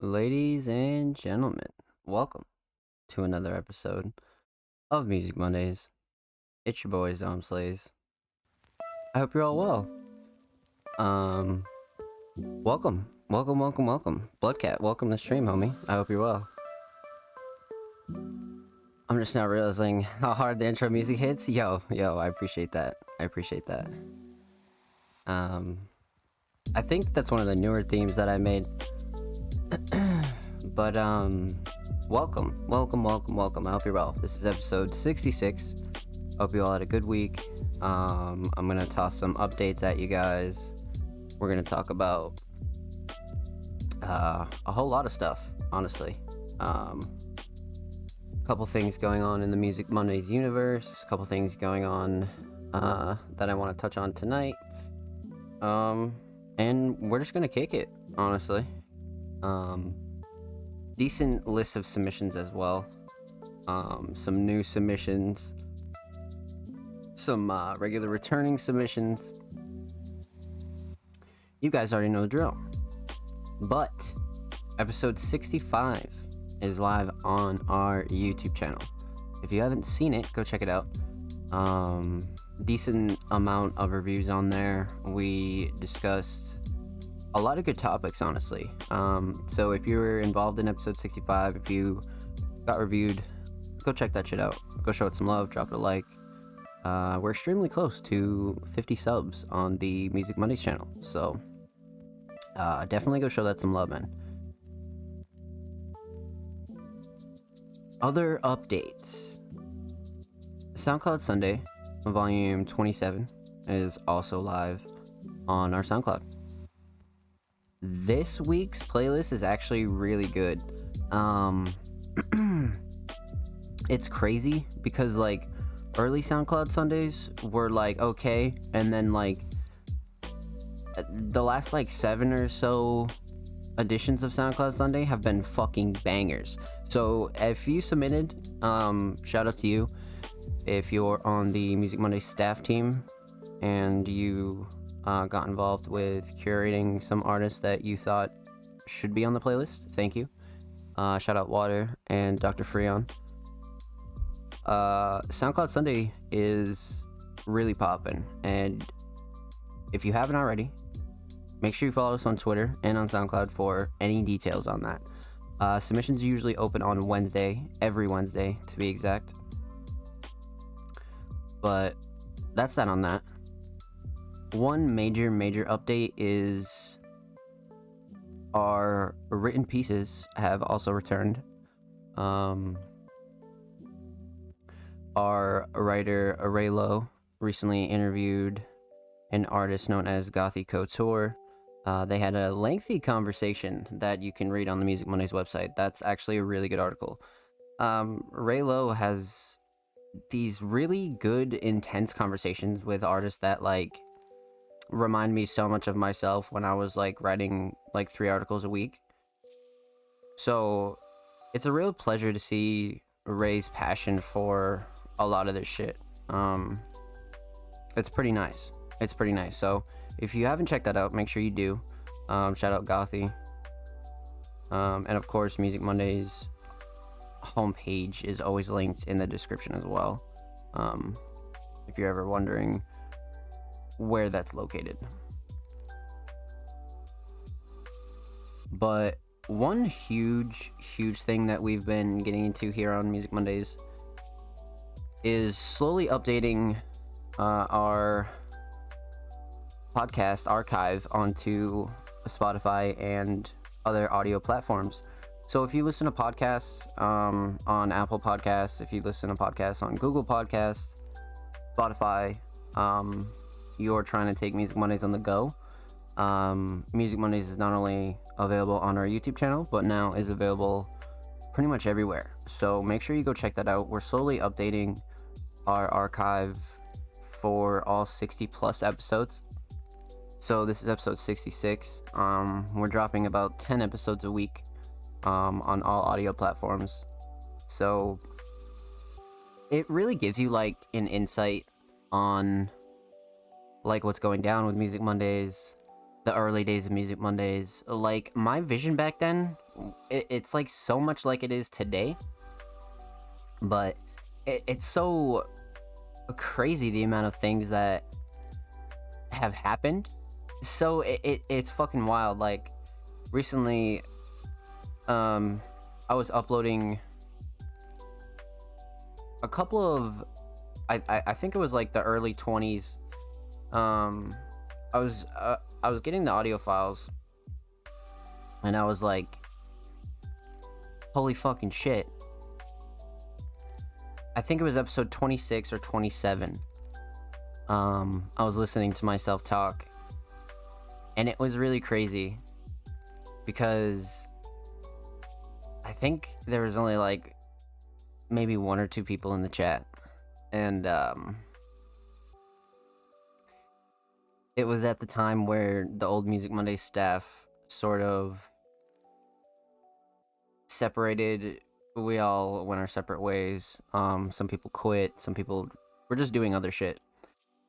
Ladies and gentlemen, welcome to another episode of Music Mondays. It's your boy Zom Slays. I hope you're all well. Um, welcome. Bloodcat, welcome to the stream, homie. I hope you're well. I'm just now realizing how hard the intro music hits. Yo, I appreciate that. I think that's one of the newer themes that I made. But welcome. I hope you're well. This is episode 66. Hope you all had a good week. I'm gonna toss some updates at you guys. We're gonna talk about a whole lot of stuff, honestly. A couple things going on in the Music Mondays universe, a couple things going on that I want to touch on tonight. And we're just gonna kick it, honestly. Decent list of submissions as well. Some new submissions, some regular returning submissions. You guys already know the drill. But episode 65 is live on our YouTube channel. If you haven't seen it, go check it out. Decent amount of reviews on there. We discussed a lot of good topics, honestly. So if you were involved in episode 65, if you got reviewed, go check that shit out. Go show it some love, drop it a like. We're extremely close to 50 subs on the Music Mondays channel, so definitely go show that some love, man. Other updates. SoundCloud Sunday, volume 27, is also live on our SoundCloud. This week's playlist is actually really good. It's crazy because like early SoundCloud Sundays were like okay, and then like the last like 7 or so editions of SoundCloud Sunday have been fucking bangers. So if you submitted, shout out to you. If you're on the Music Monday staff team and you got involved with curating some artists that you thought should be on the playlist, thank you. Shout out Water and Dr. Freon. SoundCloud Sunday is really popping, and if you haven't already, make sure you follow us on Twitter and on SoundCloud for any details on that. Submissions are usually open on Wednesday, every Wednesday to be exact. But that's that on that. One major update is our written pieces have also returned. Our writer Arelo recently interviewed an artist known as Gothy Couture. They had a lengthy conversation that you can read on the Music Mondays website. That's actually a really good article. Raylo has these really good, intense conversations with artists that like remind me so much of myself when I was like writing like 3 articles a week. So it's a real pleasure to see Ray's passion for a lot of this shit. It's pretty nice. So if you haven't checked that out, make sure you do. Shout out Gothy. And of course, Music Mondays homepage is always linked in the description as well. If you're ever wondering where that's located. But one huge thing that we've been getting into here on Music Mondays is slowly updating our podcast archive onto Spotify and other audio platforms. So if you listen to podcasts on Apple Podcasts, if you listen to podcasts on Google Podcasts, Spotify, you're trying to take Music Mondays on the go, Music Mondays is not only available on our YouTube channel, but now is available pretty much everywhere. So make sure you go check that out. We're slowly updating our archive for all 60 plus episodes. So this is episode 66. We're dropping about 10 episodes a week on all audio platforms. So it really gives you like an insight on like what's going down with Music Mondays, the early days of Music Mondays. Like my vision back then it's like so much like it is today, but it's so crazy the amount of things that have happened. So it's fucking wild. Like recently, I was uploading a couple of, I think it was like the early 20s. um I was getting the audio files, and I was like, holy fucking shit. I think it was episode 26 or 27. I was listening to myself talk, and it was really crazy because I think there was only like maybe one or two people in the chat, and it was at the time where the old Music Monday staff sort of separated. We all went our separate ways. Some people quit, some people were just doing other shit.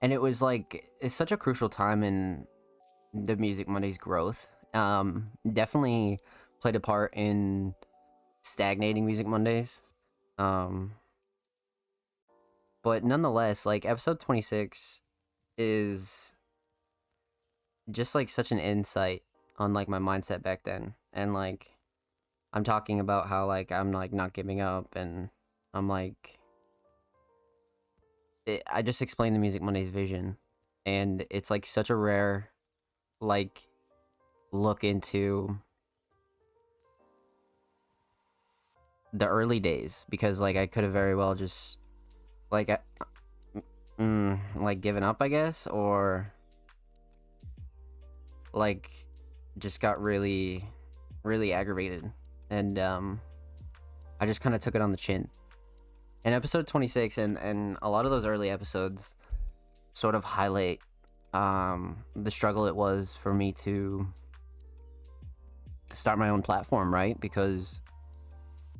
And it was like, it's such a crucial time in the Music Monday's growth. Definitely played a part in stagnating Music Mondays. But nonetheless, like episode 26 is just like such an insight on like my mindset back then. And like I'm talking about how like I'm like not giving up, and I'm like I just explained the Music Monday's vision, and it's like such a rare like look into the early days, because like I could have very well just like like given up, I guess, or like just got really aggravated, and I just kind of took it on the chin. In episode 26 and a lot of those early episodes sort of highlight the struggle it was for me to start my own platform, right? Because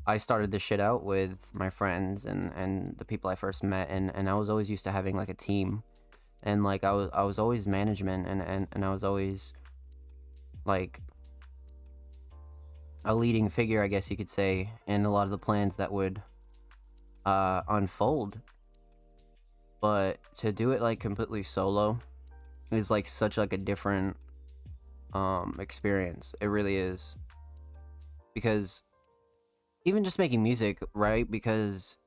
I started this shit out with my friends and the people I first met, and I was always used to having like a team, and like I was always management, and I was always like a leading figure, I guess you could say, in a lot of the plans that would unfold. But to do it like completely solo is like such like a different experience. It really is. Because even just making music, right? Because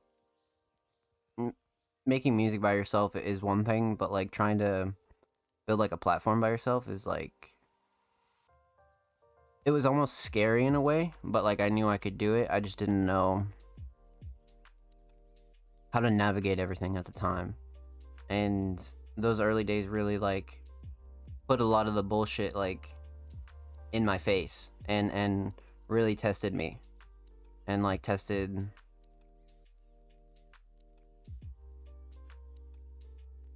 making music by yourself is one thing, but like trying to build like a platform by yourself is like, it was almost scary in a way, but like I knew I could do it. I just didn't know how to navigate everything at the time. And those early days really like put a lot of the bullshit like in my face, and really tested me, and like tested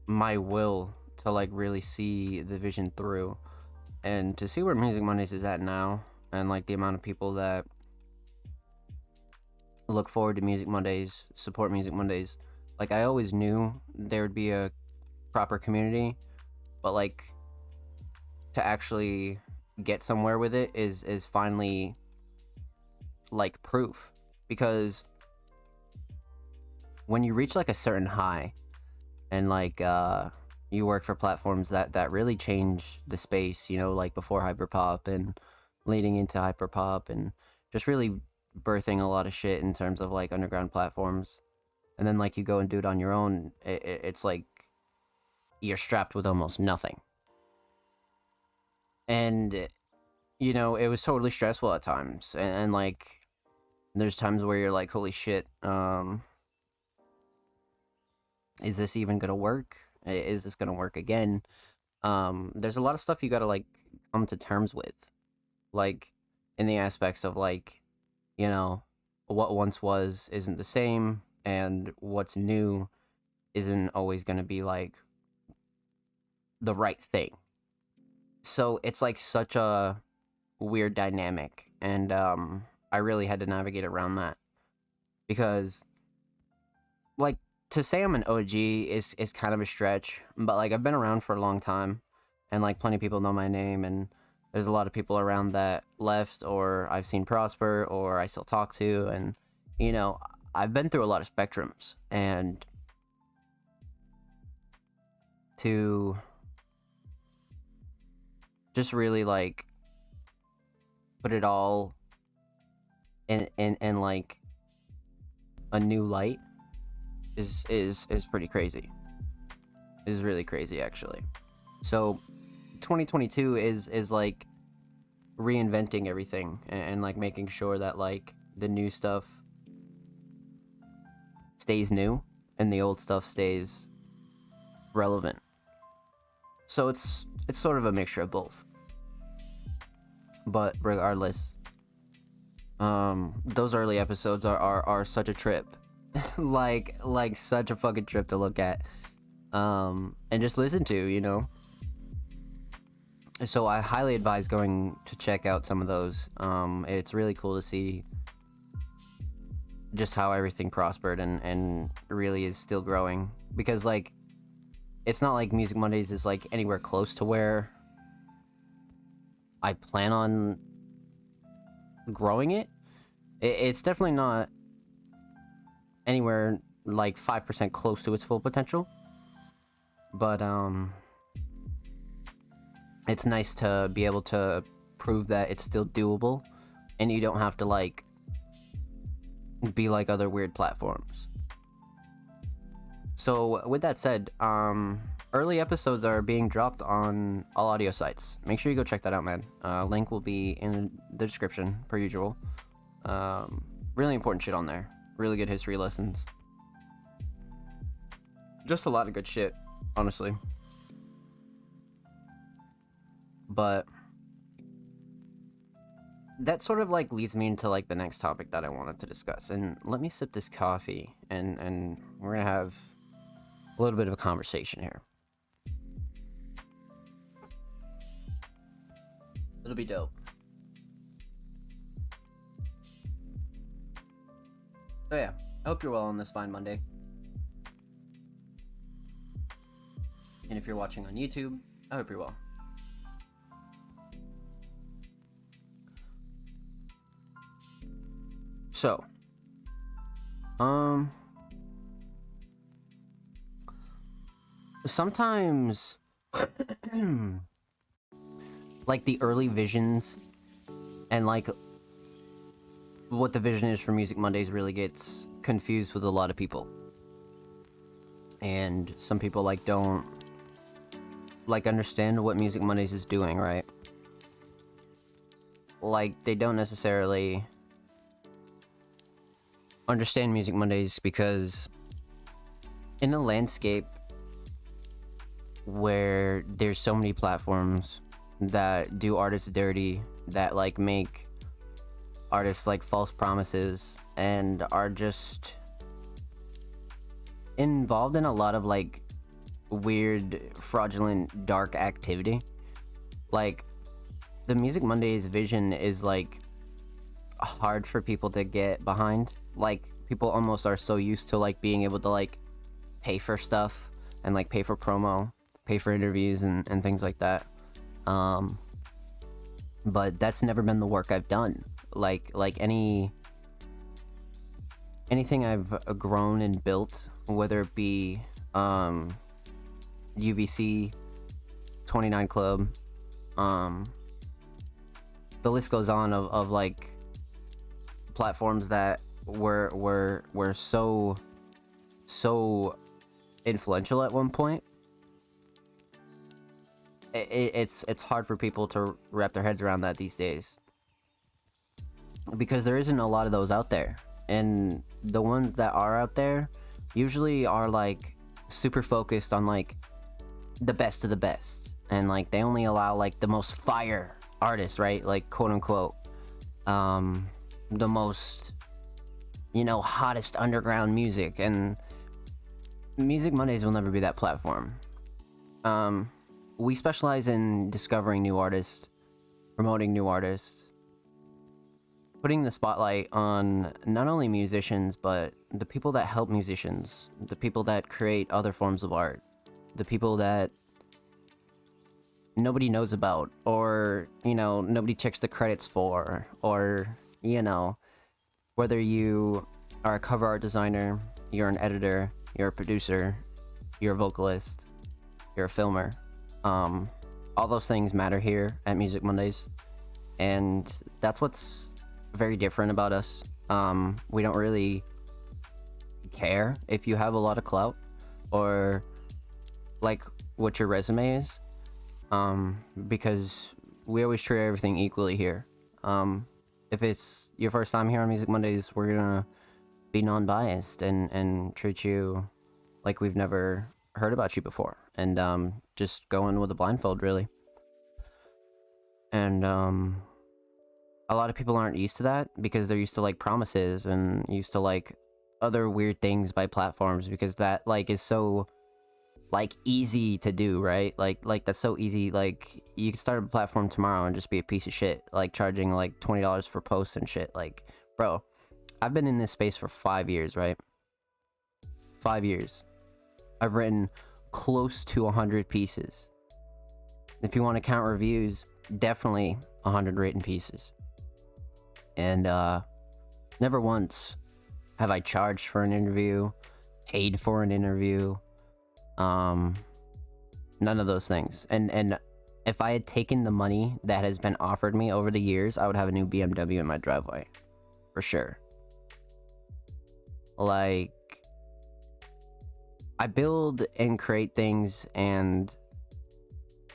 my will to like really see the vision through, and to see where Music Mondays is at now, and like the amount of people that look forward to Music Mondays, support Music Mondays. Like I always knew there would be a proper community, but like to actually get somewhere with it is finally like proof. Because when you reach like a certain high, and like you work for platforms that really change the space, you know, like before hyperpop and leading into hyperpop, and just really birthing a lot of shit in terms of like underground platforms, and then like you go and do it on your own, it's like you're strapped with almost nothing. And you know, it was totally stressful at times, and like there's times where you're like, holy shit, is this even gonna work? Is this gonna work again? There's a lot of stuff you gotta like come to terms with, like in the aspects of like, you know, what once was isn't the same, and what's new isn't always gonna be like the right thing. So it's like such a weird dynamic, and I really had to navigate around that, because like to say I'm an OG is kind of a stretch, but like I've been around for a long time, and like plenty of people know my name, and There's a lot of people around that left, or I've seen prosper, or I still talk to, and you know, I've been through a lot of spectrums, and to just really like put it all in like a new light is pretty crazy. Is really crazy actually. So 2022 is like reinventing everything and like making sure that like the new stuff stays new and the old stuff stays relevant. So it's sort of a mixture of both. But regardless, those early episodes are such a trip. like such a fucking trip to look at. And just listen to, you know. So I highly advise going to check out some of those. It's really cool to see just how everything prospered and really is still growing. Because like, it's not like Music Mondays is like anywhere close to where I plan on growing it. It's definitely not anywhere like 5% close to its full potential. But it's nice to be able to prove that it's still doable and you don't have to like be like other weird platforms. So with that said, early episodes are being dropped on all audio sites. Make sure you go check that out, man. Link will be in the description per usual. Really important shit on there. Really good history lessons. Just a lot of good shit, honestly. But that sort of like leads me into like the next topic that I wanted to discuss. And let me sip this coffee and we're gonna have a little bit of a conversation here. It'll be dope. So yeah, I hope you're well on this fine Monday. And if you're watching on YouTube, I hope you're well. So, sometimes, like the early visions and like what the vision is for Music Mondays really gets confused with a lot of people. And some people like don't like understand what Music Mondays is doing, right? Like they don't necessarily understand Music Mondays because in a landscape where there's so many platforms that do artists dirty, that like make artists like false promises and are just involved in a lot of like weird, fraudulent, dark activity. Like the Music Mondays vision is like hard for people to get behind. Like people almost are so used to like being able to like pay for stuff and like pay for promo, pay for interviews and things like that. But that's never been the work I've done. Like anything I've grown and built, whether it be UVC, 29 Club, the list goes on of like platforms that were so influential at one point. It's hard for people to wrap their heads around that these days because there isn't a lot of those out there, and the ones that are out there usually are like super focused on like the best of the best, and like they only allow like the most fire artists, right? Like quote unquote the most, you know, hottest underground music, and Music Mondays will never be that platform. We specialize in discovering new artists, promoting new artists, putting the spotlight on not only musicians, but the people that help musicians, the people that create other forms of art, the people that nobody knows about, or nobody checks the credits for, or whether you are a cover art designer, you're an editor, you're a producer, you're a vocalist, you're a filmer. All those things matter here at Music Mondays, and that's what's very different about us. We don't really care if you have a lot of clout or like what your resume is, because we always treat everything equally here. If it's your first time here on Music Mondays, we're gonna be non-biased and treat you like we've never heard about you before, and just go in with a blindfold, really. And a lot of people aren't used to that because they're used to like promises and used to like other weird things by platforms, because that like is so like easy to do, right? Like that's so easy. Like you can start a platform tomorrow and just be a piece of shit, like charging like $20 for posts and shit. Like, bro, I've been in this space for 5 years, right? 5 years. I've written close to 100 pieces. If you want to count reviews, definitely 100 written pieces. And never once have I charged for an interview, paid for an interview, none of those things. And if I had taken the money that has been offered me over the years, I would have a new BMW in my driveway, for sure. Like, I build and create things and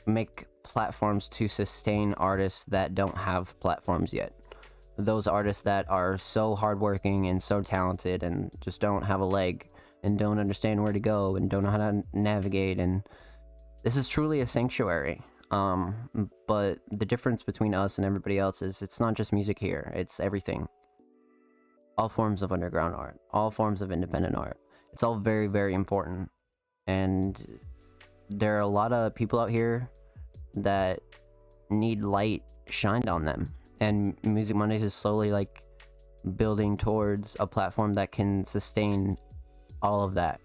make platforms to sustain artists that don't have platforms yet. Those artists that are so hardworking and so talented and just don't have a leg and don't understand where to go and don't know how to navigate. And this is truly a sanctuary. But the difference between us and everybody else is it's not just music here, it's everything. All forms of underground art, all forms of independent art. It's all very, very important. And there are a lot of people out here that need light shined on them. And Music Mondays is slowly like building towards a platform that can sustain all of that.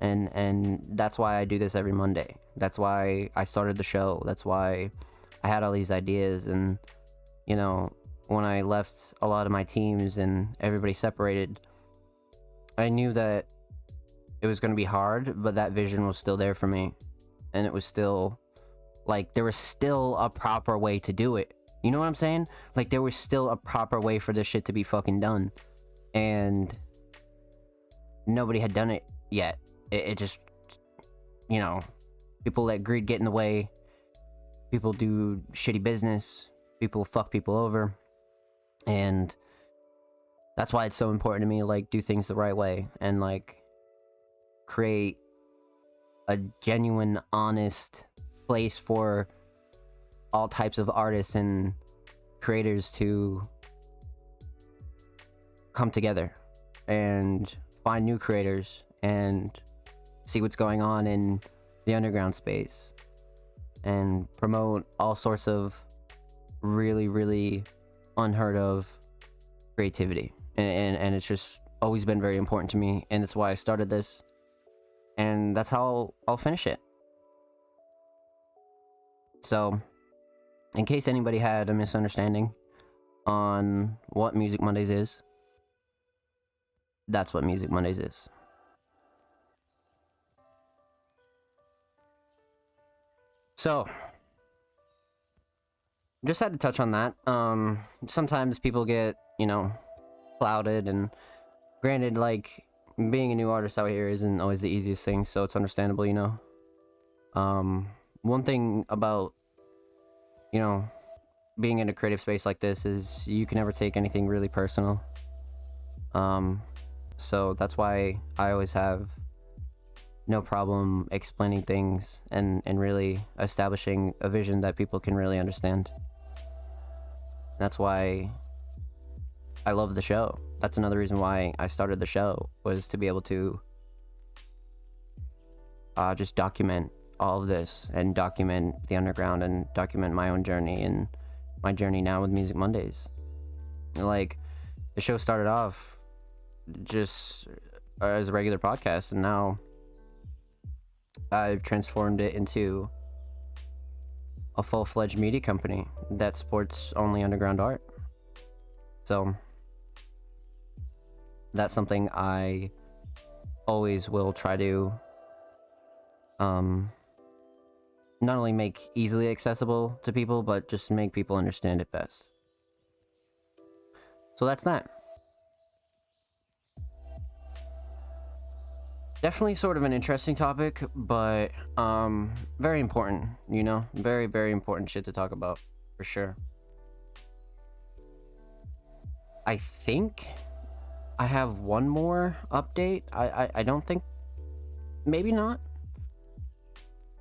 And that's why I do this every Monday. That's why I started the show. That's why I had all these ideas. And when I left a lot of my teams and everybody separated, I knew that it was going to be hard, but that vision was still there for me. And it was still like, there was still a proper way to do it. You know what I'm saying? Like, there was still a proper way for this shit to be fucking done. And nobody had done it yet. It just, people let greed get in the way. People do shitty business. People fuck people over. And that's why it's so important to me, like, do things the right way and, like, create a genuine, honest place for all types of artists and creators to come together and find new creators and see what's going on in the underground space and promote all sorts of really, really unheard of creativity. And it's just always been very important to me, and it's why I started this, and that's how I'll finish it. So, in case anybody had a misunderstanding on what Music Mondays is, that's what Music Mondays is. So, just had to touch on that. Sometimes people get, clouded, and granted, like, being a new artist out here isn't always the easiest thing, so it's understandable, One thing about, being in a creative space like this is you can never take anything really personal. So that's why I always have no problem explaining things and really establishing a vision that people can really understand. That's why I love the show. That's another reason why I started the show, was to be able to just document all of this and document the underground and document my own journey and my journey now with Music Mondays. Like, the show started off just as a regular podcast, and now I've transformed it into a full-fledged media company that supports only underground art. So that's something I always will try to not only make easily accessible to people, but just make people understand it best. So that's that. Definitely sort of an interesting topic, but very important, you know? Very, very important shit to talk about, for sure. I think I have one more update. I don't think... Maybe not.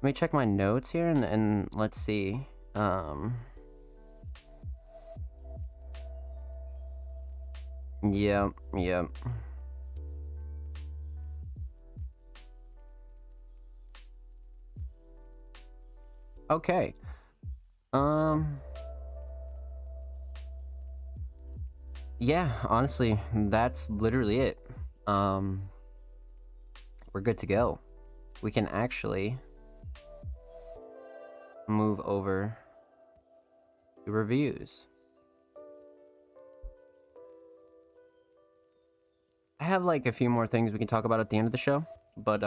Let me check my notes here and let's see. Yep. Okay. Yeah, honestly, that's literally it. We're good to go. We can actually move over to reviews. I have like a few more things we can talk about at the end of the show, but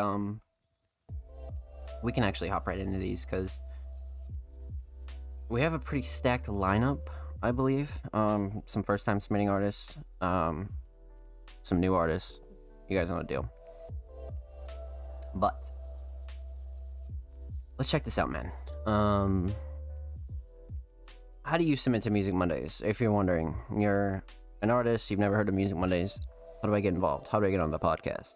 we can actually hop right into these because we have a pretty stacked lineup, I believe. Some first-time submitting artists, some new artists. You guys know the deal. But let's check this out, man. How do you submit to Music Mondays? If you're wondering, you're an artist, you've never heard of Music Mondays. How do I get involved? How do I get on the podcast?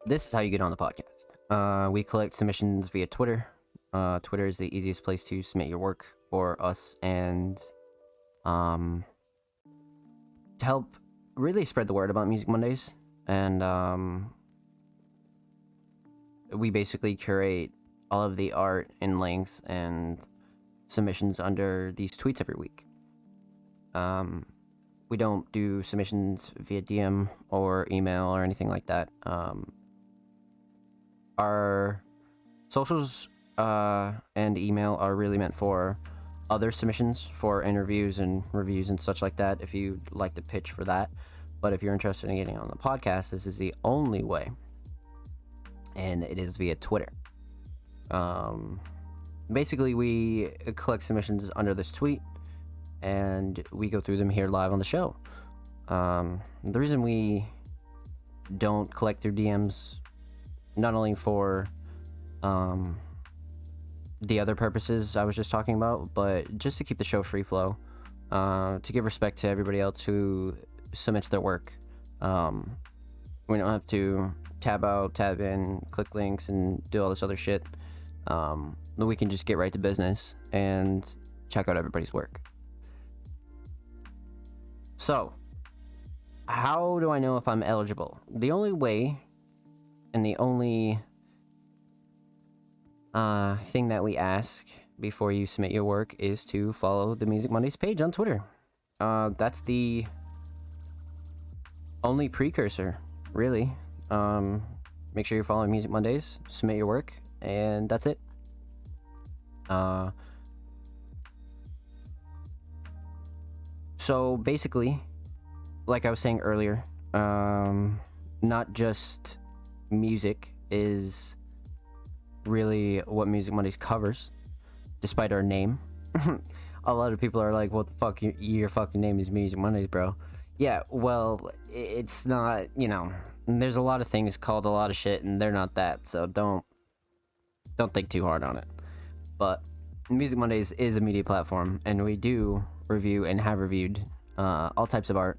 This is how you get on the podcast. We collect submissions via Twitter. Twitter is the easiest place to submit your work for us and to help really spread the word about Music Mondays. And we basically curate all of the art and links and submissions under these tweets every week. We don't do submissions via DM or email or anything like that. Our socials and email are really meant for other submissions, for interviews and reviews and such like that, if you'd like to pitch for that. But if you're interested in getting on the podcast, this is the only way, and it is via Twitter. Basically, we collect submissions under this tweet, and we go through them here live on the show. The reason we don't collect through DMs, not only for the other purposes I was just talking about, but just to keep the show free flow, to give respect to everybody else who submits their work. We don't have to tab out, tab in, click links, and do all this other shit. We can just get right to business and check out everybody's work. So, how do I know if I'm eligible? The only way, and the only thing that we ask before you submit your work is to follow the Music Mondays page on Twitter. That's the only precursor, really. Make sure you're following Music Mondays, submit your work, and that's it. So basically, like I was saying earlier, not just music is really what Music Mondays covers, despite our name. A lot of people are like, what the fuck, your fucking name is Music Mondays, bro. Yeah, well, it's not, you know, there's a lot of things called a lot of shit, and they're not that, so don't think too hard on it. But Music Mondays is a media platform, and we do review and have reviewed all types of art,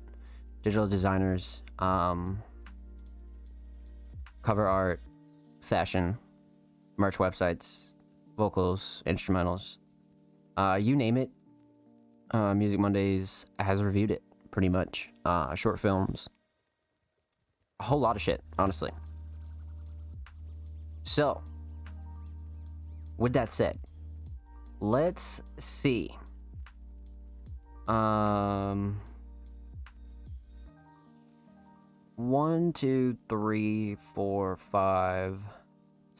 digital designers, cover art, fashion, merch websites, vocals, instrumentals, you name it. Music Mondays has reviewed it, pretty much. Short films, a whole lot of shit, honestly. So, with that said, let's see. 1, 2, 3, 4, 5,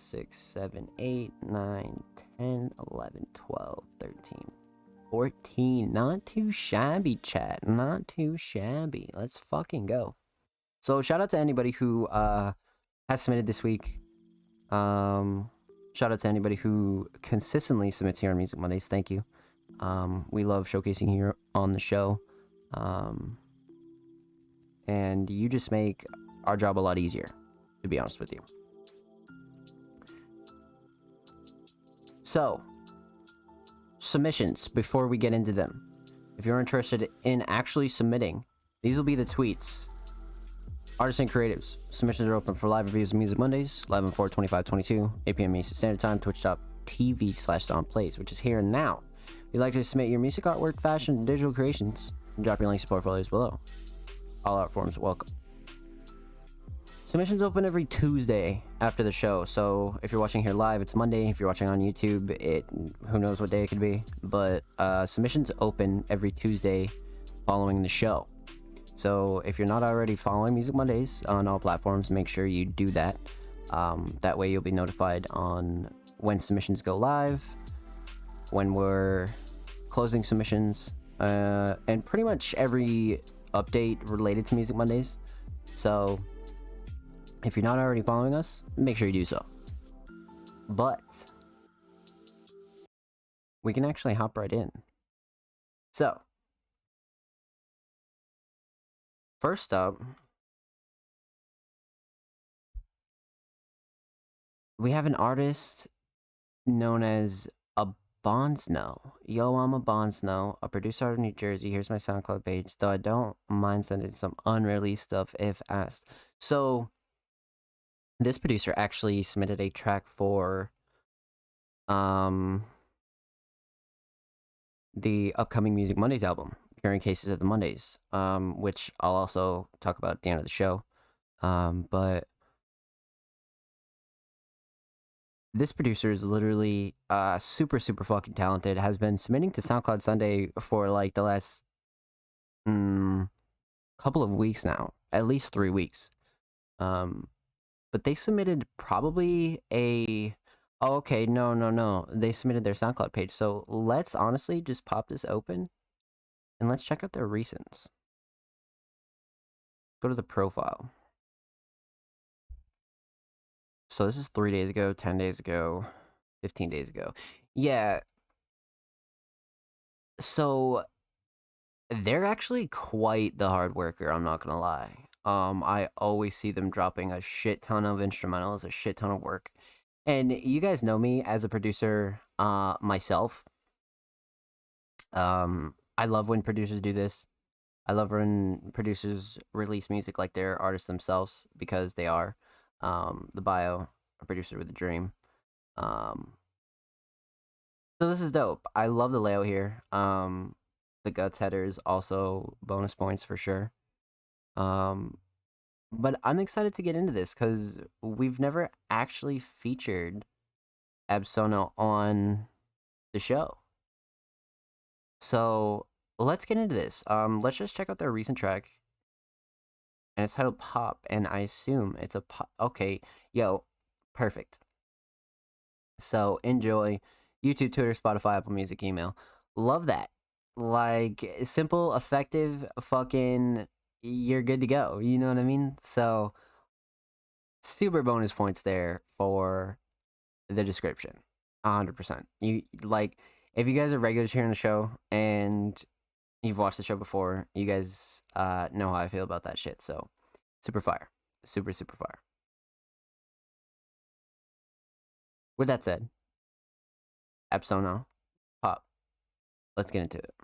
6, 7, 8, 9, 10, 11, 12, 13, 14. Not too shabby, chat. Not too shabby. Let's fucking go. So shout out to anybody who has submitted this week. Shout out to anybody who consistently submits here on Music Mondays. Thank you. We love showcasing here on the show. And you just make our job a lot easier, to be honest with you. So, submissions, before we get into them. If you're interested in actually submitting, these will be the tweets. Artists and creatives. Submissions are open for live reviews of Music Mondays, live on 4/25/22, 8 p.m. Eastern Standard Time, twitch.tv/DonPlays, which is here and now. If you'd like to submit your music, artwork, fashion, and digital creations, drop your links to portfolios below. All art forms welcome. Submissions open every Tuesday after the show, so if you're watching here live, it's Monday. If you're watching on YouTube, who knows what day it could be, but submissions open every Tuesday following the show. So if you're not already following Music Mondays on all platforms, make sure you do that. That way you'll be notified on when submissions go live, when we're closing submissions, and pretty much every update related to Music Mondays. So if you're not already following us, make sure you do so. But we can actually hop right in. So first up, we have an artist known as a Bonsnow. Yo, I'm a Bonsnow, a producer out of New Jersey. Here's my SoundCloud page, though I don't mind sending some unreleased stuff if asked. So, this producer actually submitted a track for the upcoming Music Mondays album, Curing Cases of the Mondays, which I'll also talk about at the end of the show. But this producer is literally super fucking talented, has been submitting to SoundCloud Sunday for like the last couple of weeks now, at least 3 weeks. But they submitted probably a... Oh, okay, no. They submitted their SoundCloud page. So let's honestly just pop this open and let's check out their recents. Go to the profile. So this is 3 days ago, 10 days ago, 15 days ago. Yeah. So they're actually quite the hard worker, I'm not gonna lie. I always see them dropping a shit ton of instrumentals, a shit ton of work. And you guys know me as a producer myself. I love when producers do this. I love when producers release music like they're artists themselves, because they are. The bio, a producer with a dream. So this is dope. I love the layout here. The guts headers also bonus points for sure. But I'm excited to get into this because we've never actually featured Absolno on the show. So let's get into this. Let's just check out their recent track. And it's titled Pop, and I assume it's a pop. Okay, yo, perfect. So enjoy. YouTube, Twitter, Spotify, Apple Music, email. Love that. Like, simple, effective, fucking, you're good to go. You know what I mean? So, super bonus points there for the description. 100%. You, like, if you guys are regulars here on the show and you've watched the show before, you guys know how I feel about that shit. So, super fire. Super fire. With that said, Absolno, Pop. Let's get into it.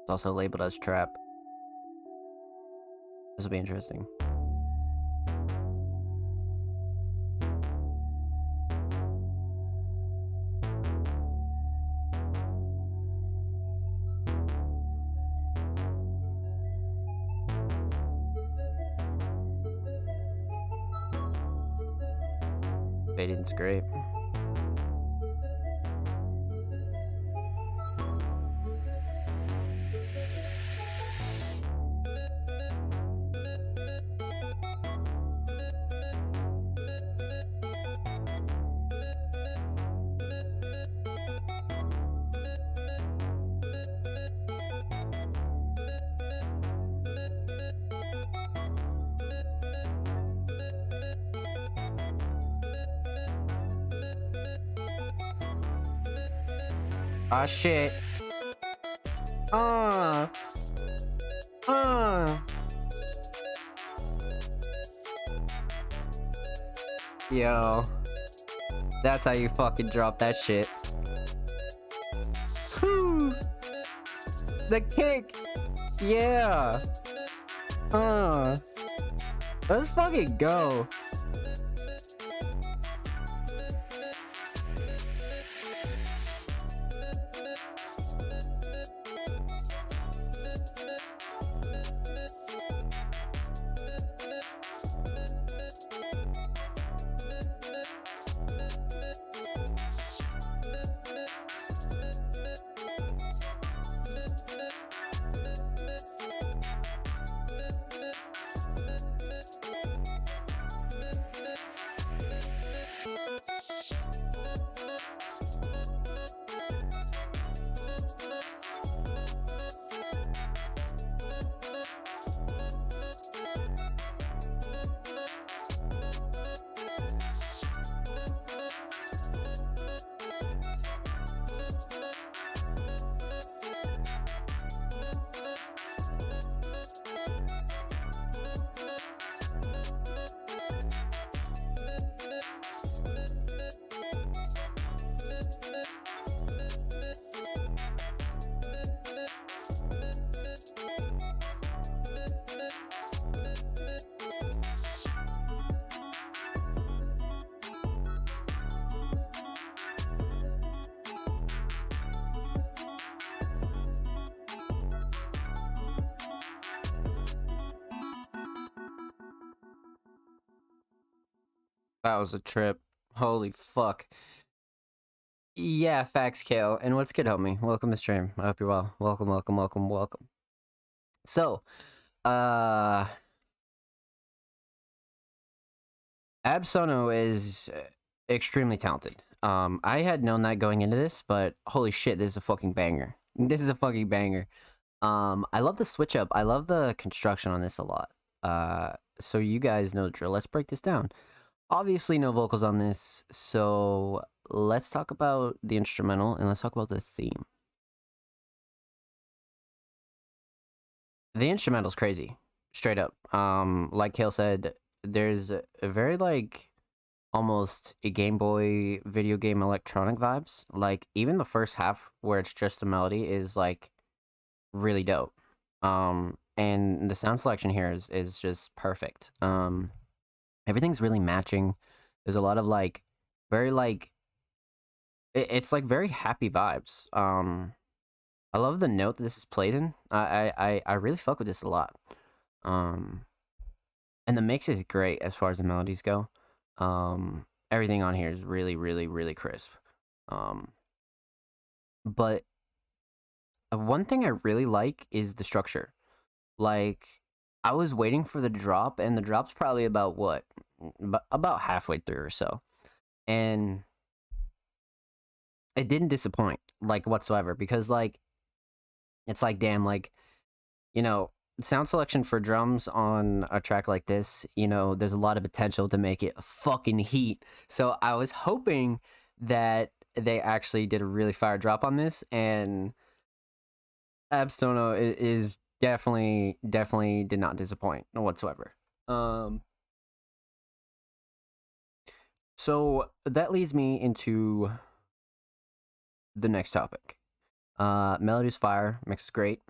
It's also labeled as trap. This will be interesting. Fading's great. Ah, shit. Uh. Uh. Yo. That's how you fucking drop that shit. Whew. The kick. Yeah. Let's fucking go. That was a trip. Holy fuck. Yeah, facts, Kale. And what's good, homie? Welcome to stream. I hope you're well. Welcome, welcome, welcome, welcome. So, Absolno is extremely talented. I had known that going into this, but holy shit, this is a fucking banger. This is a fucking banger. I love the switch up. I love the construction on this a lot. So you guys know the drill. Let's break this down. Obviously, no vocals on this, so let's talk about the instrumental and let's talk about the theme. The instrumental's crazy, straight up. Like Kale said, there's a very like almost a Game Boy video game electronic vibes. Like even the first half where it's just a melody is like really dope. And the sound selection here is just perfect. Everything's really matching. There's a lot of like very like it's like very happy vibes. I love the note that this is played in. I really fuck with this a lot. Um, and the mix is great as far as the melodies go. Everything on here is really, really, really crisp. But one thing I really like is the structure. Like, I was waiting for the drop, and the drop's probably about what? About halfway through or so. And it didn't disappoint, like, whatsoever, because, like, it's like, damn, like, you know, sound selection for drums on a track like this, you know, there's a lot of potential to make it fucking heat. So I was hoping that they actually did a really fire drop on this, and Abstono is definitely did not disappoint whatsoever. So that leads me into the next topic. Melody's fire, mix is great.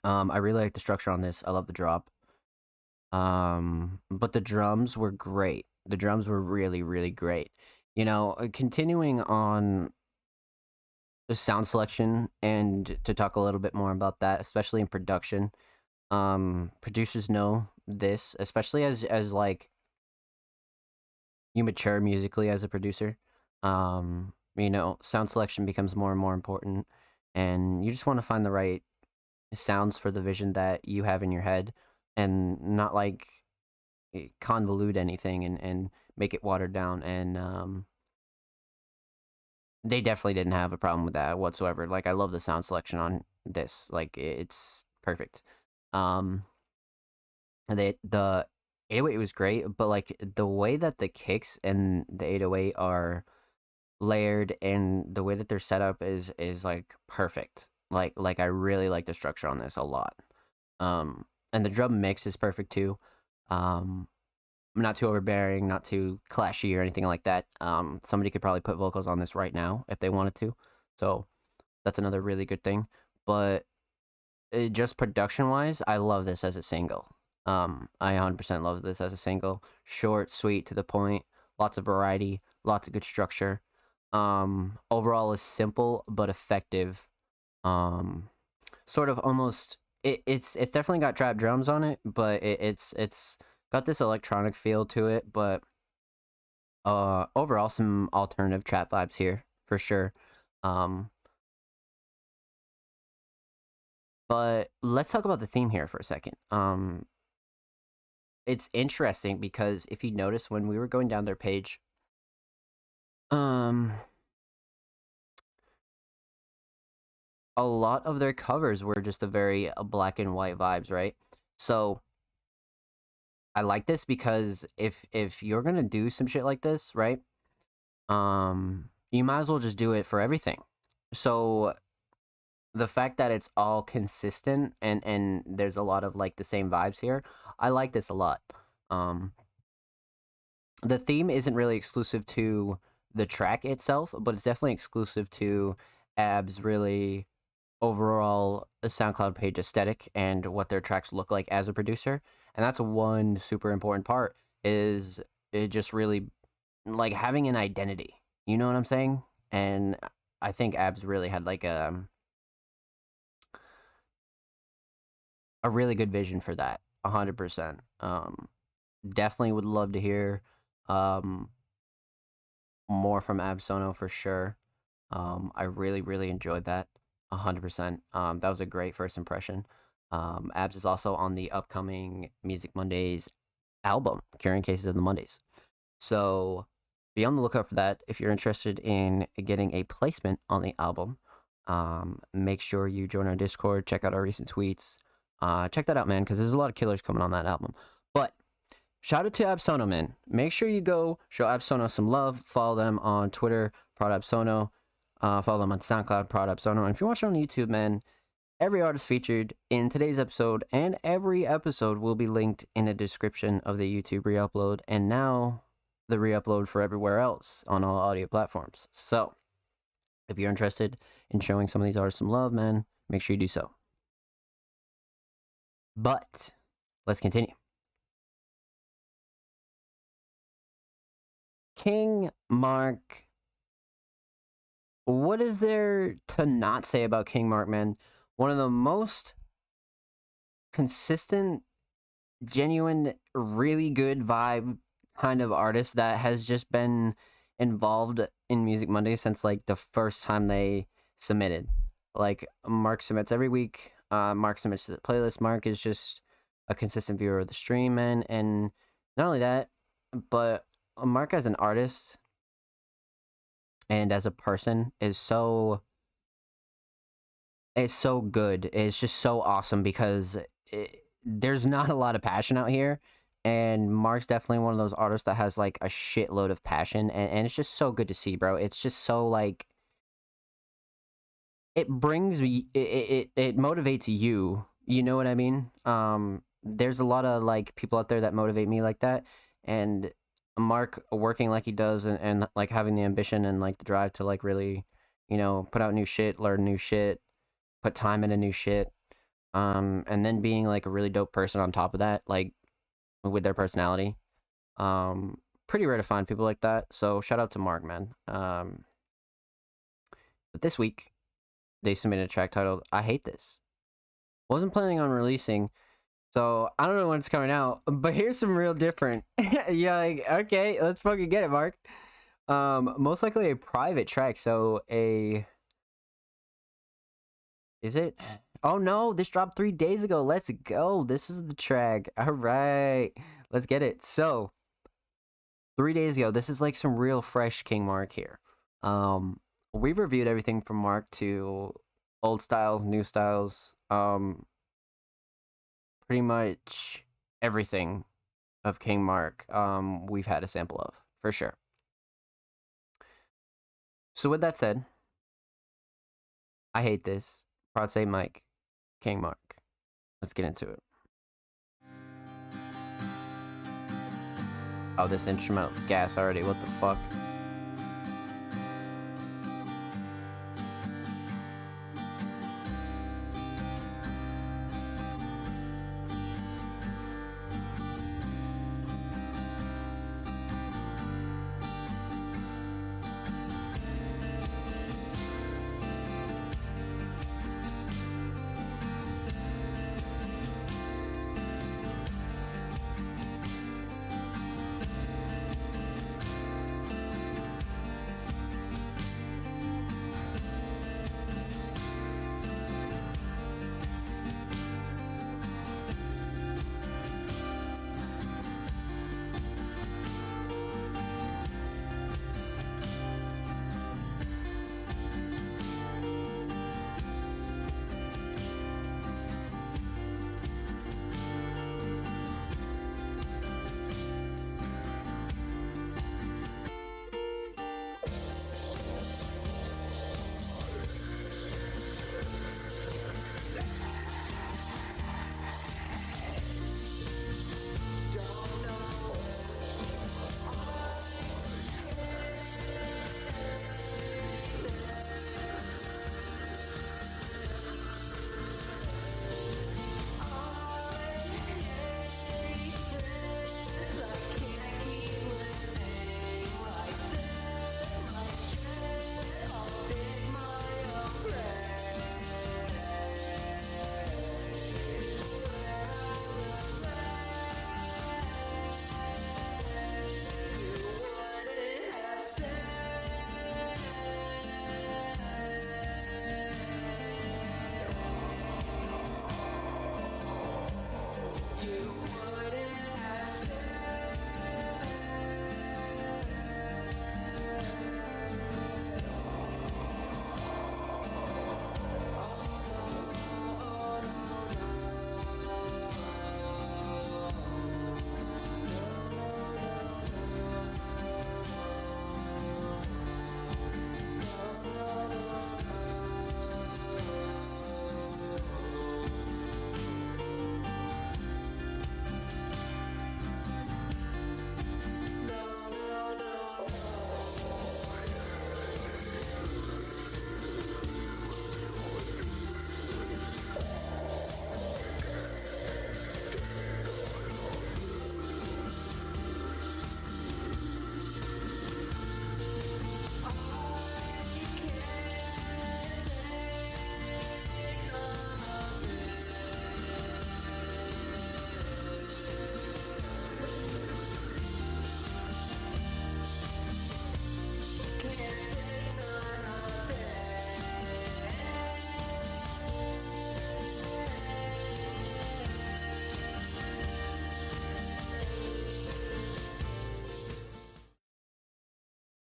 I really like the structure on this. I love the drop. But the drums were great. The drums were really, really great. You know, continuing on the sound selection and to talk a little bit more about that, especially in production. Producers know this, especially as like you mature musically as a producer. You know, sound selection becomes more and more important, and you just want to find the right sounds for the vision that you have in your head, and not like convolute anything and make it watered down. And they definitely didn't have a problem with that whatsoever. Like, I love the sound selection on this. Like, it's perfect. The 808 was great, but like the way that the kicks and the 808 are layered, and the way that they're set up is like perfect. Like I really like the structure on this a lot. And the drum mix is perfect too. Um, not too overbearing, not too clashy or anything like that. Somebody could probably put vocals on this right now if they wanted to. So that's another really good thing. But just production wise, I love this as a single. I 100% love this as a single. Short, sweet, to the point, lots of variety, lots of good structure. Overall is simple but effective. Um, Sort of almost it's definitely got trap drums on it, but it's got this electronic feel to it. But overall, some alternative trap vibes here for sure. Um, but let's talk about the theme here for a second. It's interesting because if you notice when we were going down their page, um, a lot of their covers were just a very black and white vibes, right? So I like this because if you're gonna do some shit like this, right? You might as well just do it for everything. So the fact that it's all consistent and there's a lot of like the same vibes here, I like this a lot. Um, the theme isn't really exclusive to the track itself, but it's definitely exclusive to Ab's really overall SoundCloud page aesthetic and what their tracks look like as a producer. And that's one super important part is it just really like having an identity. You know what I'm saying? And I think Abs really had like a really good vision for that. 100%. Definitely would love to hear um more from Absono for sure. I really, really enjoyed that. 100%. That was a great first impression. Abs is also on the upcoming Music Mondays album, Curing Cases of the Mondays. So be on the lookout for that. If you're interested in getting a placement on the album, make sure you join our Discord, check out our recent tweets. Check that out, man, because there's a lot of killers coming on that album. But shout out to Absono, man. Make sure you go show Absono some love. Follow them on Twitter, Prod Absono. Follow them on SoundCloud, Prod Absono. And if you're watching on YouTube, man, every artist featured in today's episode and every episode will be linked in the description of the YouTube re-upload. And now the re-upload for everywhere else on all audio platforms. So if you're interested in showing some of these artists some love, man, make sure you do so. But let's continue. King Mark. What is there to not say about King Mark, man? One of the most consistent, genuine, really good vibe kind of artist that has just been involved in Music Monday since like the first time they submitted. Like Mark submits every week. Mark submits to the playlist. Mark is just a consistent viewer of the stream, man. And not only that, but Mark as an artist and as a person is so it's so good. It's just so awesome because there's not a lot of passion out here. And Mark's definitely one of those artists that has like a shitload of passion. And it's just so good to see, bro. It's just so like it brings me it motivates you. You know what I mean? There's a lot of like people out there that motivate me like that. And Mark working like he does and like having the ambition and like the drive to like really, put out new shit, learn new shit, put time into new shit. And then being like a really dope person on top of that, like with their personality. Pretty rare to find people like that. So shout out to Mark, man. But this week they submitted a track titled "I Hate This." Wasn't planning on releasing, so I don't know when it's coming out. But here's some real different. Yeah, like okay, let's fucking get it, Mark. Most likely a private track. So is it? Oh no, this dropped 3 days ago. Let's go. This was the track. All right, let's get it. So 3 days ago, this is like some real fresh King Mark here. We've reviewed everything from Mark to old styles, new styles. Pretty much everything of King Mark. We've had a sample of for sure. So with that said, I hate this. Prod Saint Mike, King Mark. Let's get into it. Oh, this instrumental's gas already. What the fuck?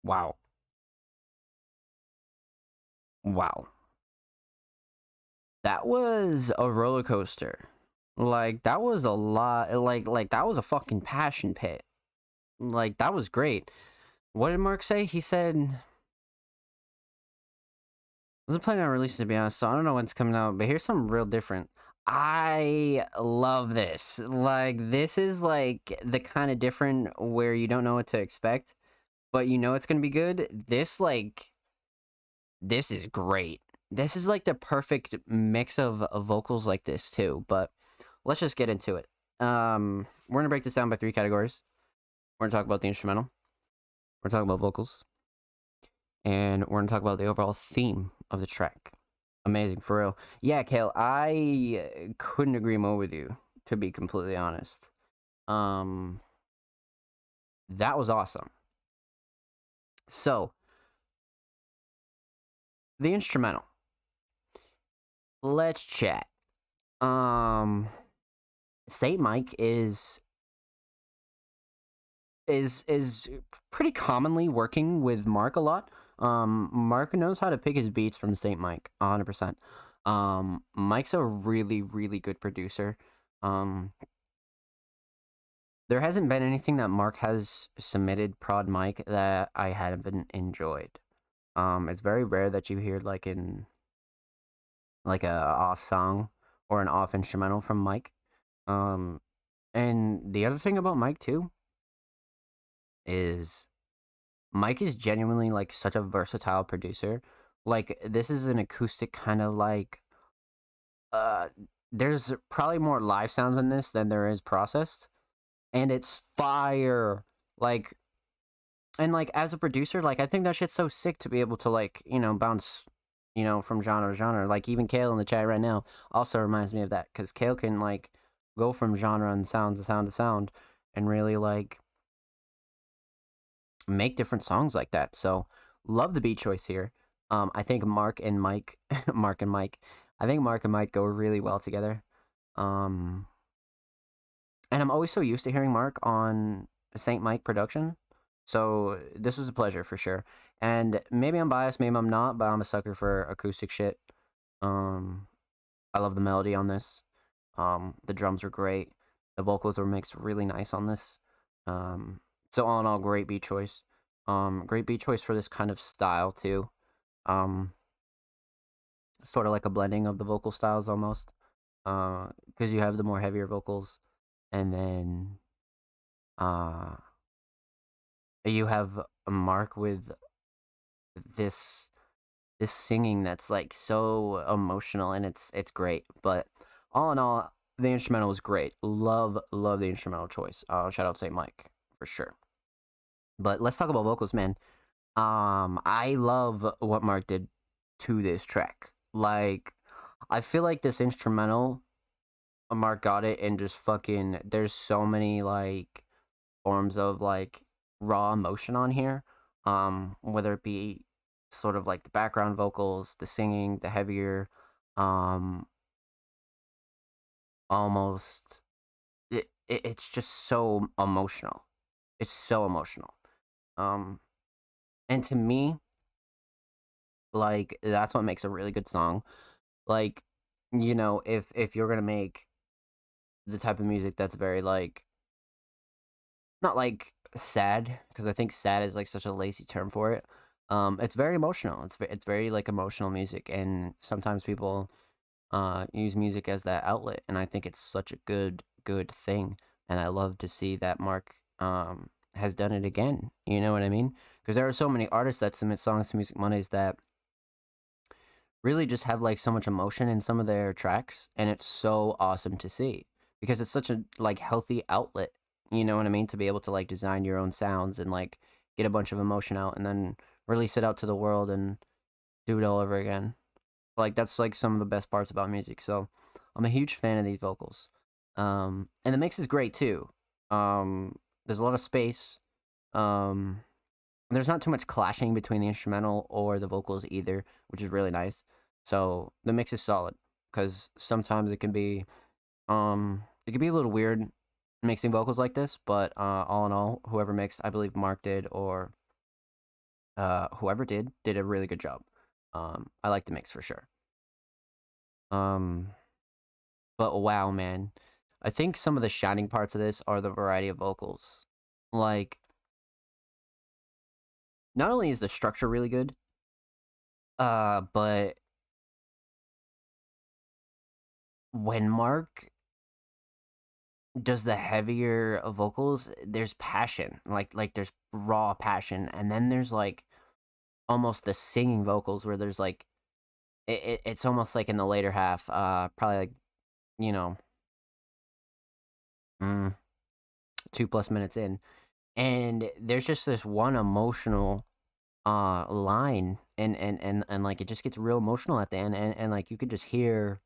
Wow. Wow. That was a roller coaster. Like that was a lot. Like that was a fucking passion pit. Like that was great. What did Mark say? He said I wasn't planning on releasing, to be honest, so I don't know when it's coming out, but here's something real different. I love this. Like this is like the kind of different where you don't know what to expect, but you know it's gonna be good. This is great. This is like the perfect mix of vocals like this too. But let's just get into it. We're gonna break this down by 3 categories. We're gonna talk about the instrumental. We're gonna talk about vocals, and we're gonna talk about the overall theme of the track. Amazing, for real. Yeah, Kale, I couldn't agree more with you, to be completely honest. Um, that was awesome. So, the instrumental. Let's chat. Um, Saint Mike is pretty commonly working with Mark a lot. Mark knows how to pick his beats from Saint Mike, 100%. Mike's a really, really good producer. There hasn't been anything that Mark has submitted prod Mike that I haven't enjoyed. It's very rare that you hear like in like a off song or an off instrumental from Mike. Um, and the other thing about Mike too is Mike is genuinely like such a versatile producer. Like this is an acoustic kind of like uh there's probably more live sounds in this than there is processed, and it's fire. Like, and like as a producer, like I think that shit's so sick to be able to like, bounce, from genre to genre. Like even Kale in the chat right now also reminds me of that, because Kale can like go from genre and sound to sound to sound and really like make different songs like that. So love the beat choice here. I think Mark and Mike, Mark and Mike, I think Mark and Mike go really well together. Um, and I'm always so used to hearing Mark on Saint Mike production. So this was a pleasure for sure. And maybe I'm biased, maybe I'm not, but I'm a sucker for acoustic shit. Um, I love the melody on this. The drums were great. The vocals were mixed really nice on this. Um, so all in all, great beat choice. Great beat choice for this kind of style too. Um, Sort of like a blending of the vocal styles almost. Because you have the more heavier vocals, and then uh, you have a Mark with this this singing that's like so emotional, and it's great. But all in all, the instrumental was great. Love the instrumental choice. Shout out Saint Mike for sure. But let's talk about vocals, man. I love what Mark did to this track. Like, I feel like this instrumental, Mark got it and just fucking. There's so many like forms of like raw emotion on here. Whether it be sort of like the background vocals, the singing, the heavier, um, almost. It's just so emotional. It's so emotional. Um, and to me, like that's what makes a really good song. Like, if you're gonna make the type of music that's very like not like sad, because I think sad is like such a lazy term for it. It's very emotional. It's very like emotional music, and sometimes people use music as that outlet, and I think it's such a good thing, and I love to see that Mark has done it again. You know what I mean? Because there are so many artists that submit songs to Music Mondays that really just have like so much emotion in some of their tracks, and it's so awesome to see because it's such a like healthy outlet. You know what I mean? To be able to like design your own sounds and like get a bunch of emotion out and then release it out to the world and do it all over again. Like that's like some of the best parts about music. So I'm a huge fan of these vocals. And the mix is great too. There's a lot of space. Um, there's not too much clashing between the instrumental or the vocals either, which is really nice. So the mix is solid, because sometimes it can be a little weird mixing vocals like this, but all in all, whoever mixed, I believe Mark did, or whoever did a really good job. I like the mix for sure. Um, but wow, man, I think some of the shining parts of this are the variety of vocals. Like, not only is the structure really good, but when Mark does the heavier vocals, there's passion, like there's raw passion, and then there's like almost the singing vocals where there's like it's almost like in the later half, probably like you know, mm, 2+ minutes in, and there's just this one emotional line, and like it just gets real emotional at the end, and like you could just hear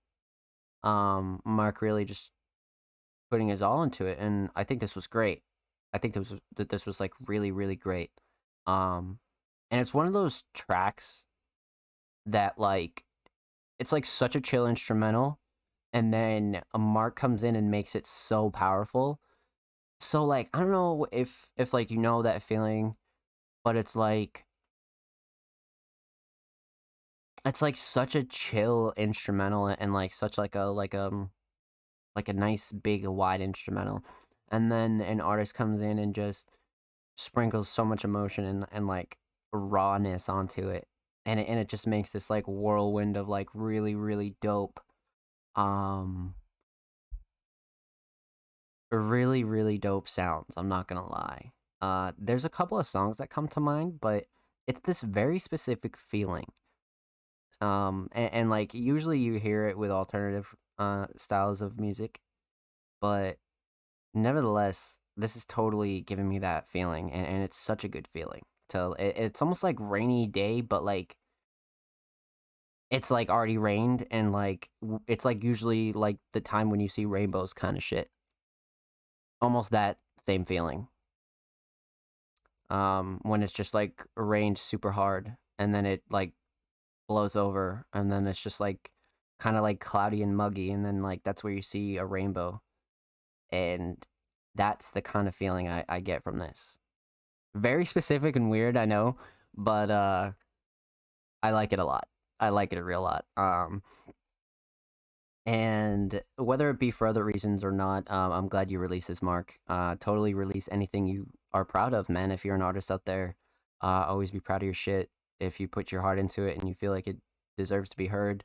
Mark really just putting his all into it, and I think this was great. I think this was like really great. Um, and it's one of those tracks that like it's like such a chill instrumental, and then a Mark comes in and makes it so powerful. So like I don't know if like that feeling, but it's like such a chill instrumental, and like such like a nice big wide instrumental, and then an artist comes in and just sprinkles so much emotion and like rawness onto it. and it just makes this like whirlwind of like really really dope, um, really really dope sounds. I'm not gonna lie. There's a couple of songs that come to mind, but it's this very specific feeling. And like usually you hear it with alternative styles of music, but nevertheless, this is totally giving me that feeling, and it's such a good feeling. It's almost like rainy day, but like it's like already rained, and like it's like usually like the time when you see rainbows kind of shit. Almost that same feeling. When it's just like rained super hard, and then it like blows over, and then it's just like kind of like cloudy and muggy, and then like that's where you see a rainbow, and that's the kind of feeling I get from this. Very specific and weird, I know, but I like it a lot. I like it a real lot. And whether it be for other reasons or not, I'm glad you released this, Mark. Totally release anything you are proud of, man. If you're an artist out there, always be proud of your shit. If you put your heart into it and you feel like it deserves to be heard,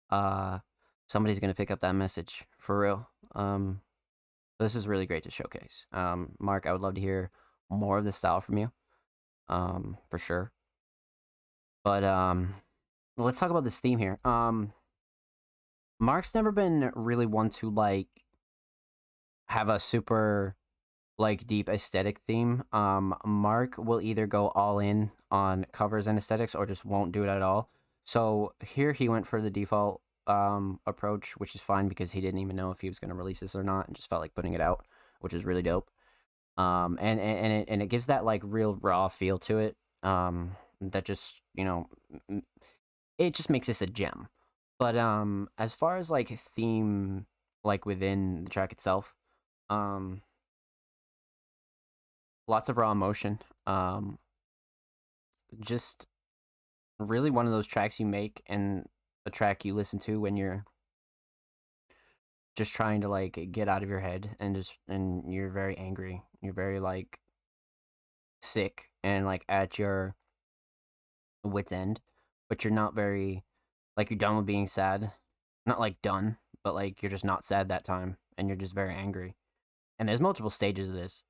uh, somebody's gonna pick up that message for real. This is really great to showcase. Mark, I would love to hear more of this style from you, for sure. But let's talk about this theme here. Mark's never been really one to like have a super like deep aesthetic theme. Mark will either go all in on covers and aesthetics or just won't do it at all. So here he went for the default approach, which is fine because he didn't even know if he was going to release this or not, and just felt like putting it out, which is really dope. And it gives that like real raw feel to it. That just it just makes this a gem. But as far as like theme, like within the track itself, um, lots of raw emotion. Just really one of those tracks you make and a track you listen to when you're just trying to like get out of your head and you're very angry. You're very like sick and like at your wit's end, but you're not very like you're done with being sad. Not like done, but like you're just not sad that time and you're just very angry. And there's multiple stages of this.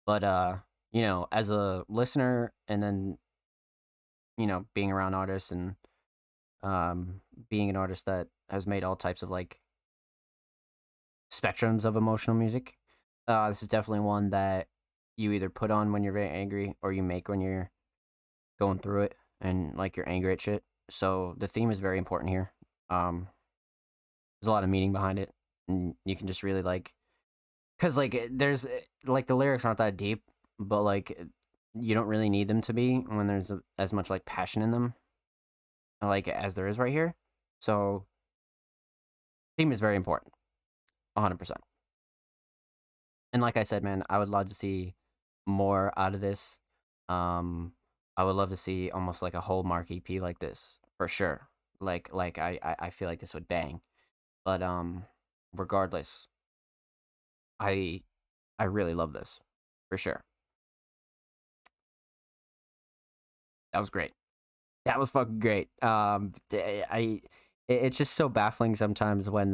But as a listener and then, being around artists and being an artist that has made all types of like spectrums of emotional music, this is definitely one that you either put on when you're very angry or you make when you're going through it and like you're angry at shit. So the theme is very important here. There's a lot of meaning behind it, and you can just really like, cause like there's like the lyrics aren't that deep, but like you don't really need them to be when there's as much like passion in them, like as there is right here. So theme is very important, 100%. And like I said, man, I would love to see more out of this. Um, I would love to see almost like a whole Mark EP like this for sure. I feel like this would bang. But regardless, I I really love this for sure. That was great. That was fucking great. It's just so baffling sometimes when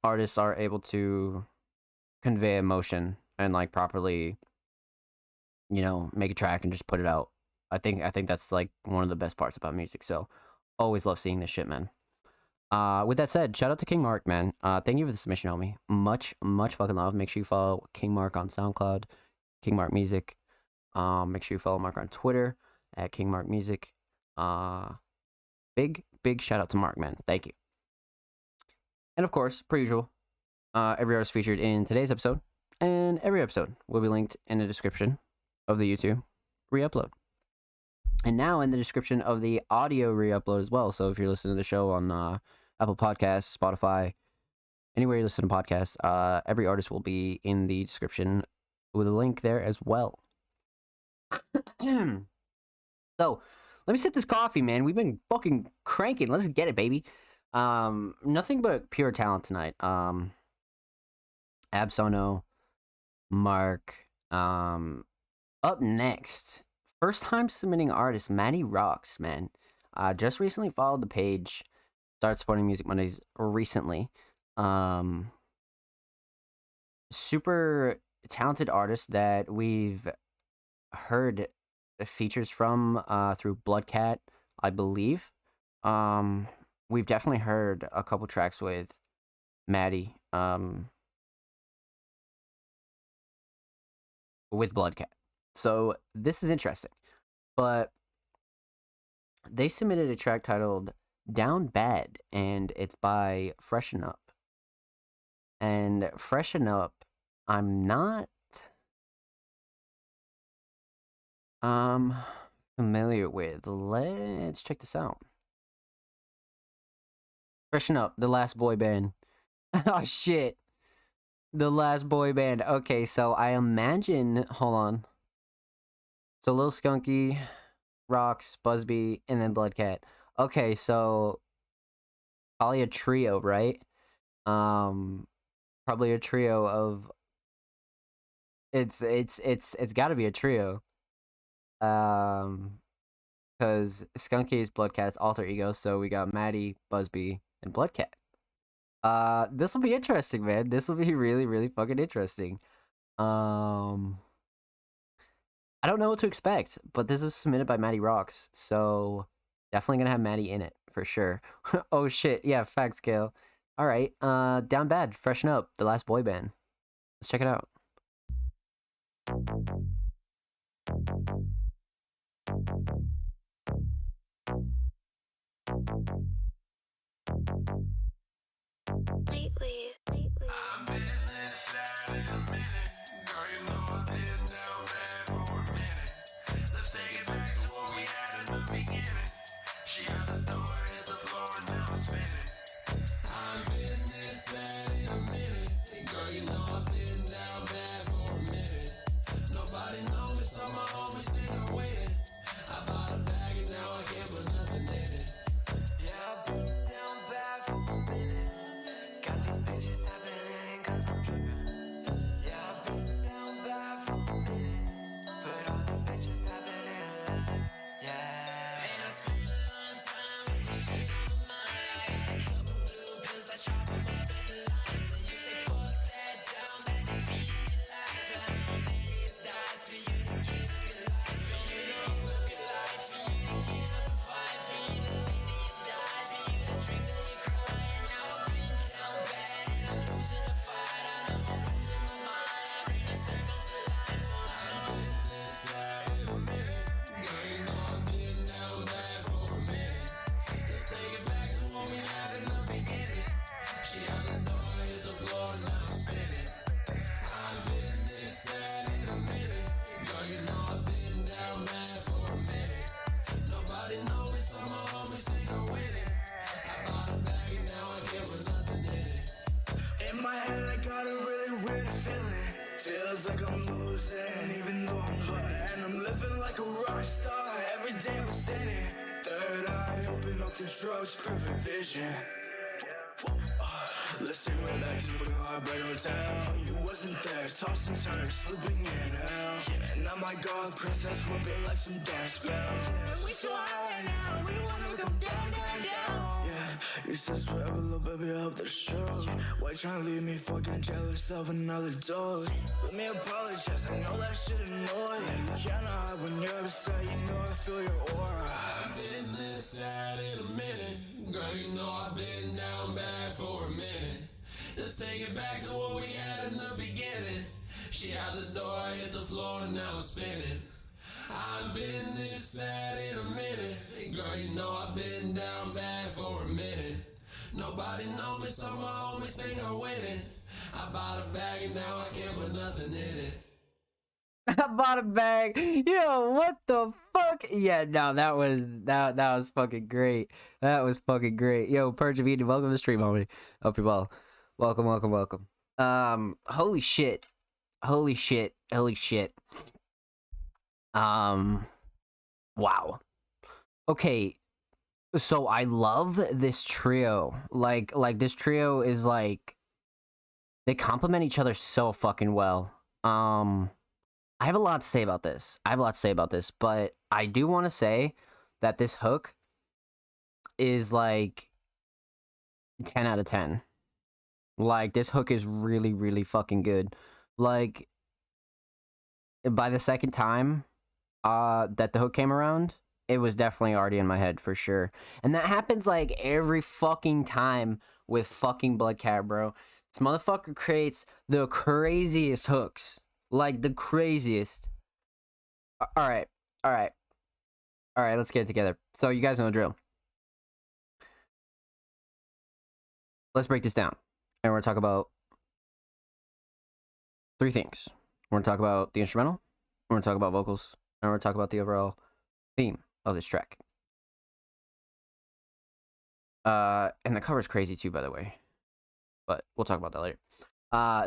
artists are able to convey emotion and like properly, make a track and just put it out. I think that's like one of the best parts about music. So always love seeing this shit, man. With that said, shout out to King Mark, man. Thank you for the submission, homie. Much, much fucking love. Make sure you follow King Mark on SoundCloud, King Mark Music. Make sure you follow Mark on Twitter at King Mark Music. Big, big shout out to Mark, man. Thank you. And of course, per usual, every artist featured in today's episode and every episode will be linked in the description of the YouTube re-upload. And now in the description of the audio re-upload as well. So if you're listening to the show on Apple Podcasts, Spotify, anywhere you listen to podcasts, every artist will be in the description with a link there as well. So let me sip this coffee, man. We've been fucking cranking. Let's get it, baby. Nothing but pure talent tonight. Absolno, Mark. Up next, First time submitting artist, Maddie Rocks, man. Just recently followed the page. Started supporting Music Mondays recently. Super talented artist that we've heard features from through Bloodcat, I believe. We've definitely heard a couple tracks with Maddie, with Bloodcat. So this is interesting. But they submitted a track titled Down Bad, and it's by Freshen Up. And Freshen Up, I'm not familiar with. Let's check this out. Freshen Up, the last boy band. Oh shit. The last boy band. Okay, so I imagine, hold on. So Lil Skunky, Rocks, Busby, and then Bloodcat. Okay, so probably a trio, right? Probably a trio of it's got to be a trio. Because Skunky is Bloodcat's alter ego, so we got Maddie, Busby, and Bloodcat. This will be interesting, man. This will be really, really fucking interesting. I don't know what to expect, but this is submitted by Maddie Rocks, so definitely gonna have Maddie in it for sure. Oh shit, yeah, fact scale. All right, Down Bad, Freshen Up, the last boy band. Let's check it out. Lately, I've been this sad in a minute. Girl, you know I've been down bad for a minute. Let's take it back to what we had in the beginning. She out the door, hit the floor, and now I'm spinning. I've been this sad in a minute. Girl, you know I've been down bad for a minute. Nobody knows me, so my homies think I'm waiting. I bought a bag and now I can't put nothing in it. Yeah, I've been down bad for a minute. Got these bitches tapping in cause I'm tripping. Yeah, I've been down bad for a minute. But all these bitches tapping in. Yeah. And I spent a long time with this shit on my mind. I got a couple blue pills, I chop them up in the lines. And you say fuck that down bad, they feeding me lies. I know that it's died for you to give up your life. For you to give up your life. For you to get up and fight. For you to leave till you die. For you to drink till you cry. And now I've been down bad and I'm losing the fight. I know I'm losing my mind. I bring the circles to life. I've been this sad in a minute. Girl, you know I've been down bad for a minute. Let's take it back to what we had in the beginning. She out the door, hit the floor, now I'm spinning. I've been this sad in a minute. Girl, you know I've been down bad for a minute. Nobody knows me, so my homies think I'm winning. I bought a bag and now I can't put nothing in it. In my head I got a really weird feeling. Feels like I'm losing even though I'm winning. And I'm living like a rock star, every day I'm sinning. Third eye open up the drugs, perfect vision. Let's take way back to the fucking heartbreak hotel. You wasn't there, tossed and turned, slipping in hell. Yeah, now my god, princess whipping like some damn spell. We so high right now, we wanna come down, down, down. Yeah, you said swear, little baby, I hope that's true. Why tryna leave me fucking jealous of another dog? Let me apologize, I know that shit annoying. You cannot hide when you're upset, you know I feel your aura. I've been this sad in a minute. Girl, you know I've been down bad for a minute. Let's take it back to what we had in the beginning. She out the door, hit the floor, and now I'm spinning. I've been this sad in a minute. Girl, you know I've been down bad for a minute. Nobody knows me, so my homies think I'm winning. I bought a bag and now I can't put nothing in it. I bought a bag. Yo, what the fuck? Yeah, no, that was fucking great. That was fucking great. Yo, Purge of Eden, welcome to the stream, homie. Hope you're well. Welcome. Holy shit. Wow. Okay, so I love this trio. Like this trio is like, they complement each other so fucking well. I have a lot to say about this. But I do want to say that this hook is like 10 out of 10. Like, this hook is really, really fucking good. Like, by the second time that the hook came around, it was definitely already in my head for sure. And that happens like every fucking time with fucking Bloodcat, bro. This motherfucker creates the craziest hooks. Like, the craziest. Alright, alright, alright, let's get it together. So, you guys know the drill. Let's break this down. And we're gonna talk about three things. We're gonna talk about the instrumental, we're gonna talk about vocals, and we're gonna talk about the overall theme of this track. And the cover's crazy too, by the way. But we'll talk about that later.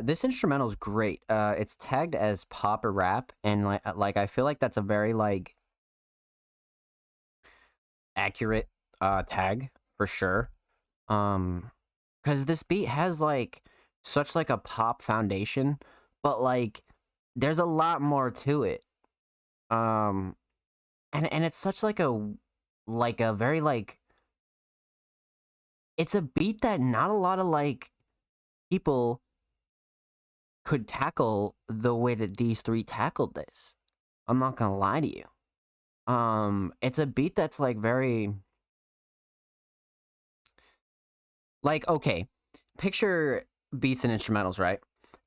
This instrumental is great. It's tagged as pop or rap, and like I feel like that's a very like accurate tag for sure. Because this beat has like such like a pop foundation, but like there's a lot more to it. And it's such like a very like, it's a beat that not a lot of like people could tackle the way that these three tackled this. I'm not gonna lie to you. It's a beat that's like very like, okay, picture beats and instrumentals, right?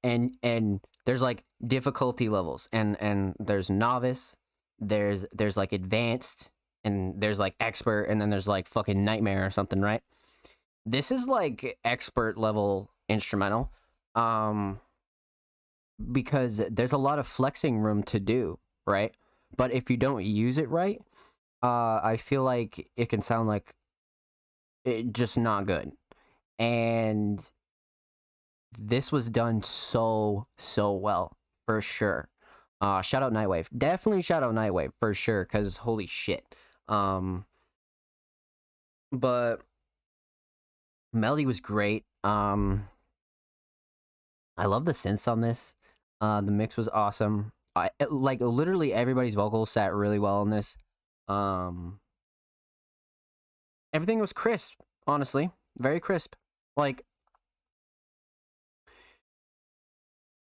And there's like difficulty levels, and there's novice, there's like advanced, and there's like expert, and then there's like fucking nightmare or something, right? This is like expert level instrumental, because there's a lot of flexing room to do, right? But if you don't use it right, I feel like it can sound like it just not good. And this was done so well, for sure. Shout out Nightwave. Definitely shout out Nightwave for sure, because holy shit. But melody was great. I love the synths on this. The mix was awesome. Like literally everybody's vocals sat really well on this. Everything was crisp, honestly. Very crisp. Like,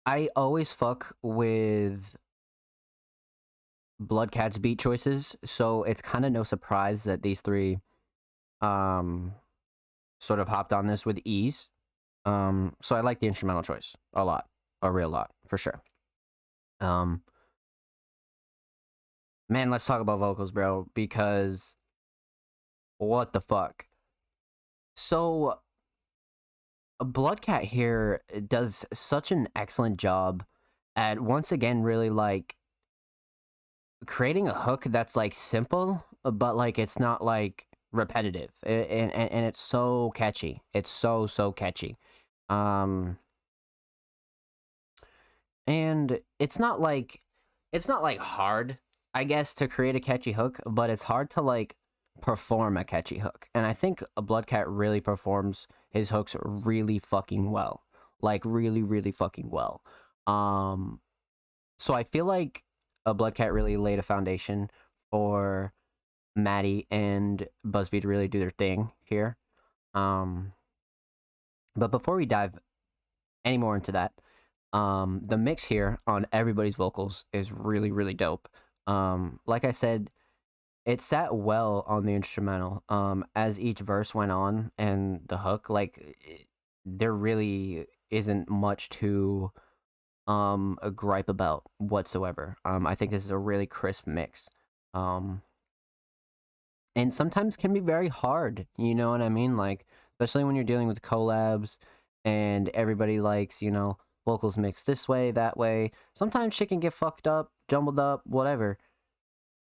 I always fuck with Bloodcat's beat choices, so it's kind of no surprise that these three sort of hopped on this with ease. So I like the instrumental choice a lot. A real lot, for sure. Man, let's talk about vocals, bro, because what the fuck? So Bloodcat here does such an excellent job at once again really like creating a hook that's like simple, but like it's not like repetitive, and it's so catchy. It's so catchy. And it's not like hard, I guess, to create a catchy hook, but it's hard to like perform a catchy hook. And I think a Bloodcat really performs his hooks really fucking well. Like really fucking well. So I feel like a Bloodcat really laid a foundation for Maddie and Busby to really do their thing here. But before we dive any more into that, the mix here on everybody's vocals is really dope. Like I said, it sat well on the instrumental. As each verse went on and the hook, like there really isn't much to a gripe about whatsoever. I think this is a really crisp mix. And sometimes can be very hard, you know what I mean? Like, especially when you're dealing with collabs and everybody likes, you know, vocals mixed this way, that way. Sometimes shit can get fucked up, jumbled up, whatever.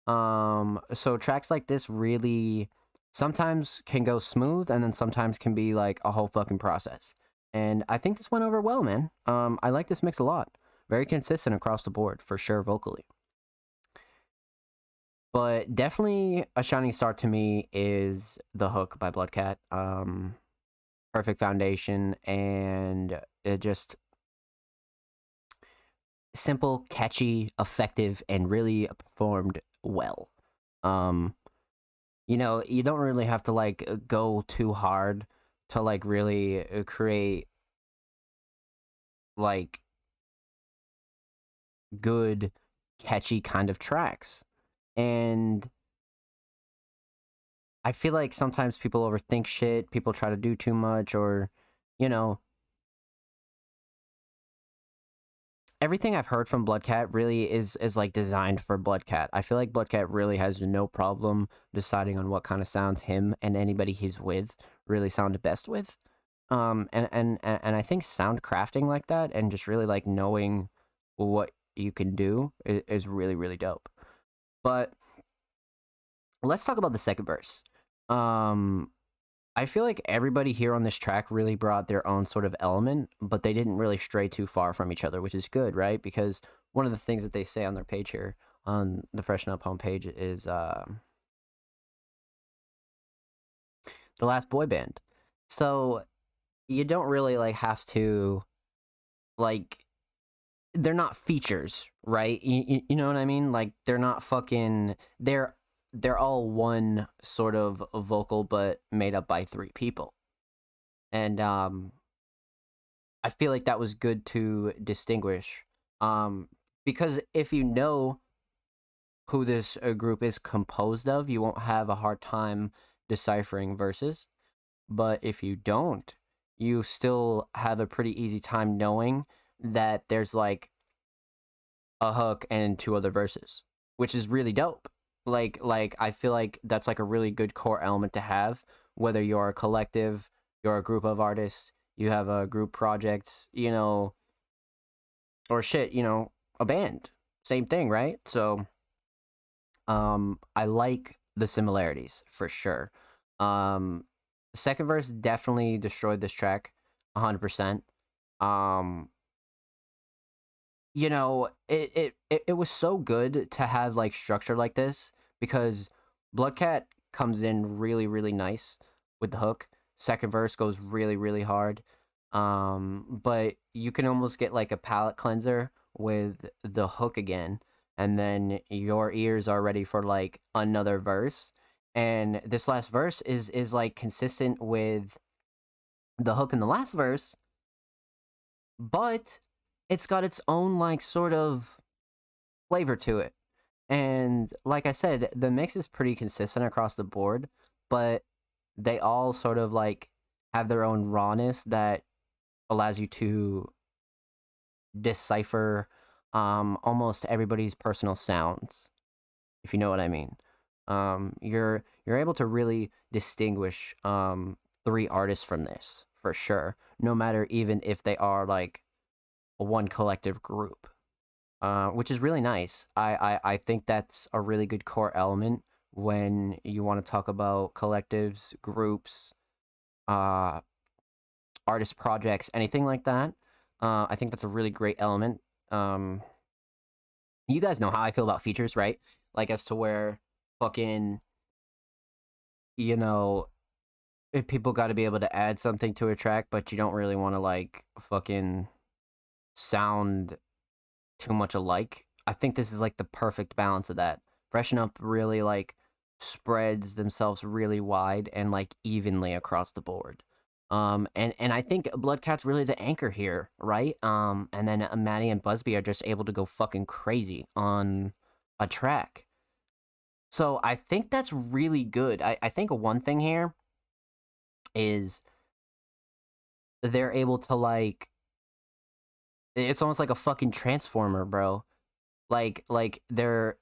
So tracks like this really sometimes can go smooth, and then sometimes can be like a whole fucking process. And I think this went over well, man. I like this mix a lot. Very consistent across the board, for sure, vocally. But definitely a shining star to me is The Hook by Bloodcat. Perfect foundation, and it just simple, catchy, effective, and really performed well. Um, you don't really have to like go too hard to like really create like good, catchy kind of tracks. And I feel like sometimes people overthink shit, people try to do too much, or, you know, everything I've heard from Bloodcat really is like designed for Bloodcat. I feel like Bloodcat really has no problem deciding on what kind of sounds him and anybody he's with really sound best with. And I think sound crafting like that and just really like knowing what you can do is really really dope. But let's talk about the second verse. Um, I feel like everybody here on this track really brought their own sort of element, but they didn't really stray too far from each other, which is good, right? Because one of the things that they say on their page here, on the Freshen Up homepage, is the last boy band. So you don't really like have to like they're not features, right? You know what I mean? Like they're not fucking they're all one sort of vocal but made up by three people. And I feel like that was good to distinguish. Because if you know who this group is composed of, you won't have a hard time deciphering verses. But if you don't, you still have a pretty easy time knowing that there's like a hook and two other verses, which is really dope. Like I feel like that's like a really good core element to have, whether you're a collective, you're a group of artists, you have a group project, or shit, a band. Same thing, right? So I like the similarities for sure. Um second verse definitely destroyed this track 100%. Um it was so good to have like structure like this because Bloodcat comes in really really nice with the hook. Second verse goes really really hard. But you can almost get like a palate cleanser with the hook again, and then your ears are ready for like another verse. And this last verse is like consistent with the hook in the last verse, but it's got its own like sort of flavor to it. And like I said, the mix is pretty consistent across the board, but they all sort of like have their own rawness that allows you to decipher almost everybody's personal sounds, if you know what I mean. You're able to really distinguish three artists from this for sure, no matter even if they are like one collective group, which is really nice. I think that's a really good core element when you want to talk about collectives, groups, uh, artist projects, anything like that. I think that's a really great element. Um, you guys know how I feel about features, right? Like as to where fucking, you know, if people got to be able to add something to a track, but you don't really want to like fucking sound too much alike. I think this is like the perfect balance of that. Freshen Up really like spreads themselves really wide and like evenly across the board. And I think Bloodcat's really the anchor here, right? And then Maddie and Busby are just able to go fucking crazy on a track. So I think that's really good. I think one thing here is they're able to like it's almost like a fucking transformer, bro. Like they're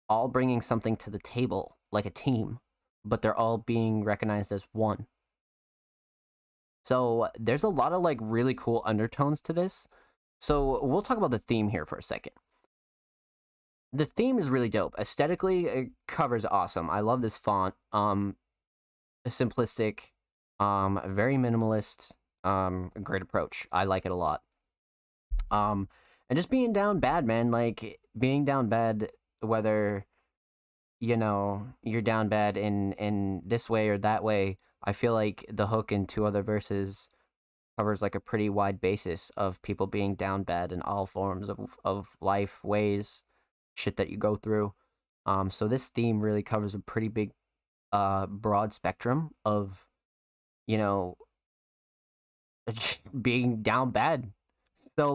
all bringing something to the table like a team, but they're all being recognized as one. So there's a lot of like really cool undertones to this. So we'll talk about the theme here for a second. The theme is really dope. Aesthetically, it covers awesome. I love this font. Simplistic, very minimalist, great approach. I like it a lot. Um, and just being down bad, man. Like being down bad, whether you're down bad in this way or that way. I feel like the hook and two other verses covers like a pretty wide basis of people being down bad in all forms of life, ways, shit that you go through. So this theme really covers a pretty big, broad spectrum of, you know, being down bad. So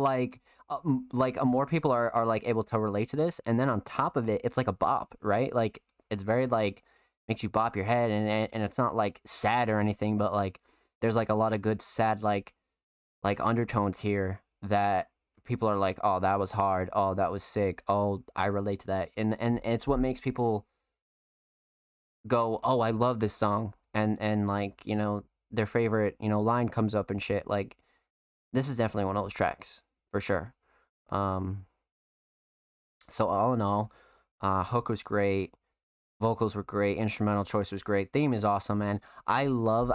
more people are like able to relate to this, and then on top of it, it's like a bop, right? Like it's very like makes you bop your head, and it's not like sad or anything, but like there's like a lot of good sad like undertones here that people are like, oh, that was hard, oh, that was sick, oh, I relate to that, and it's what makes people go, oh, I love this song, and like, you know, their favorite, you know, line comes up and shit. Like this is definitely one of those tracks for sure. So all in all, hook was great, vocals were great, instrumental choice was great, theme is awesome, man. I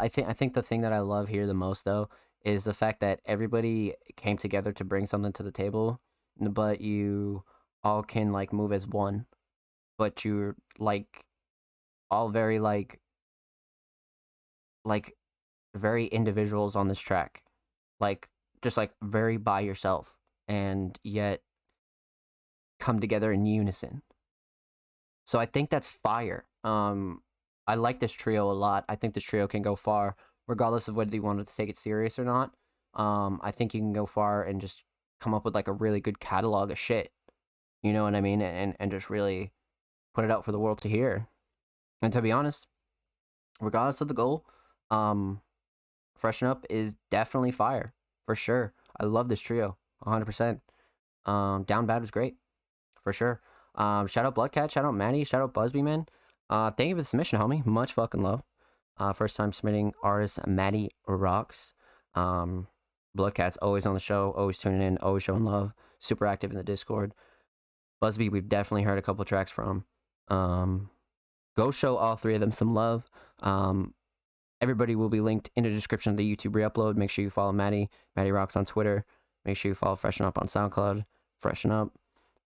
think the thing that I love here the most though is the fact that everybody came together to bring something to the table, but you all can like move as one, but you're like all very like very individuals on this track, like just like very by yourself, and yet come together in unison. So I think that's fire. I like this trio a lot. I think this trio can go far, regardless of whether you wanted to take it serious or not. I think you can go far and just come up with like a really good catalog of shit. You know what I mean? And just really put it out for the world to hear. And to be honest, regardless of the goal, Freshen Up is definitely fire for sure. I love this trio 100%. Down Bad was great for sure. Shout out Bloodcat, shout out Maddie, shout out Busby, man. Thank you for the submission, homie. Much fucking love. First time submitting artist Maddie rocks. Bloodcat's always on the show, always tuning in, always showing love, super active in the Discord. Busby, we've definitely heard a couple tracks from. Go show all three of them some love. Everybody will be linked in the description of the YouTube re-upload. Make sure you follow Maddie Rocks on Twitter. Make sure you follow Freshen Up on SoundCloud. Freshen Up.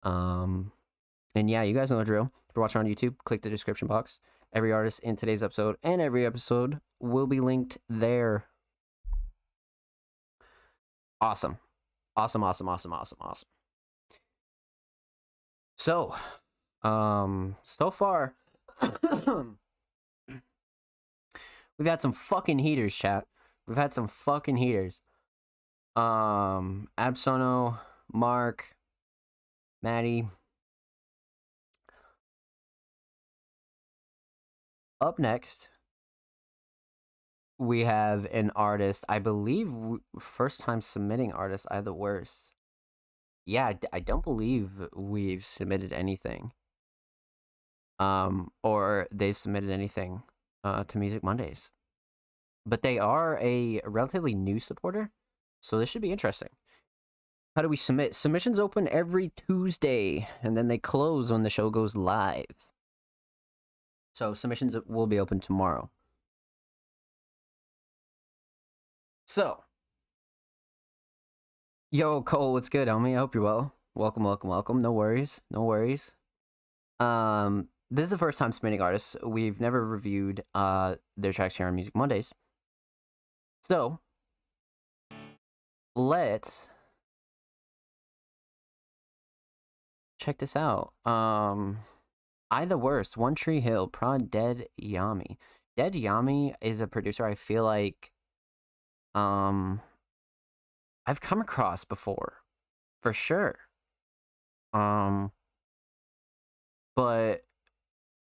And yeah, you guys know the drill. If you're watching on YouTube, click the description box. Every artist in today's episode and every episode will be linked there. Awesome. Awesome. So, so far, we've had some fucking heaters, chat. We've had some fucking heaters. Absolo, Mark, Maddie. Up next, we have an artist, I believe, first time submitting artist, I the worst. Yeah, I don't believe we've submitted anything. Or they've submitted anything to Music Mondays. But they are a relatively new supporter, so this should be interesting. How do we submit? Submissions open every Tuesday, and then they close when the show goes live. So submissions will be open tomorrow. So, yo, Cole, what's good, homie? I hope you're well. Welcome. No worries. This is the first time submitting artists. We've never reviewed their tracks here on Music Mondays. So, let's check this out. I the Worst, One Tree Hill, Prod Dead Yami. Dead Yami is a producer I feel like I've come across before, for sure. But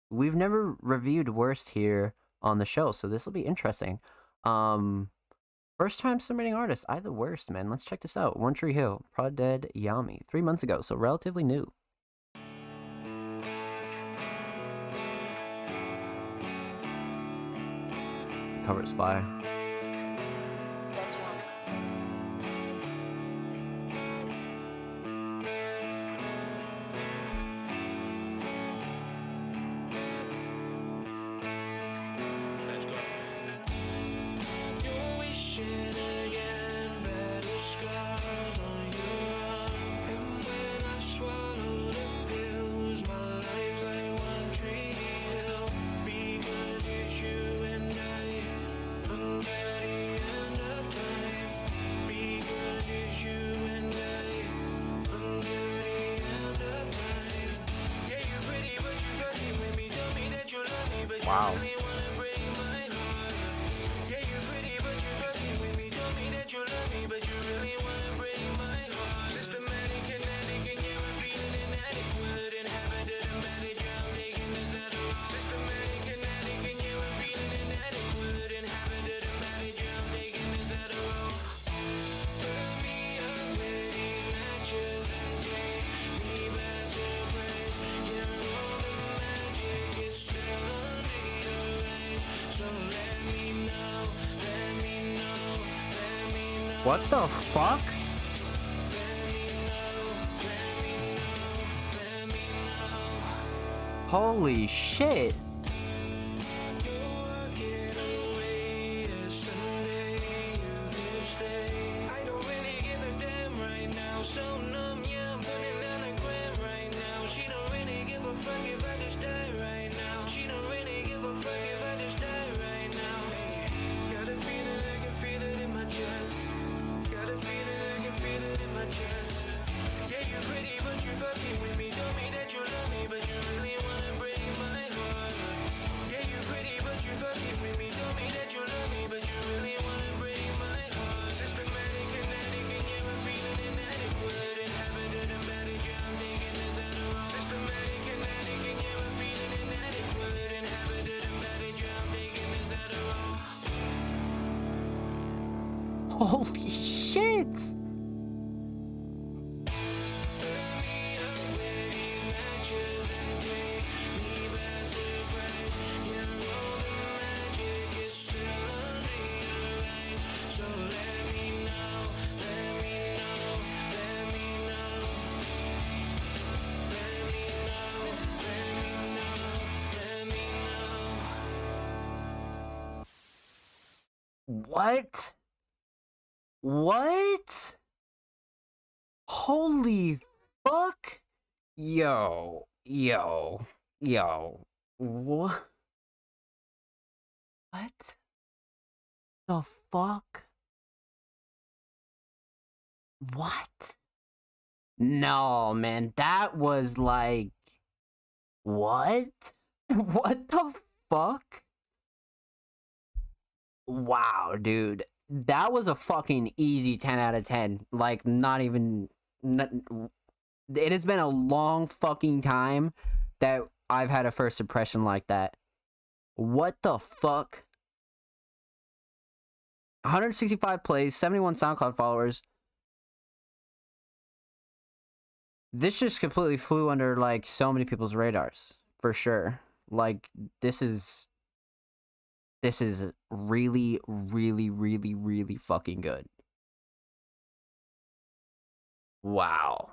we've never reviewed Worst here on the show, so this will be interesting. First time submitting artist, I the Worst, man. Let's check this out. One Tree Hill, Prod Dead Yami, 3 months ago, so relatively new. Cover's fire. Wow. What the fuck? Holy shit. Holy shit! What? What? Holy fuck? Yo. What? What the fuck? What? No, man, that was like, what? What the fuck? Wow, dude. That was a fucking easy 10 out of 10. Like, not even. It has been a long fucking time that I've had a first impression like that. What the fuck? 165 plays, 71 SoundCloud followers. This just completely flew under, like, so many people's radars. For sure. Like, this is really, really, really, really fucking good. Wow.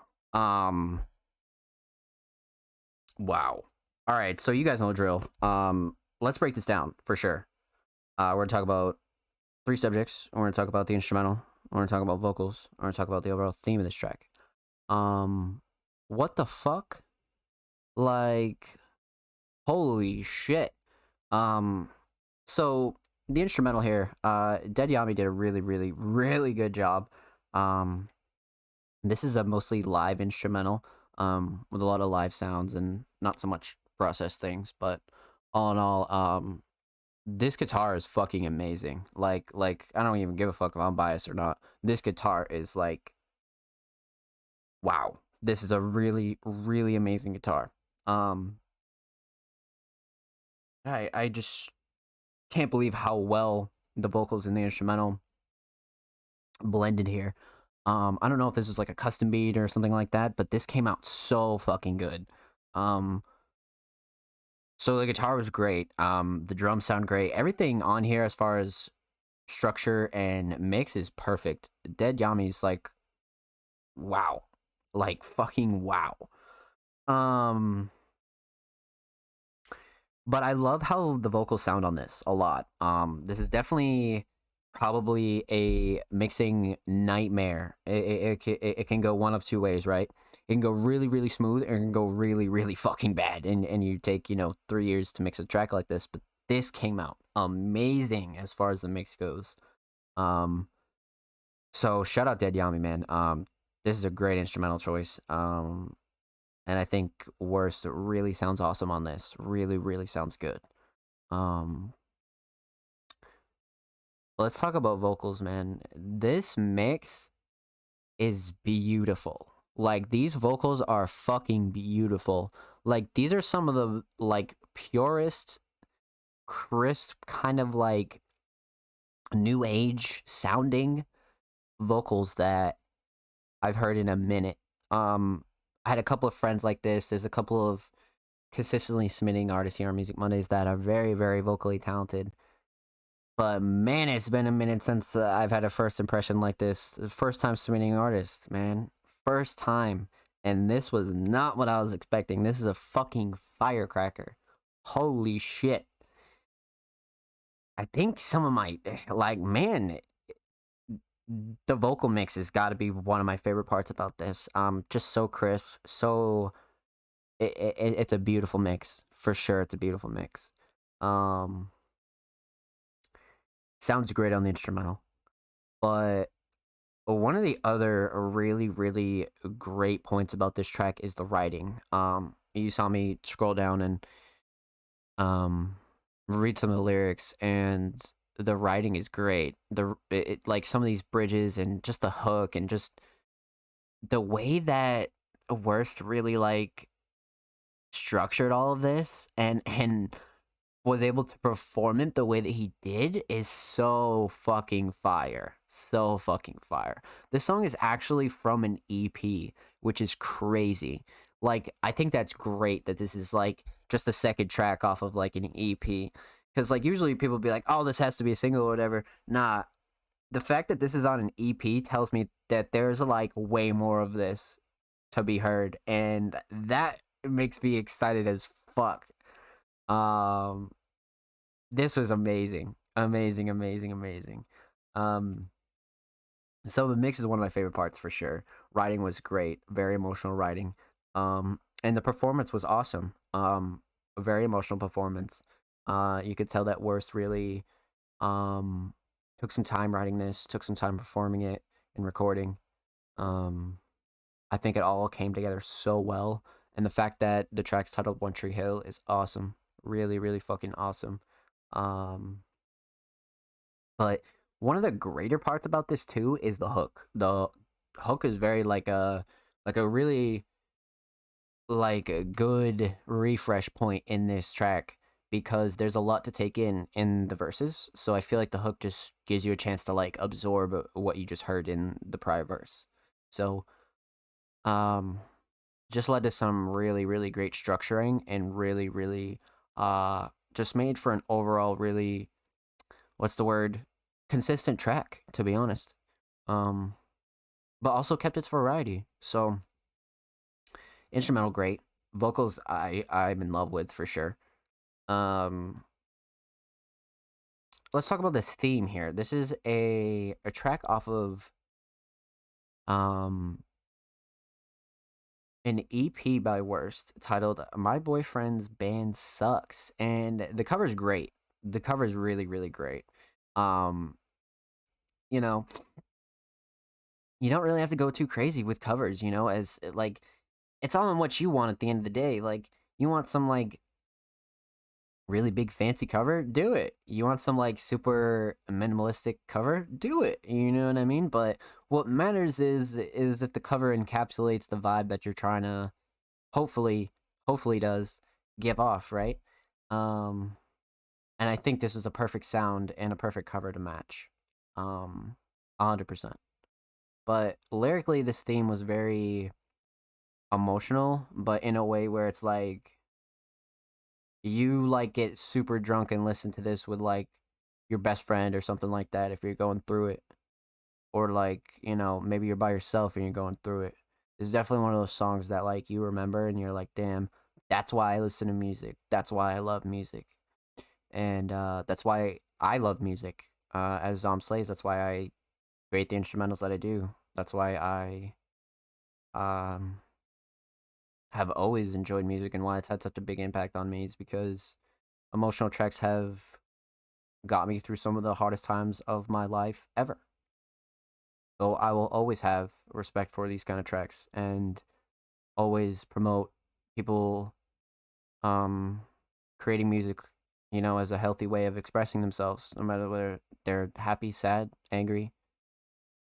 Wow. All right, so you guys know the drill. Let's break this down for sure. We're gonna talk about 3 subjects. We're gonna talk about the instrumental. We're gonna talk about vocals. We're gonna talk about the overall theme of this track. What the fuck? Like, holy shit. So the instrumental here, Dead Yami did a really, really, really good job. This is a mostly live instrumental, with a lot of live sounds and not so much processed things, but all in all, this guitar is fucking amazing. Like I don't even give a fuck if I'm biased or not. This guitar is like, wow. This is a really, really amazing guitar. I just can't believe how well the vocals and the instrumental blended here. I don't know if this was like a custom beat or something like that, but this came out so fucking good. So the guitar was great. The drums sound great. Everything on here as far as structure and mix is perfect. Dead Yami's like, wow. Like fucking wow. But I love how the vocals sound on this a lot. This is definitely probably a mixing nightmare. It can go one of 2 ways, right? It can go really, really smooth, or it can go really, really fucking bad. And you take, 3 years to mix a track like this, but this came out amazing as far as the mix goes. So shout out Dead Yami, man. This is a great instrumental choice. And I think Worst really sounds awesome on this. Really, really sounds good. Um, let's talk about vocals, man. This mix is beautiful. Like these vocals are fucking beautiful. Like these are some of the like purest, crisp, kind of like new age sounding vocals that I've heard in a minute. I had a couple of friends like this. There's a couple of consistently submitting artists here on Music Mondays that are very, very vocally talented. But man, it's been a minute since I've had a first impression like this. First time submitting artist, man. First time. And this was not what I was expecting. This is a fucking firecracker. Holy shit. I think some of my, like, man, the vocal mix has got to be one of my favorite parts about this. Just so crisp, so it's a beautiful mix for sure. It's a beautiful mix. Um, sounds great on the instrumental, but one of the other really really great points about this track is the writing. You saw me scroll down and um read some of the lyrics, and the writing is great. Like some of these bridges and just the hook and just the way that Worst really like structured all of this and was able to perform it the way that he did is so fucking fire. So fucking fire. This song is actually from an EP, which is crazy. Like, I think that's great that this is like just the second track off of like an EP. Because like usually people be like, oh, this has to be a single or whatever. Nah. The fact that this is on an EP tells me that there's like way more of this to be heard. And that makes me excited as fuck. Um, this was amazing, amazing, amazing, amazing. Um, so the mix is one of my favorite parts for sure. Writing was great, very emotional writing. And the performance was awesome. A very emotional performance. You could tell that Worst really um took some time writing this, took some time performing it and recording. Um, I think it all came together so well, and the fact that the track's titled One Tree Hill is awesome. Really, really fucking awesome. Um, but one of the greater parts about this too is the hook. The hook is very like a really like a good refresh point in this track because there's a lot to take in the verses. So I feel like the hook just gives you a chance to like absorb what you just heard in the prior verse. So um just led to some really really great structuring and really really just made for an overall really, what's the word, consistent track, to be honest. um but also kept its variety. So instrumental great, vocals I'm in love with for sure. um let's talk about this theme here. This is a track off of um an EP by Worst titled My Boyfriend's Band Sucks. And the cover's great. The cover's really, really great. Um, you know, you don't really have to go too crazy with covers, you know, as like it's all in what you want at the end of the day. Like you want some like really big fancy cover, do it. You want some like super minimalistic cover, do it. You know what I mean? But what matters is if the cover encapsulates the vibe that you're trying to hopefully hopefully does give off, right? Um and I think this was a perfect sound and a perfect cover to match. 100%. But lyrically this theme was very emotional, but in a way where it's like you like get super drunk and listen to this with like your best friend or something like that if you're going through it, or like, you know, maybe you're by yourself and you're going through it. It's definitely one of those songs that like you remember and you're like, damn, that's why I listen to music. That's why I love music. And that's why I love music. As Zom Slays, that's why I create the instrumentals that I do. That's why I um have always enjoyed music and why it's had such a big impact on me is because emotional tracks have got me through some of the hardest times of my life ever. So I will always have respect for these kind of tracks and always promote people um creating music, you know, as a healthy way of expressing themselves, no matter whether they're happy, sad, angry,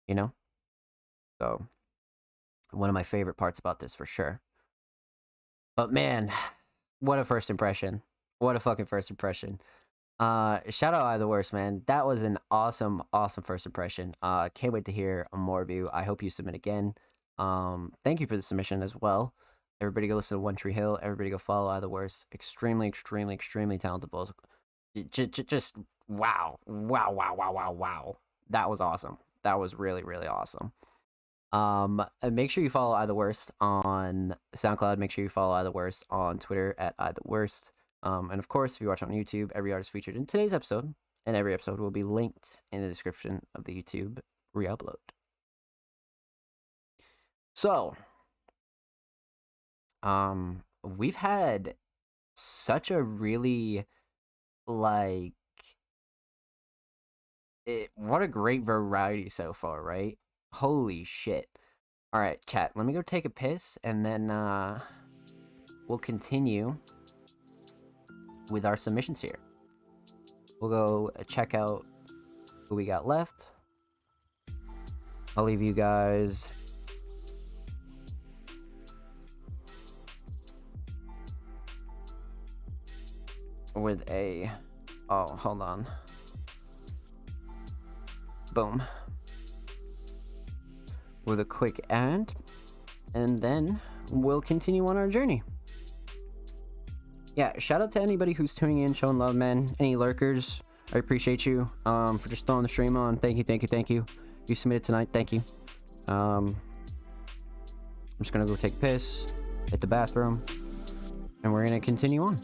you know? So, one of my favorite parts about this for sure. But man, what a first impression. What a fucking first impression. Shout out I the Worst, man. That was an awesome, awesome first impression. Can't wait to hear more of you. I hope you submit again. Thank you for the submission as well. Everybody go listen to One Tree Hill. Everybody go follow I the Worst. Extremely, extremely, extremely talented vocals. Just wow, wow, wow, wow, wow, wow. That was awesome. That was really, really awesome. And make sure you follow I the Worst on SoundCloud. Make sure you follow I the Worst on Twitter at I the Worst. And of course, if you watch on YouTube, every artist featured in today's episode and every episode will be linked in the description of the YouTube re-upload. So, we've had such a really what a great variety so far, right? Holy shit. All right, chat, let me go take a piss and then we'll continue with our submissions here. We'll go check out who we got left. I'll leave you guys with a... Oh, hold on. Boom. With a quick ad, and then we'll continue on our journey. Yeah, shout out to anybody who's tuning in, showing love, man. Any lurkers, I appreciate you for just throwing the stream on. Thank you, thank you, thank you. You submitted tonight, thank you. I'm just gonna go take a piss, hit the bathroom, and we're gonna continue on.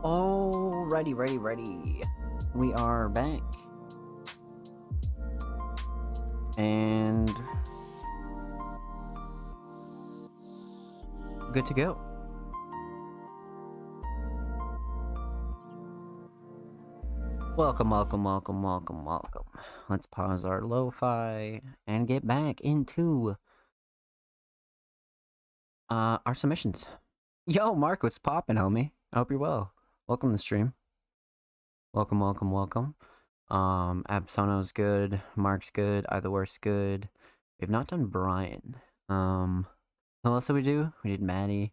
Oh, ready. We are back. And good to go. Welcome. Let's pause our lo-fi and get back into our submissions. Yo, Mark, what's poppin', homie? I hope you're well. Welcome to the stream. Welcome. Absono's good. Mark's good. Either Worst's good. We've not done Brian. Who else did we do? We did Maddie.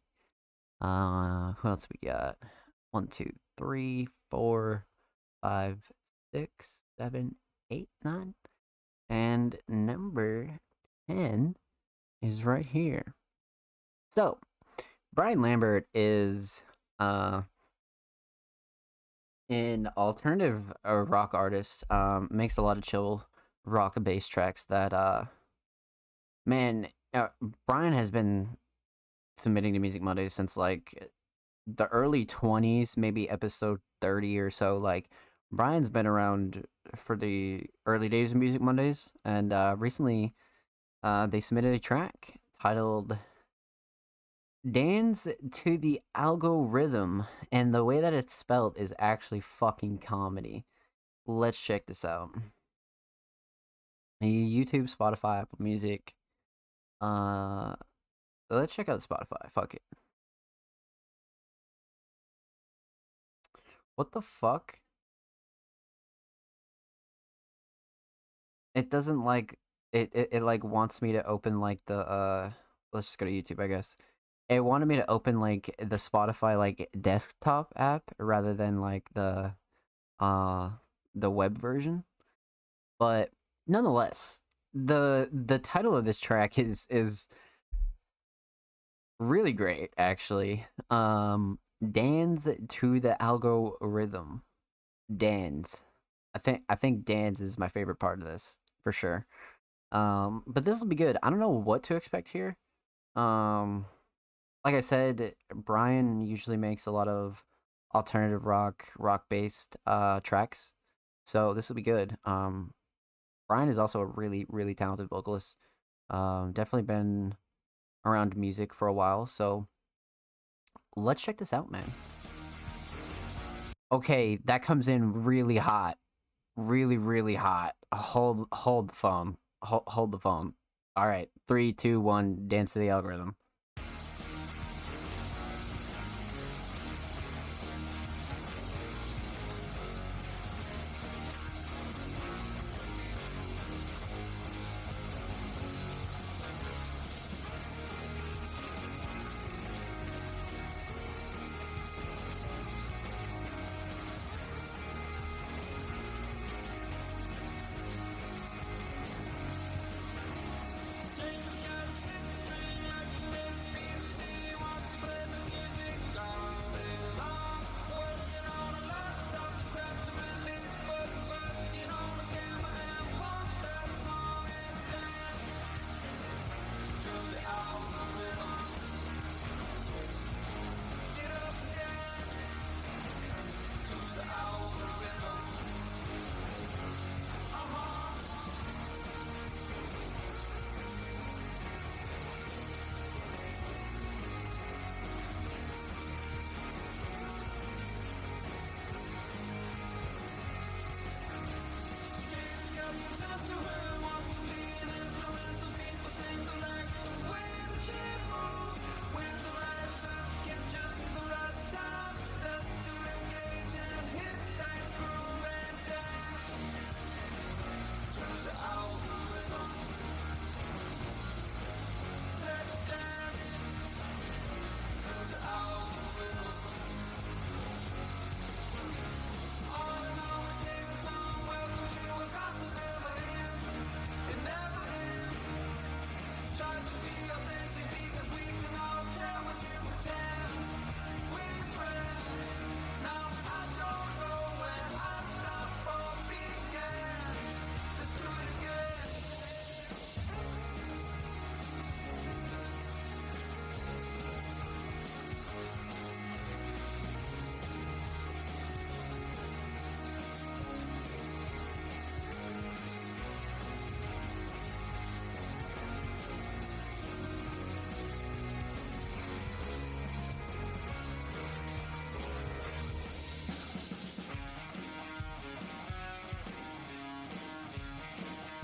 Who else we got? 1, 2, 3, 4, 5, 6, 7, 8, 9. And number 10 is right here. So, Brian Lambert is an alternative rock artist. Makes a lot of chill rock and bass tracks that man, Brian has been submitting to Music Mondays since like the early 20s, maybe episode 30 or so. Like, Brian's been around for the early days of Music Mondays, and recently they submitted a track titled Dance to the Algorithm, and the way that it's spelled is actually fucking comedy. Let's check this out. YouTube, Spotify, Apple Music. Let's check out Spotify. Fuck it. What the fuck? It doesn't like it like wants me to open like the let's just go to YouTube, I guess. It wanted me to open like the Spotify like desktop app rather than like the web version. But nonetheless, the title of this track is really great actually. Dance to the Algorithm. Dance. I think dance is my favorite part of this for sure. But this will be good. I don't know what to expect here. Like I said, Brian usually makes a lot of alternative rock based tracks, so this will be good. Brian is also a really talented vocalist. Definitely been around music for a while, so let's check this out, man. Okay, that comes in really hot, really hot. Hold the phone. Hold the phone. All right, 3, 2, 1. Dance to the Algorithm.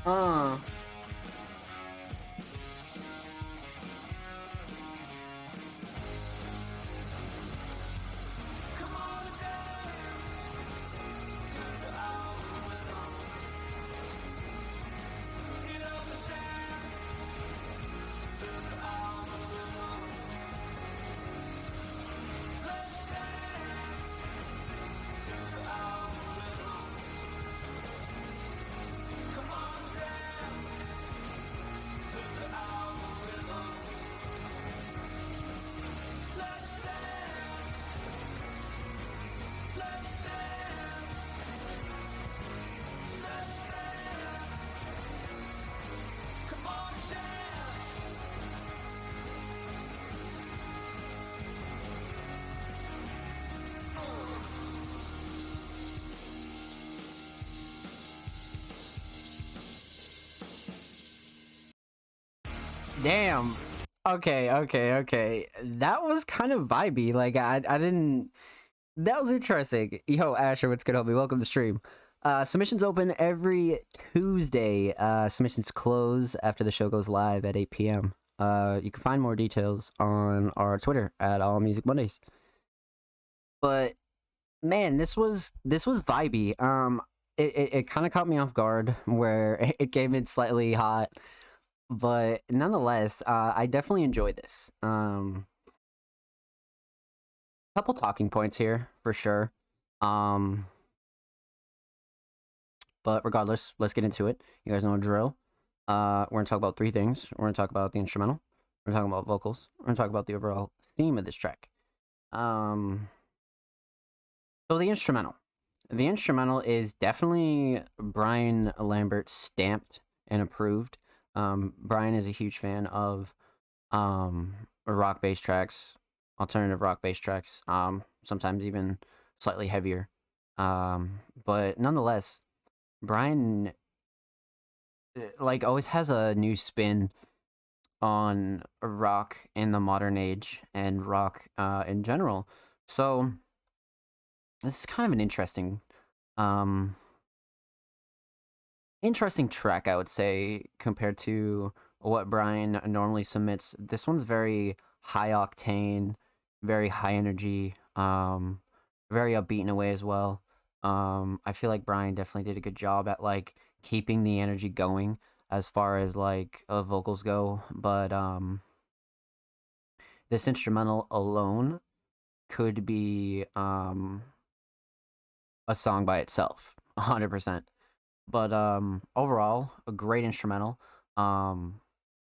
Uh. Damn. Okay. That was kind of vibey. Like I didn't. That was interesting. Yo, Asher, what's good, homie? Welcome to stream. Submissions open every Tuesday. Submissions close after the show goes live at 8 p.m. You can find more details on our Twitter at All Music Mondays. But man, this was vibey. It kind of caught me off guard where it came in slightly hot, but nonetheless, I definitely enjoy this. Couple talking points here for sure. Um, but regardless, let's get into it. You guys know the drill. We're gonna talk about three things. We're gonna talk about the instrumental. We're talking about vocals. We're gonna talk about the overall theme of this track. Um, so the instrumental. The instrumental is definitely Brian Lambert stamped and approved. Brian is a huge fan of rock bass tracks, alternative rock bass tracks, sometimes even slightly heavier. But nonetheless, Brian like always has a new spin on rock in the modern age and rock in general. So this is kind of an um interesting track, I would say, compared to what Brian normally submits. This one's very high octane, very high energy, very upbeat in a way as well. I feel like Brian definitely did a good job at like keeping the energy going as far as like vocals go, but this instrumental alone could be a song by itself, 100%. But overall, a great instrumental. Um,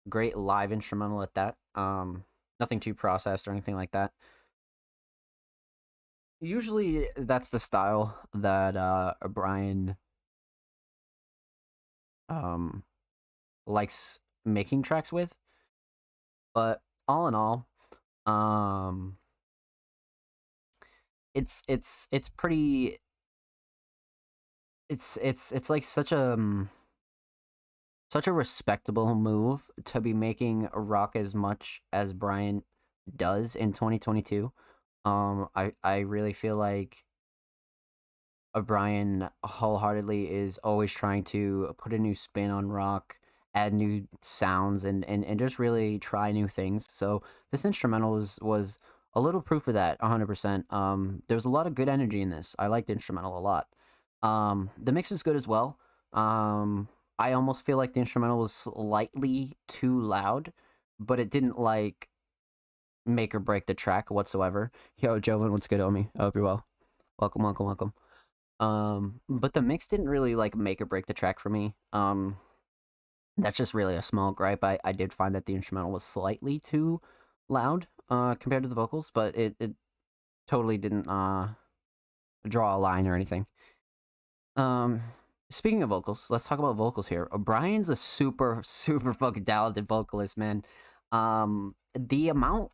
Great live instrumental at that. Nothing too processed or anything like that. Usually, that's the style that Brian um likes making tracks with. But all in all, um, it's pretty. It's like such a respectable move to be making rock as much as Brian does in 2022. I really feel like Brian wholeheartedly is always trying to put a new spin on rock, add new sounds, and just really try new things. So this instrumental was a little proof of that, 100%. There was a lot of good energy in this. I liked the instrumental a lot. The mix was good as well. I almost feel like the instrumental was slightly too loud, but it didn't like make or break the track whatsoever. Yo, Jovan, what's good, homie? I hope you're well. Welcome. But the mix didn't really like make or break the track for me. That's just really a small gripe. I did find that the instrumental was slightly too loud compared to the vocals, but it totally didn't draw a line or anything. Um, Speaking of vocals, let's talk about vocals here. Brian's a super fucking talented vocalist, man. The amount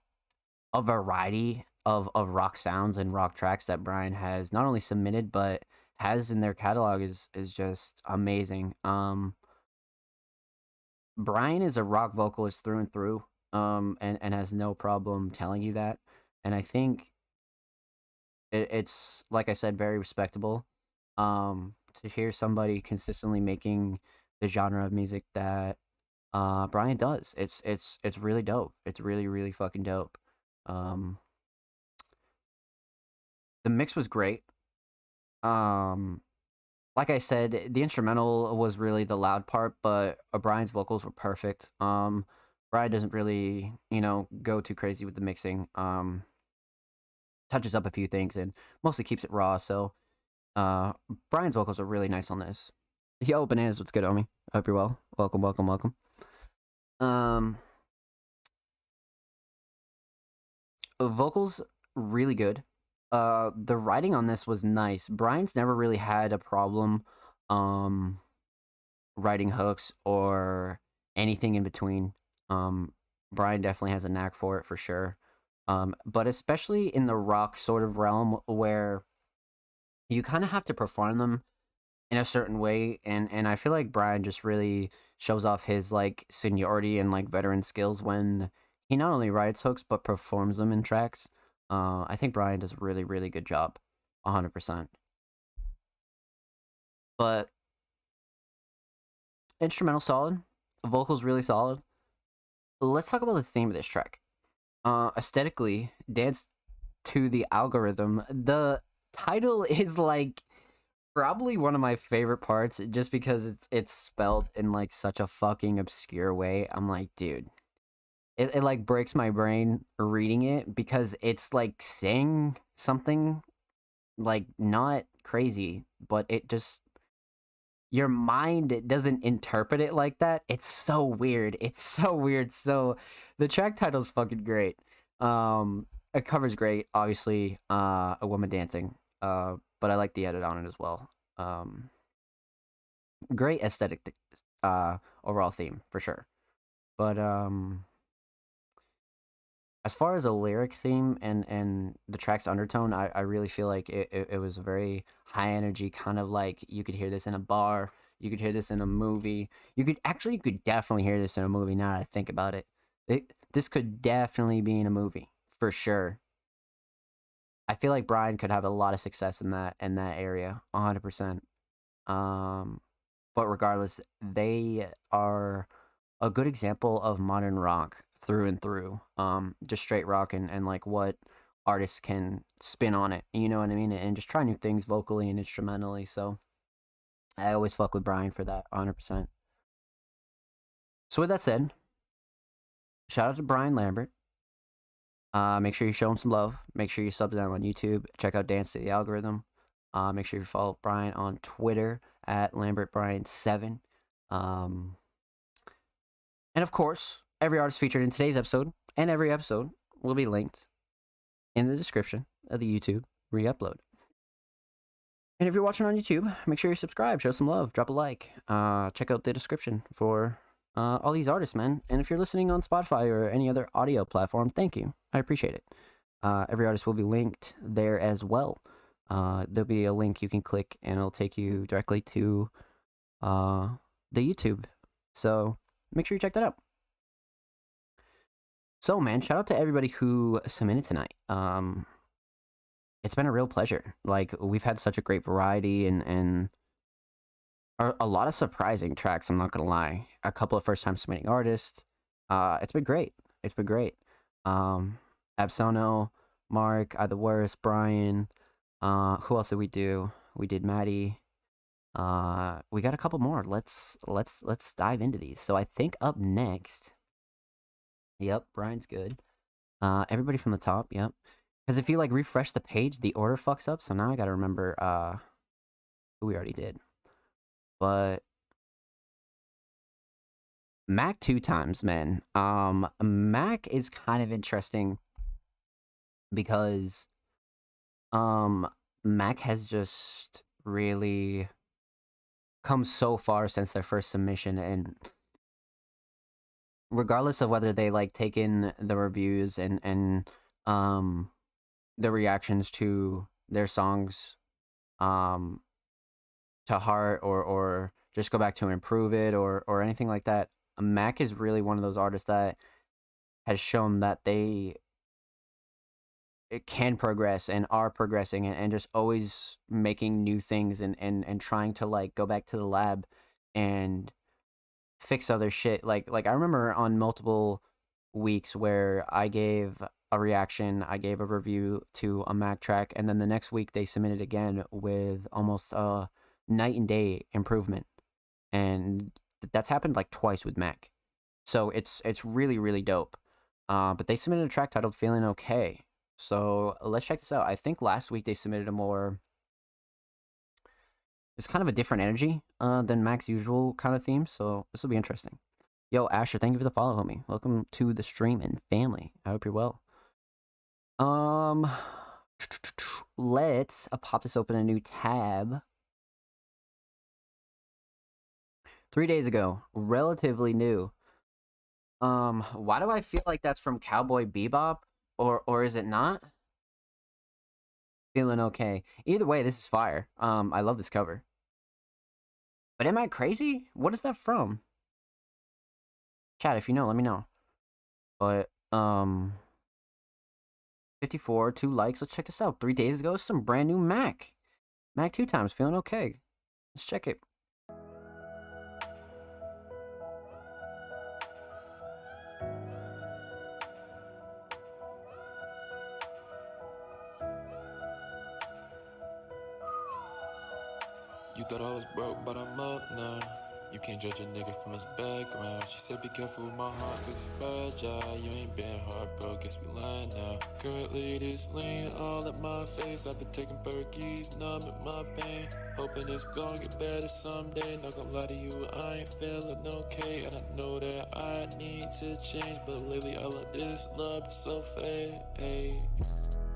of variety of rock sounds and rock tracks that Brian has not only submitted but has in their catalog is just amazing. Brian is a rock vocalist through and through, and has no problem telling you that. And I think it's like I said, very respectable. To hear somebody consistently making the genre of music that Brian does. It's really dope. It's really really fucking dope. Um, the mix was great. Um, like I said, the instrumental was really the loud part, but Brian's vocals were perfect. Brian doesn't really, go too crazy with the mixing. Touches up a few things and mostly keeps it raw. So, uh, Brian's vocals are really nice on this. Yo, Bananas, what's good, homie? I hope you're well. Welcome, welcome, welcome. Um, vocals really good. The writing on this was nice. Brian's never really had a problem, um, writing hooks or anything in between. Um, Brian definitely has a knack for it for sure. But especially in the rock sort of realm where you kind of have to perform them in a certain way, and I feel like Brian just really shows off his like seniority and like veteran skills when he not only writes hooks but performs them in tracks. I think Brian does a really really good job, 100%. But instrumental solid, vocals really solid. Let's talk about the theme of this track. Aesthetically, Dance to the Algorithm. The title is like probably one of my favorite parts just because it's spelled in like such a fucking obscure way. I'm like, dude, it like breaks my brain reading it because it's like saying something like not crazy, but it just your mind doesn't interpret it like that. It's so weird. It's so weird. So the track title's fucking great. It covers great, obviously, a woman dancing. But I like the edit on it as well. Um, Great aesthetic, overall theme for sure. But as far as a lyric theme and the track's undertone, I really feel like it was very high energy, kind of like you could hear this in a bar, you could hear this in a movie. You could definitely hear this in a movie now that I think about it. This could definitely be in a movie for sure. I feel like Brian could have a lot of success in that area, 100%. Um, but regardless, they are a good example of modern rock through and through. Just straight rock and like what artists can spin on it. You know what I mean? And just try new things vocally and instrumentally. So I always fuck with Brian for that, 100%. So with that said, shout out to Brian Lambert. Make sure you show him some love. Make sure you sub to them on YouTube. Check out Dance to the Algorithm. Make sure you follow Brian on Twitter at LambertBrian7. Um, and of course, every artist featured in today's episode and every episode will be linked in the description of the YouTube re-upload. And if you're watching on YouTube, make sure you subscribe, show some love, drop a like. Check out the description for all these artists, man. And if you're listening on Spotify or any other audio platform, thank you. I appreciate it. Every artist will be linked there as well. There'll be a link you can click and it'll take you directly to the YouTube. So make sure you check that out. So, man, shout out to everybody who submitted tonight. It's been a real pleasure. Like, we've had such a great variety and a lot of surprising tracks, I'm not going to lie. A couple of first-time submitting artists. It's been great. It's been great. Absono, Mark, Either Worst, Brian. Who else did we do? We did Maddie. We got a couple more. Let's dive into these. So I think up next. Yep, Brian's good. Everybody from the top. Yep. Because if you like refresh the page, the order fucks up. So now I gotta remember who we already did. But Mac 2 times, man. Mac is kind of interesting because Mac has just really come so far since their first submission, and regardless of whether they like take in the reviews and the reactions to their songs um to heart or just go back to improve it or anything like that, Mac is really one of those artists that has shown that they it can progress and are progressing and just always making new things and trying to like go back to the lab and fix other shit. Like I remember on multiple weeks where I gave a reaction, I gave a review to a Mac track, and then the next week they submitted again with almost a night and day improvement, and that's happened like twice with Mac. So it's really really dope. But they submitted a track titled "Feeling Okay." So let's check this out. I think last week they submitted a more, it's kind of a different energy than Mac's usual kind of theme. So this will be interesting. Yo, Asher, thank you for the follow, homie. Welcome to the stream and family. I hope you're well. Let's pop this open a new tab. 3 days ago, relatively new. Why do I feel like that's from Cowboy Bebop, or is it not? Feeling okay. Either way, this is fire. I love this cover. But am I crazy? What is that from? Chat, if you know, let me know. But 54, 2 likes. Let's check this out. 3 days ago, some brand new Mac. Mac 2 times, feeling okay. Let's check it. You thought I was broke, but I'm up now. You can't judge a nigga from his background. She said be careful with my heart cause it's fragile. You ain't been heartbroken, guess we lying now. Currently this lean all at my face. I've been taking Berkeys, numbing my pain. Hoping it's gonna get better someday. Not gonna lie to you, I ain't feeling okay. And I know that I need to change, but lately all of this love is so fake.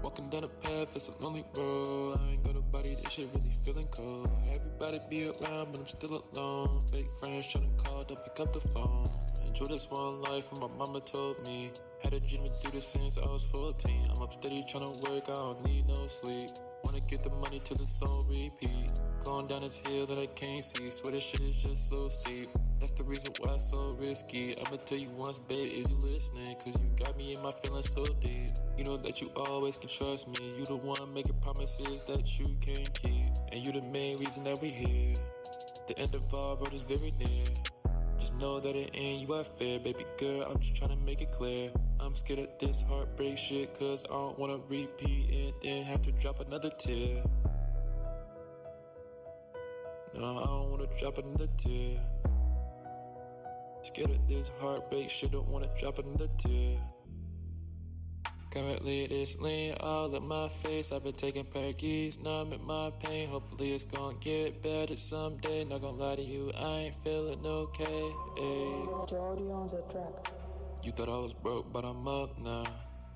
Walking down the path, it's a lonely road. I ain't got nobody, this shit really feeling cold. Everybody be around, but I'm still alone. Fake friends tryna call, don't pick up the phone. Enjoy this one life, what my mama told me. Had a dream to do this since I was 14. I'm up steady tryna work, I don't need no sleep. Wanna get the money till it's on repeat. Going down this hill that I can't see. Swear this shit is just so steep. That's the reason why it's so risky. I'ma tell you once, babe, is you listening? Cause you got me in my feelings so deep. You know that you always can trust me. You the one making promises that you can't keep. And you the main reason that we here. The end of our road is very near. Just know that it ain't you I fear. Baby girl, I'm just trying to make it clear. I'm scared of this heartbreak shit. Cause I don't wanna repeat and then have to drop another tear. No, I don't wanna drop another tear. Scared of this heartbreak shit, don't wanna drop another tear. Currently this lean all in my face. I've been taking Perkies, numbing my pain. Hopefully it's gonna get better someday. Not gonna lie to you, I ain't feeling okay. Jordy owns a track. You thought I was broke, but I'm up now.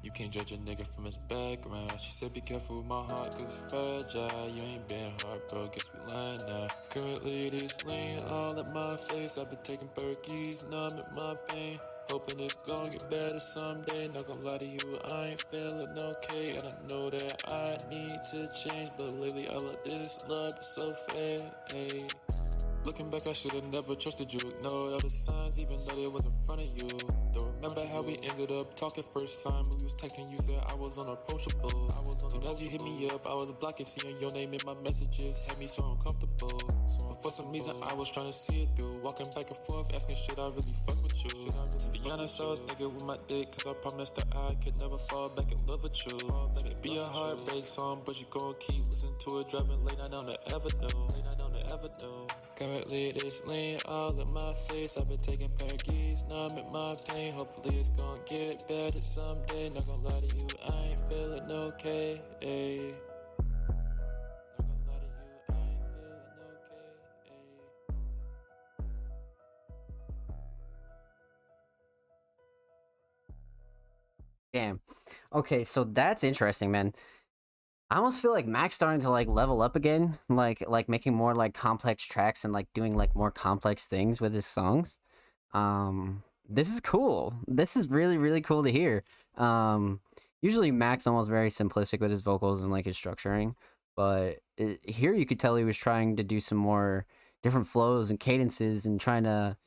You can't judge a nigga from his background. She said be careful with my heart cause it's fragile. You ain't been heartbroken, guess we lying now. Currently this lean all at my face. I've been taking Berkeys, numbing my pain. Hoping it's gonna get better someday. Not gonna lie to you, I ain't feeling okay. And I know that I need to change, but lately all of this love is so fake. Looking back, I should've never trusted you. Ignored all the signs, even though they was in front of you. Don't remember how we ended up talking first time. We was texting, you said I was unapproachable. Soon as you hit me up, I was blocking. Seeing your name in my messages had me so uncomfortable. But for some reason, I was trying to see it through. Walking back and forth, asking should I really fuck with you. To be honest, I was thinking with my dick, cause I promised that I could never fall back in love with you. Let it be a heartbreak song, but you gon' keep listening to it, driving late night on the Avenue. Currently this lean all in my face. I've been taking Perkies, numbing my pain. Hopefully it's gonna get better someday. Not gonna lie to you, I ain't feeling okay. Not gonna lie to you, I ain't feeling okay. Damn. Okay, so that's interesting, man. I almost feel like Mac's starting to like level up again, like making more like complex tracks and like doing like more complex things with his songs. This is cool. This is really really cool to hear. Usually Mac's almost very simplistic with his vocals and like his structuring, but here you could tell he was trying to do some more different flows and cadences and trying to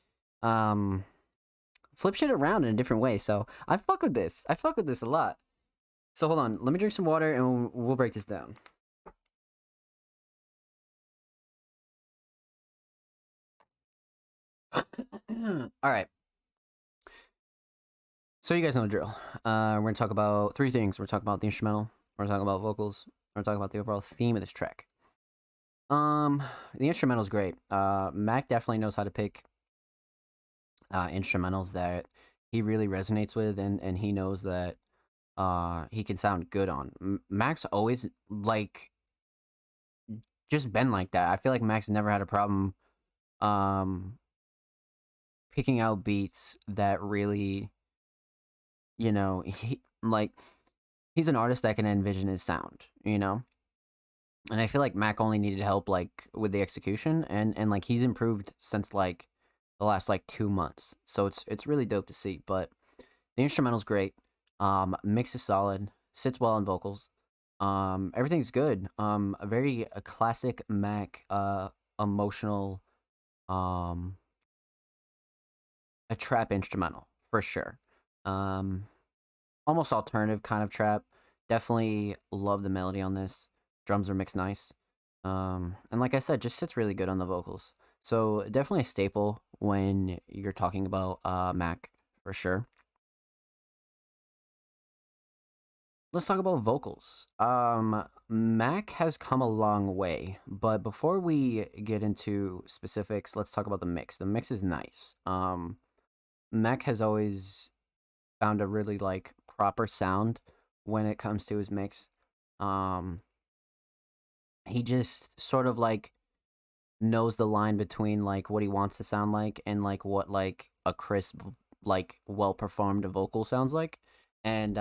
flip shit around in a different way. So I fuck with this. I fuck with this a lot. So hold on, let me drink some water and we'll break this down. All right. So you guys know the drill. We're gonna talk about three things. We're talking about the instrumental. We're gonna talk about vocals. We're gonna talk about the overall theme of this track. The instrumental is great. Mac definitely knows how to pick instrumentals that he really resonates with, and he knows that he can sound good on. Mac's always like just been like that. I feel like Mac's never had a problem um picking out beats that really, he's an artist that can envision his sound, and I feel like Mac only needed help like with the execution, and like he's improved since like the last like 2 months. So it's really dope to see. But the instrumental's great. Mix is solid. Sits well on vocals. Everything's good. A classic Mac emotional a trap instrumental for sure. Um, Almost alternative kind of trap. Definitely love the melody on this. Drums are mixed nice. And like I said, just sits really good on the vocals. So definitely a staple when you're talking about Mac for sure. Let's talk about vocals. Mac has come a long way, but before we get into specifics, let's talk about the mix. The mix is nice. Mac has always found a really like proper sound when it comes to his mix. Um, he just sort of like knows the line between like what he wants to sound like and like what like a crisp, like well performed vocal sounds like. And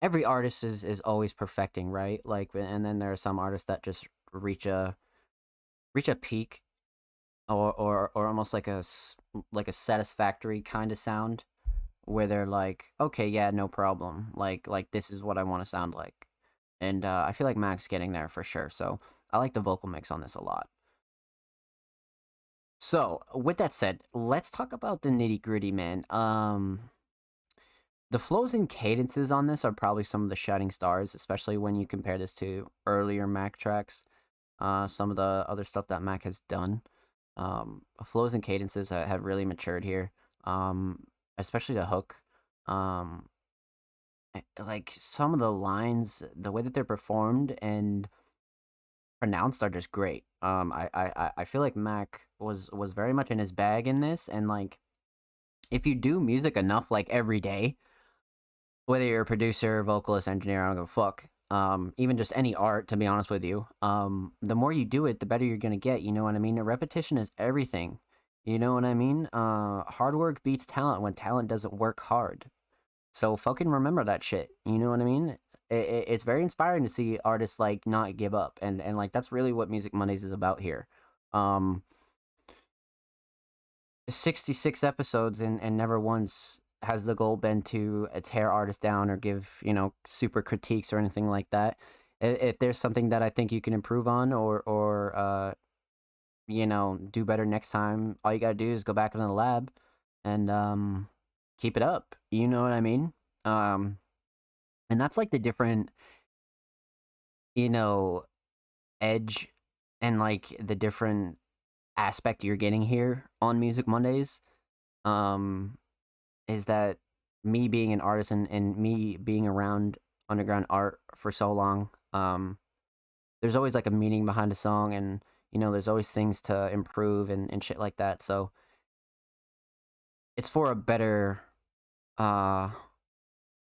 every artist is always perfecting, right? Like, and then there are some artists that just reach a peak, or almost like like a satisfactory kind of sound where they're like, okay, yeah, no problem. Like this is what I want to sound like. And I feel like Mac's getting there for sure. So I like the vocal mix on this a lot. So with that said, let's talk about the nitty gritty, man. The flows and cadences on this are probably some of the shining stars, especially when you compare this to earlier Mac tracks. Some of the other stuff that Mac has done. Flows and cadences have really matured here. Especially the hook. Um, like some of the lines, the way that they're performed and pronounced are just great. I feel like Mac was very much in his bag in this, and like if you do music enough, like every day, whether you're a producer, vocalist, engineer, I don't give a fuck. Even just any art, to be honest with you. The more you do it, the better you're gonna get. You know what I mean? A repetition is everything. You know what I mean? Hard work beats talent when talent doesn't work hard. So fucking remember that shit. You know what I mean? It's very inspiring to see artists like not give up, and like that's really what Music Mondays is about here. Um, 66 episodes, and never once has the goal been to tear artists down or give super critiques or anything like that. If there's something that I think you can improve on, or do better next time, all you gotta do is go back into the lab and keep it up. You know what I mean? And that's like the different, you know, edge and like the different aspect you're getting here on Music Mondays. Um, is that me being an artist, and me being around underground art for so long. There's always like a meaning behind a song, and there's always things to improve and shit like that. So it's for uh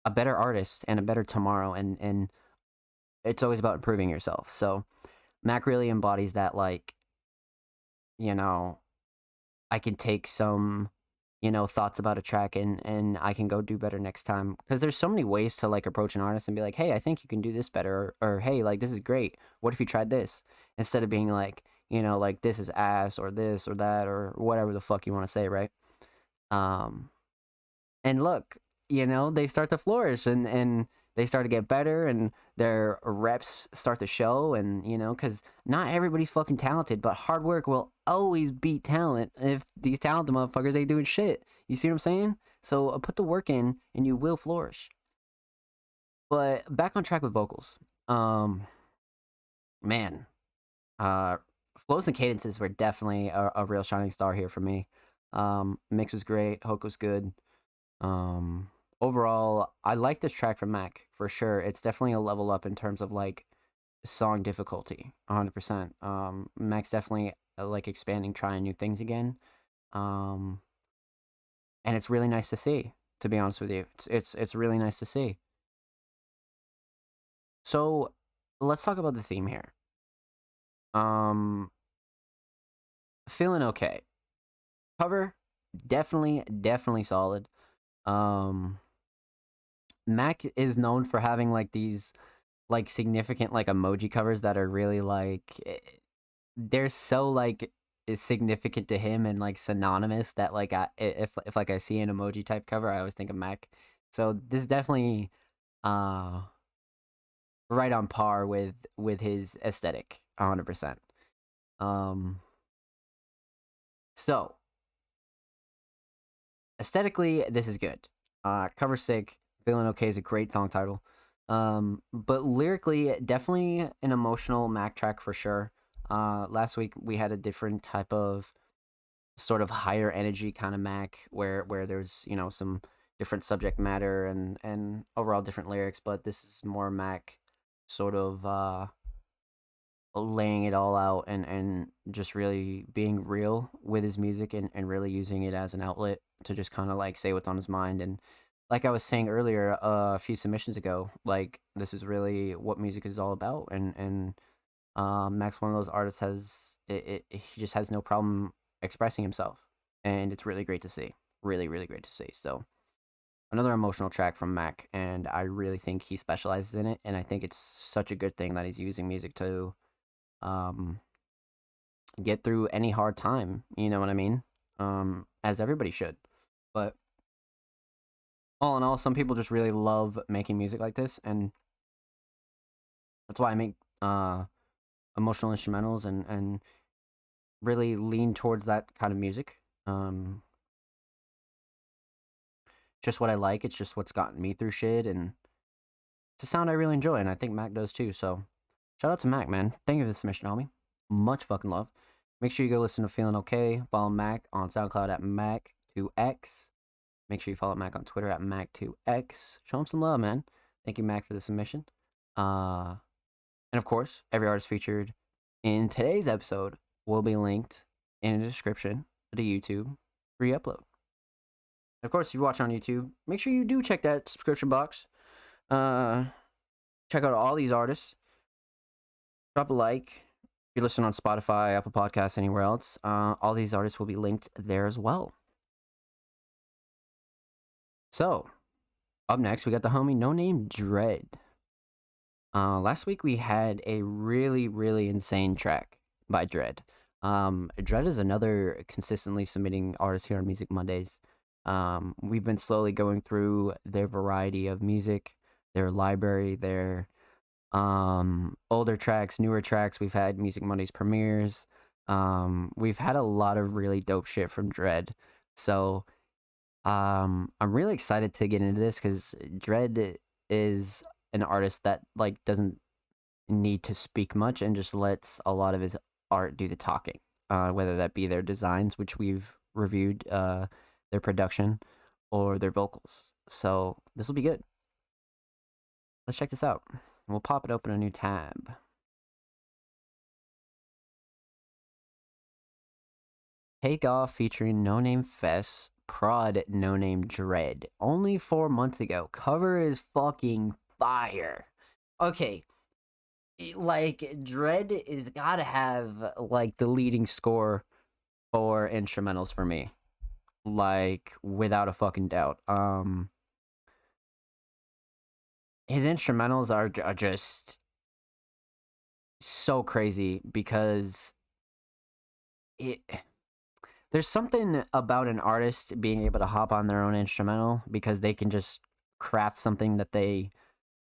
a better artist and a better tomorrow, and it's always about improving yourself. So Mac really embodies that, like, I can take some thoughts about a track, and I can go do better next time, because there's so many ways to like approach an artist and be like, hey, I think you can do this better, or hey, like this is great, what if you tried this, instead of being like, like this is ass, or this or that, or whatever the fuck you want to say, right? um and look, they start to flourish, and they start to get better, and their reps start to show, and because not everybody's fucking talented, but hard work will always beat talent if these talented motherfuckers ain't doing shit. You see what I'm saying? So put the work in and you will flourish. But back on track with vocals. Man, uh flows and cadences were definitely a real shining star here for me. Mix was great. Hook was good. Overall, I like this track from Mac for sure. It's definitely a level up in terms of like song difficulty, 100%. Mac's definitely like expanding, trying new things again. Um, and it's really nice to see. To be honest with you, it's really nice to see. So let's talk about the theme here. Um, feeling okay. Cover definitely solid. Um, Mac is known for having like these like significant like emoji covers that are really like they're so like significant to him and like synonymous that like if like I see an emoji type cover, I always think of Mac. So this is definitely uh right on par with his aesthetic, 100%. Um, so aesthetically, this is good. Cover sick, feeling okay is a great song title. But lyrically, definitely an emotional Mac track for sure. Last week we had a different type of sort of higher energy kind of Mac where there's some different subject matter and overall different lyrics, but this is more Mac sort of laying it all out and just really being real with his music and really using it as an outlet to just kind of like say what's on his mind. And like I was saying earlier, a few submissions ago, like this is really what music is all about. And Max, one of those artists, he just has no problem expressing himself, and it's really great to see. Really great to see. So another emotional track from Mac, and I really think he specializes in it, and I think it's such a good thing that he's using music to um get through any hard time. You know what I mean? As everybody should. But all in all, some people just really love making music like this, and that's why I make emotional instrumentals and really lean towards that kind of music. Just what I like. It's just what's gotten me through shit, and it's a sound I really enjoy, and I think Mac does too. So shout out to Mac, man. Thank you for the submission, homie. Much fucking love. Make sure you go listen to Feeling Okay. Follow Mac on SoundCloud at Mac2X. Make sure you follow Mac on Twitter at Mac2X. Show him some love, man. Thank you, Mac, for the submission. And of course, every artist featured in today's episode will be linked in the description of the YouTube re-upload. Of course, if you're watching on YouTube, make sure you do check that subscription box. Check out all these artists. Drop a like. If you're listening on Spotify, Apple Podcasts, anywhere else, all these artists will be linked there as well. So, up next, we got the homie No Name Dread. Last week we had a really insane track by Dread. Dread is another consistently submitting artist here on Music Mondays. We've been slowly going through their variety of music, their library, their older tracks, newer tracks. We've had Music Mondays premieres. We've had a lot of really dope shit from Dread. So I'm really excited to get into this because Dread is an artist that like doesn't need to speak much and just lets a lot of his art do the talking. Whether that be their designs, which we've reviewed, their production, or their vocals. So this will be good. Let's check this out. We'll pop it open a new tab. Take Off featuring No Name Fest, prod No Name Dread. Only 4 months ago. Cover is fucking fire. Okay. Like, Dread is gotta have, like, the leading score for instrumentals for me. Like, without a fucking doubt. His instrumentals are just so crazy because there's something about an artist being able to hop on their own instrumental because they can just craft something that they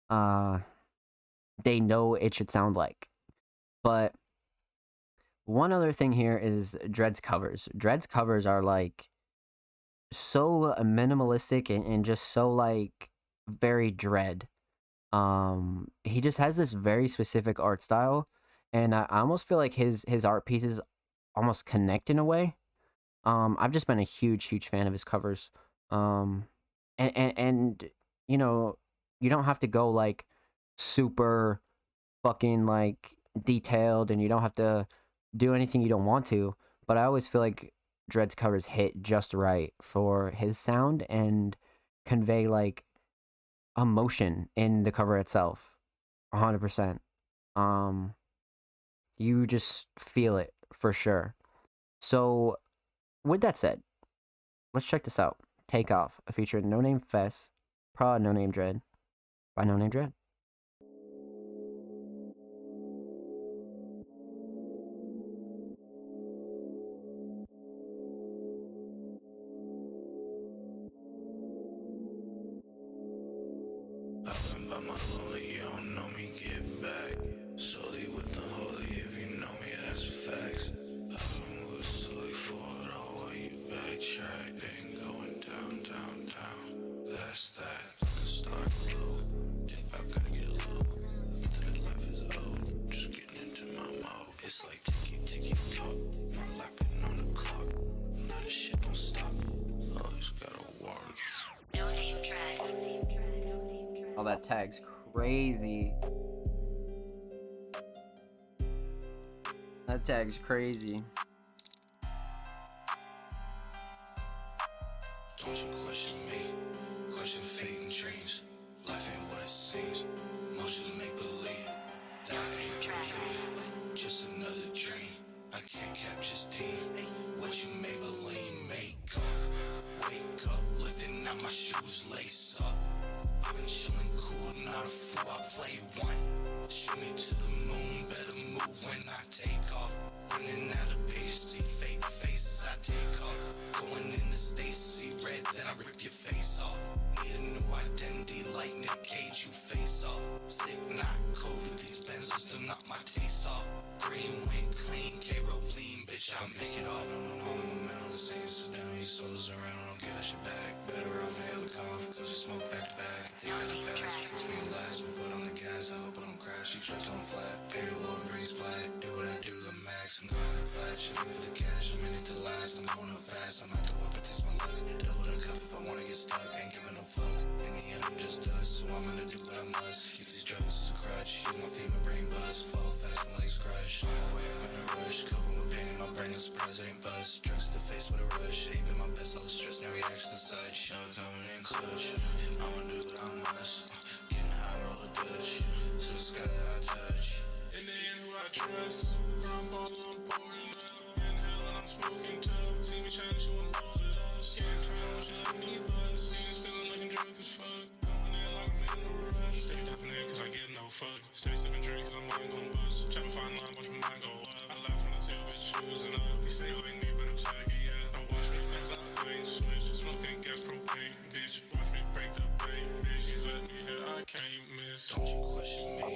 know it should sound like. But one other thing here is Dread's covers. Dread's covers are like so minimalistic and just so like very Dread. He just has this very specific art style, and I almost feel like his art pieces almost connect in a way. I've just been a huge fan of his covers. Um, and you know, you don't have to go like super fucking like detailed, and you don't have to do anything you don't want to. But I always feel like Dread's covers hit just right for his sound and convey like emotion in the cover itself. 100%. Um, you just feel it for sure. So, with that said, let's check this out. Take Off, a feature No Name Fest, Prod No Name Dread, by No Name Dread. I've been by my lonely, you don't know me, get back. Solely with the holy, if you know me, that's facts. I've been moving slowly forward, all while you backtrack. Been going down, that's that. The start low, then I gotta get low. Nothing in life is old, just getting into my mode. It's like ticky tock, my lapping on the clock. Now this shit don't stop, always gotta watch. No Name Dread. Oh, that tag's crazy. That tag's crazy. Don't you question me, question fate and dreams. Life ain't what it seems, emotions make believe. That ain't relief, just another dream. I can't capture steam, what you Maybelline make up. Wake up, lifting out my shoes, lace up. I've been chilling cool, not a fool, I play one. Shoot me to the moon, better move when I take off. Running out of patience, see fake faces, I take off. Going in the Stacy red, then I rip your face off. Need a new identity like Nick Cage, you face off. Sick, not COVID, these benzos do knock my taste off. Green went clean, K-Ro lean, bitch, I make it all. I'm in the middle of the same sedan, these souls around, I don't get that shit back. Better off inhale the cough, cause we smoke back to back. I think that the best, because we last, my foot on the gas, I hope I don't crash. You drift on flat, baby, low breeze flat. Do what I do, the max, I'm going to flat. Shooting for the cash, I'm in it to last. I'm going up fast, I'm at the whip, it tastes my luck. Double the cup if I wanna get stuck, ain't giving no fuck. In the end, I'm just dust, so I'm gonna do what I must. Use these drugs as a crutch, use my feet, my brain buzz. Fall fast, my legs crush. On my way, I'm in a rush. Covered with pain in my brain, is surprised it ain't bust. Drugs to the face with a rush. Ain't been my best, all the stress, no reaction to such. Show coming in clutch. I'ma do what I must. Getting high, roll the Dutch. To the sky I touch. In the end, who I trust. I'm balling, I'm pouring up. Inhale and I'm smoking tub. See me shining, she wanna roll it up. Can't try, what you like me buzz. See me feeling like I'm drunk as fuck. Going in like I'm in a rush. Stay definite cause I get no fuck. Stay sipping drinks cause I'm mind gon' bust. Try to find line, watch my mind go up. I laugh when I see a bitch choosing up. You say you like me, but I'm tacky, yeah. Don't watch me cause I ain't switch. Smoking gas propane, bitch. Watch me break the bank, bitch. You let me hit, I can't miss. Don't you question me,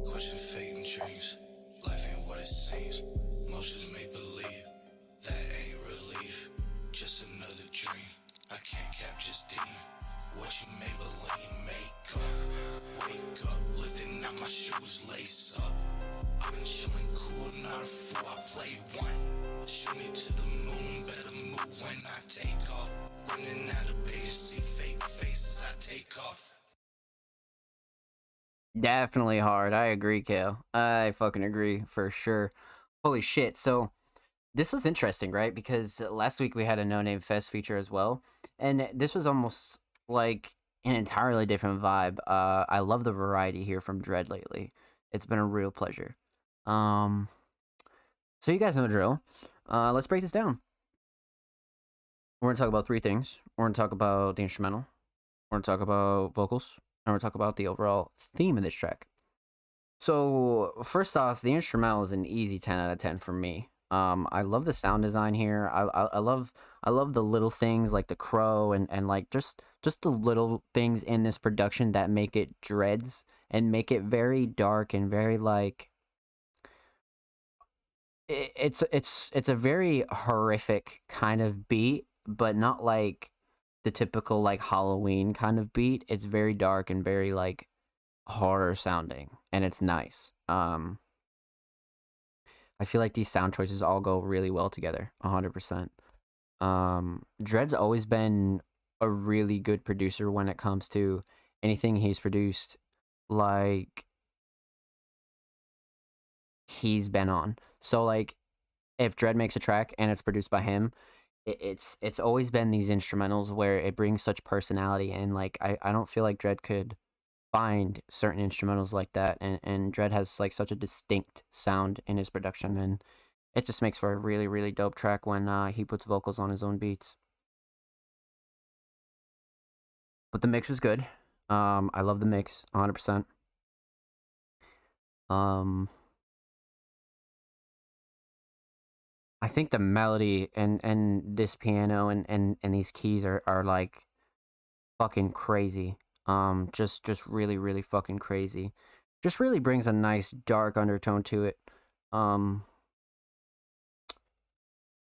question fate and dreams. Life ain't what it seems, emotions make believe. That ain't relief, just another dream. I can't capture steam, what you Maybelline make up. Wake up, lifting out my shoes, lace up. I've been chilling cool, not a fool, I play one. Shoot me to the moon, better move when I take off. Running out of patience, see fake faces, I take off. Definitely hard. I agree, Kale. I fucking agree for sure. Holy shit. So this was interesting, right? Because last week we had a No Name Fest feature as well, and this was almost like an entirely different vibe. I love the variety here from Dread lately. It's been a real pleasure. Um, so you guys know the drill. Let's break this down. We're gonna talk about three things. We're gonna talk about the instrumental. We're gonna talk about vocals, and we're gonna talk about the overall theme of this track. So first off, the instrumental is an easy 10 out of 10 for me. I love the sound design here. I love the little things like the crow and like just the little things in this production that make it Dreads and make it very dark and very like it's a very horrific kind of beat, but not like the typical like Halloween kind of beat. It's very dark and very like horror sounding, and it's nice. I feel like these sound choices all go really well together, 100%. Dread's always been a really good producer when it comes to anything he's produced, like he's been on. So like if Dread makes a track and it's produced by him, it's always been these instrumentals where it brings such personality, and like I don't feel like Dread could find certain instrumentals like that, and Dread has like such a distinct sound in his production, and it just makes for a really really dope track when he puts vocals on his own beats. But the mix was good. I love the mix 100%. Um I think the melody and this piano and these keys are like fucking crazy. Just really really fucking crazy. Just really brings a nice dark undertone to it. Um,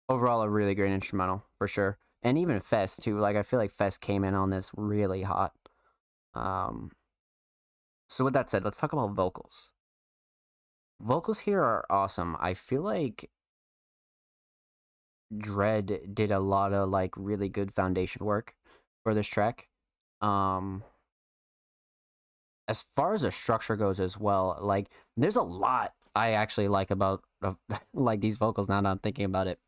Overall a really great instrumental for sure. And even Fest too. Like I feel like Fest came in on this really hot. Um, so with that said, let's talk about vocals. Vocals here are awesome. I feel like Dread did a lot of like really good foundation work for this track. Um, as far as the structure goes as well, like there's a lot I actually like about like these vocals now that I'm thinking about it.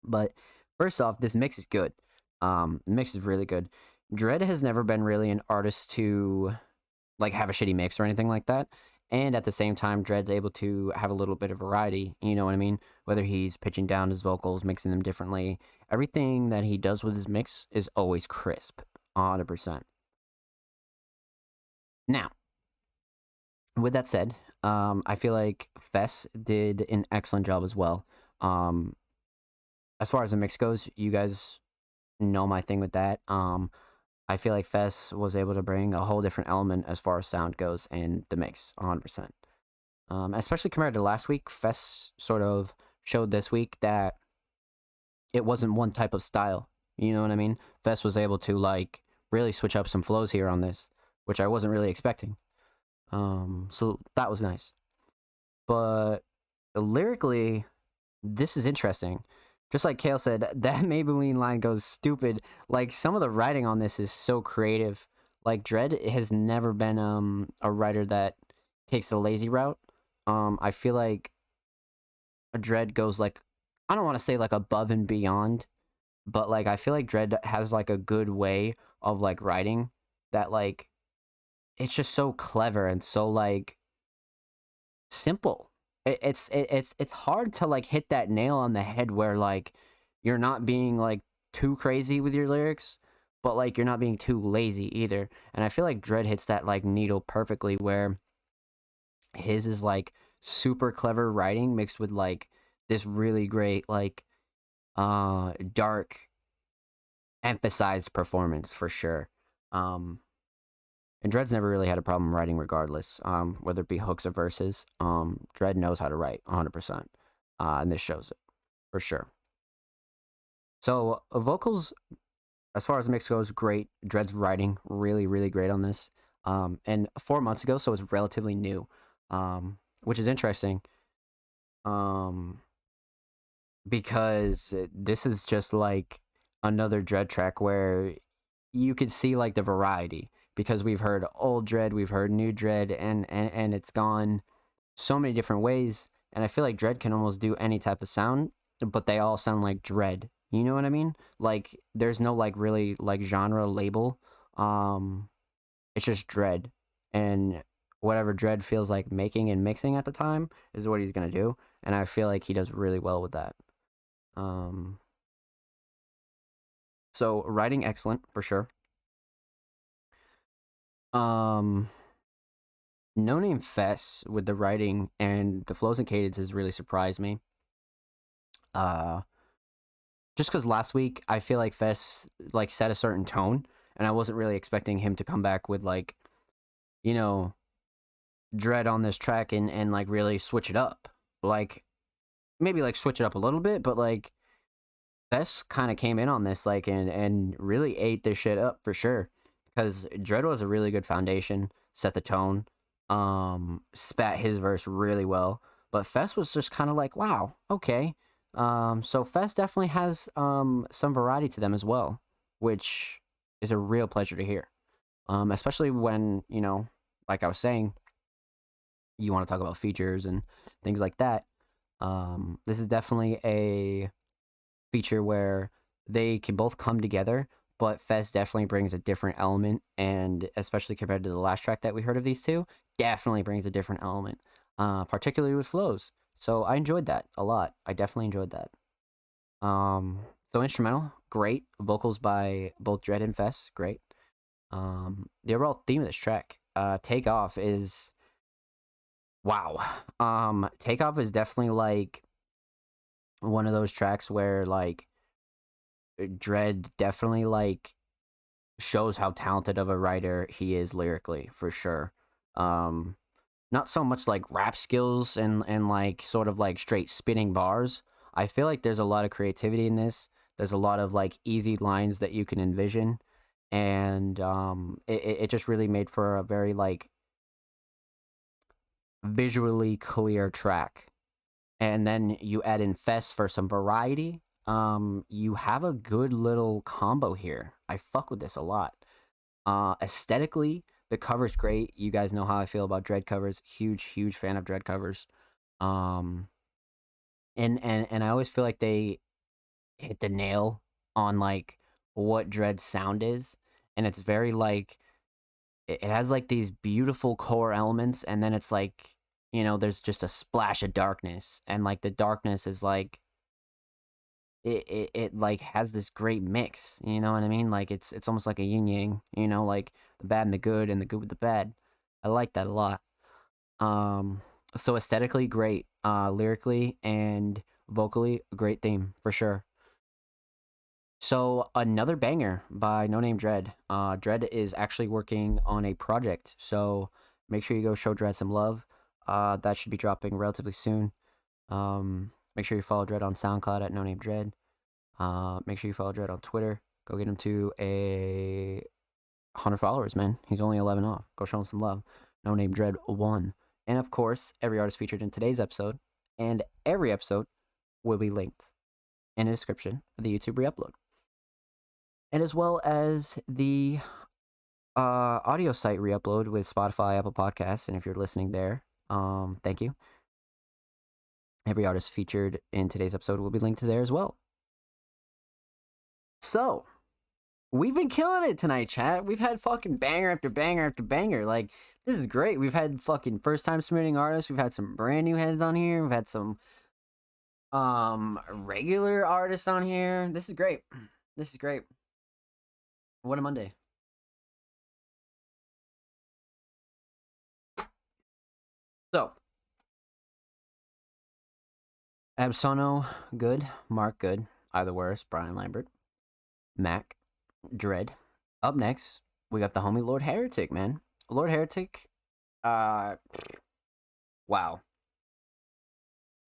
But first off, this mix is good. The mix is really good. Dread has never been really an artist to like have a shitty mix or anything like that. And at the same time, Dread's able to have a little bit of variety. You know what I mean? Whether he's pitching down his vocals, mixing them differently, everything that he does with his mix is always crisp, 100%. Now, with that said, I feel like Fess did an excellent job as well. Um, as far as the mix goes, you guys know my thing with that. I feel like Fess was able to bring a whole different element as far as sound goes in the mix, 100%. Especially compared to last week, Fess sort of showed this week that it wasn't one type of style. You know what I mean? Fess was able to like really switch up some flows here on this, which I wasn't really expecting. So that was nice. But lyrically, this is interesting. Just like Kale said, that Maybelline line goes stupid. Like some of the writing on this is so creative. Like Dread has never been a writer that takes the lazy route. I feel like a Dread goes like, I don't want to say like above and beyond, but like I feel like Dread has like a good way of like writing that like it's just so clever and so like simple. It's hard to like hit that nail on the head where like you're not being like too crazy with your lyrics, but like you're not being too lazy either. And I feel like Dread hits that like needle perfectly where his is like super clever writing mixed with like this really great like dark emphasized performance for sure. And Dread's never really had a problem writing regardless, whether it be hooks or verses. Dread knows how to write 100%. And this shows it for sure. So, vocals, as far as the mix goes, great. Dread's writing really, really great on this. And 4 months ago, so it's relatively new, which is interesting. Because this is just like another Dread track where you could see like the variety because we've heard old Dread, we've heard new Dread, and it's gone so many different ways. And I feel like Dread can almost do any type of sound, but they all sound like Dread. You know what I mean? Like there's no like really like genre label. It's just Dread, and whatever Dread feels like making and mixing at the time is what he's gonna do. And I feel like he does really well with that. So writing excellent for sure. No Name Fess with the writing and the flows and cadences really surprised me. Uh, just because last week I feel like Fess like set a certain tone, and I wasn't really expecting him to come back with like, you know, Dread on this track and like really switch it up. Like maybe like switch it up a little bit, but like Fess kind of came in on this like and really ate this shit up for sure. Because Dread was a really good foundation, set the tone, spat his verse really well. But Fess was just kind of like, wow, okay. So Fest definitely has some variety to them as well, which is a real pleasure to hear. Especially when, like I was saying, you want to talk about features and things like that. This is definitely a feature where they can both come together, but Fez definitely brings a different element, and especially compared to the last track that we heard of these two, definitely brings a different element, particularly with flows. So I enjoyed that a lot. I definitely enjoyed that. Um, so instrumental, great. Vocals by both Dread and Fez, great. The overall theme of this track, Takeoff, is wow. Takeoff is definitely like one of those tracks where like Dread definitely like shows how talented of a writer he is lyrically for sure. Um, Not so much like rap skills and like sort of like straight spitting bars. I feel like there's a lot of creativity in this. There's a lot of like easy lines that you can envision, and it just really made for a very like visually clear track. And then you add in Fest for some variety. You have a good little combo here. I fuck with this a lot. Aesthetically, the cover's great. You guys know how I feel about Dread covers. Huge fan of Dread covers. Um, and I always feel like they hit the nail on like what Dread's sound is, and it's very like it has like these beautiful core elements, and then it's like there's just a splash of darkness, and like the darkness is like it like has this great mix. You know what I mean? Like it's almost like a yin yang. Like the bad and the good with the bad. I like that a lot. Um, so aesthetically great, lyrically and vocally a great theme for sure. So another banger by No Name Dread. Dread is actually working on a project, so make sure you go show Dread some love. That should be dropping relatively soon. Make sure you follow Dread on SoundCloud at No Name Dread. Make sure you follow Dread on Twitter. Go get him to 100 followers, man. He's only 11 off. Go show him some love. No Name Dread 1. And of course, every artist featured in today's episode and every episode will be linked in the description of the YouTube re-upload. And as well as the audio site re-upload with Spotify, Apple Podcasts, and if you're listening there, thank you. Every artist featured in today's episode will be linked to there as well. So, we've been killing it tonight, chat. We've had fucking banger after banger after banger. Like, this is great. We've had fucking first time submitting artists. We've had some brand new heads on here. We've had some regular artists on here. This is great. This is great. What a Monday. So, Absolo, good. Mark, good. Either worse. Brian Lambert. Mac, Dread. Up next, we got the homie Lord Heretic, man. Lord Heretic, wow.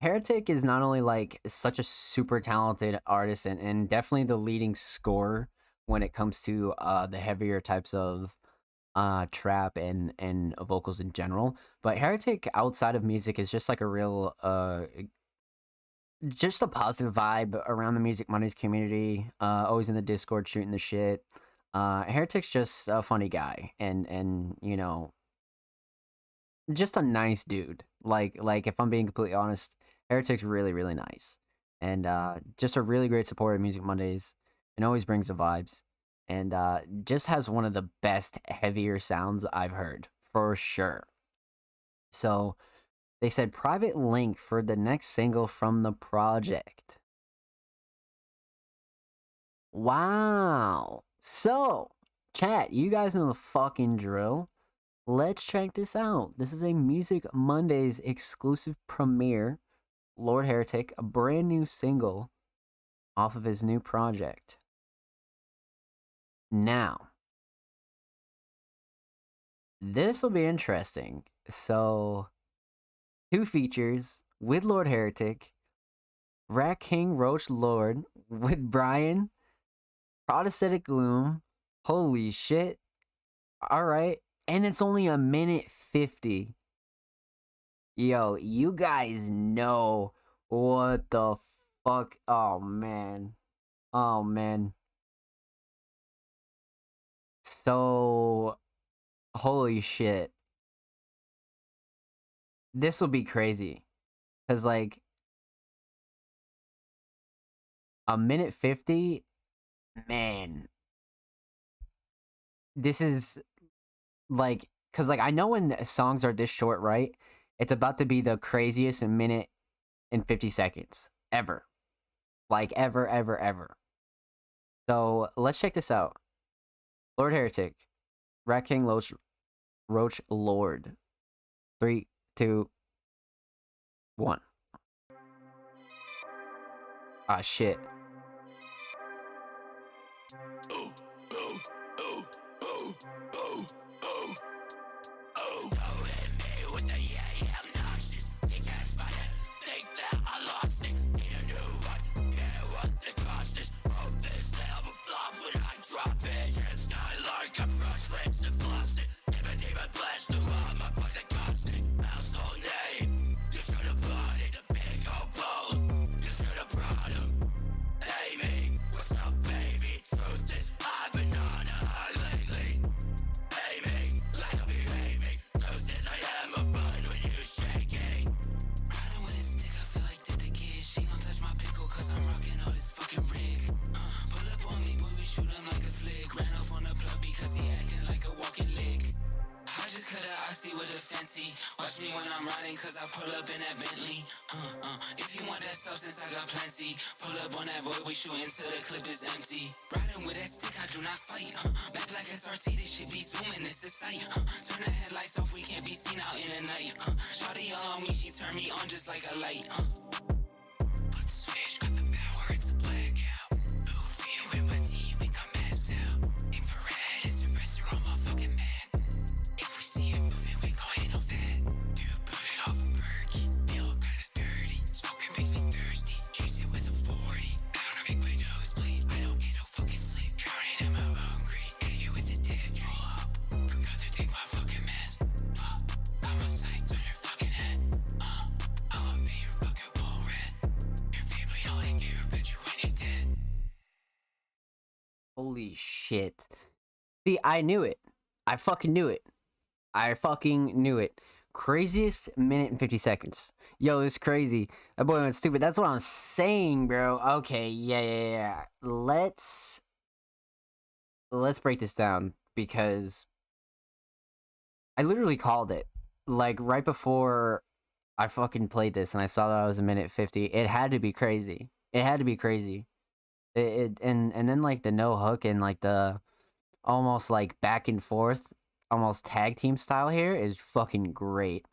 Heretic is not only like such a super talented artist and definitely the leading scorer when it comes to the heavier types of trap and vocals in general, but Heretic outside of music is just like a real just a positive vibe around the Music Mondays community. Always in the Discord shooting the shit. Heretic's just a funny guy, and just a nice dude. Like if I'm being completely honest, Heretic's really nice, and just a really great supporter of Music Mondays, and always brings the vibes, and just has one of the best heavier sounds I've heard for sure. So they said private link for the next single from the project. Wow. So, chat, you guys know the fucking drill. Let's check this out. This is a Music Mondays exclusive premiere. Lord Heretic, a brand new single off of his new project. Now, this will be interesting. So, 2 features with Lord Heretic, Rat King Roach Lord with Brian, Protestant Gloom. Holy shit. Alright. And it's only a minute 50. Yo, you guys know what the Fuck. Oh man. Oh man. So holy shit. This will be crazy. Cause like a minute 50, man. This is like, cause like I know when songs are this short, right? It's about to be the craziest minute and 50 seconds ever. Like ever, ever, ever. So let's check this out. Lord Heretic, Rat King Roach Lord. 3, 2, 1. Ah shit. Watch me when I'm riding, cause I pull up in that Bentley. If you want that substance, I got plenty. Pull up on that boy, we shootin' till the clip is empty. Riding with that stick, I do not fight. Back like SRT, this shit be zooming, it's a sight. Turn the headlights off, we can't be seen out in the night. Shawty all on me, she turn me on just like a light. Put the switch, got the power, it's a blackout. Goofy with my team, we got maxed out. Infrared, it's a restaurant on my fucking man. If we see a movement, we gon' handle that. Dude, put it off a perky. Feel kinda dirty. Smoking makes me thirsty. Chase it with a 40. I don't pick my nosebleed. I don't get no fucking sleep. Drowning in my own greed. Hit you with the dead troll up. Forgot to take my fucking mess. Fuck. Got my sights on your fucking head. I'ma be your fucking wall red. Your family only care about you when you're dead. Holy shit. See, I knew it. I fucking knew it. I fucking knew it. Craziest minute and 50 seconds. Yo, it's crazy. That boy went stupid. That's what I'm saying, bro. Okay, yeah. Let's break this down because I literally called it. Like right before I fucking played this and I saw that I was a minute 50. It had to be crazy. It had to be crazy. And then like the no hook and like the almost like back and forth, almost tag team style here is fucking great.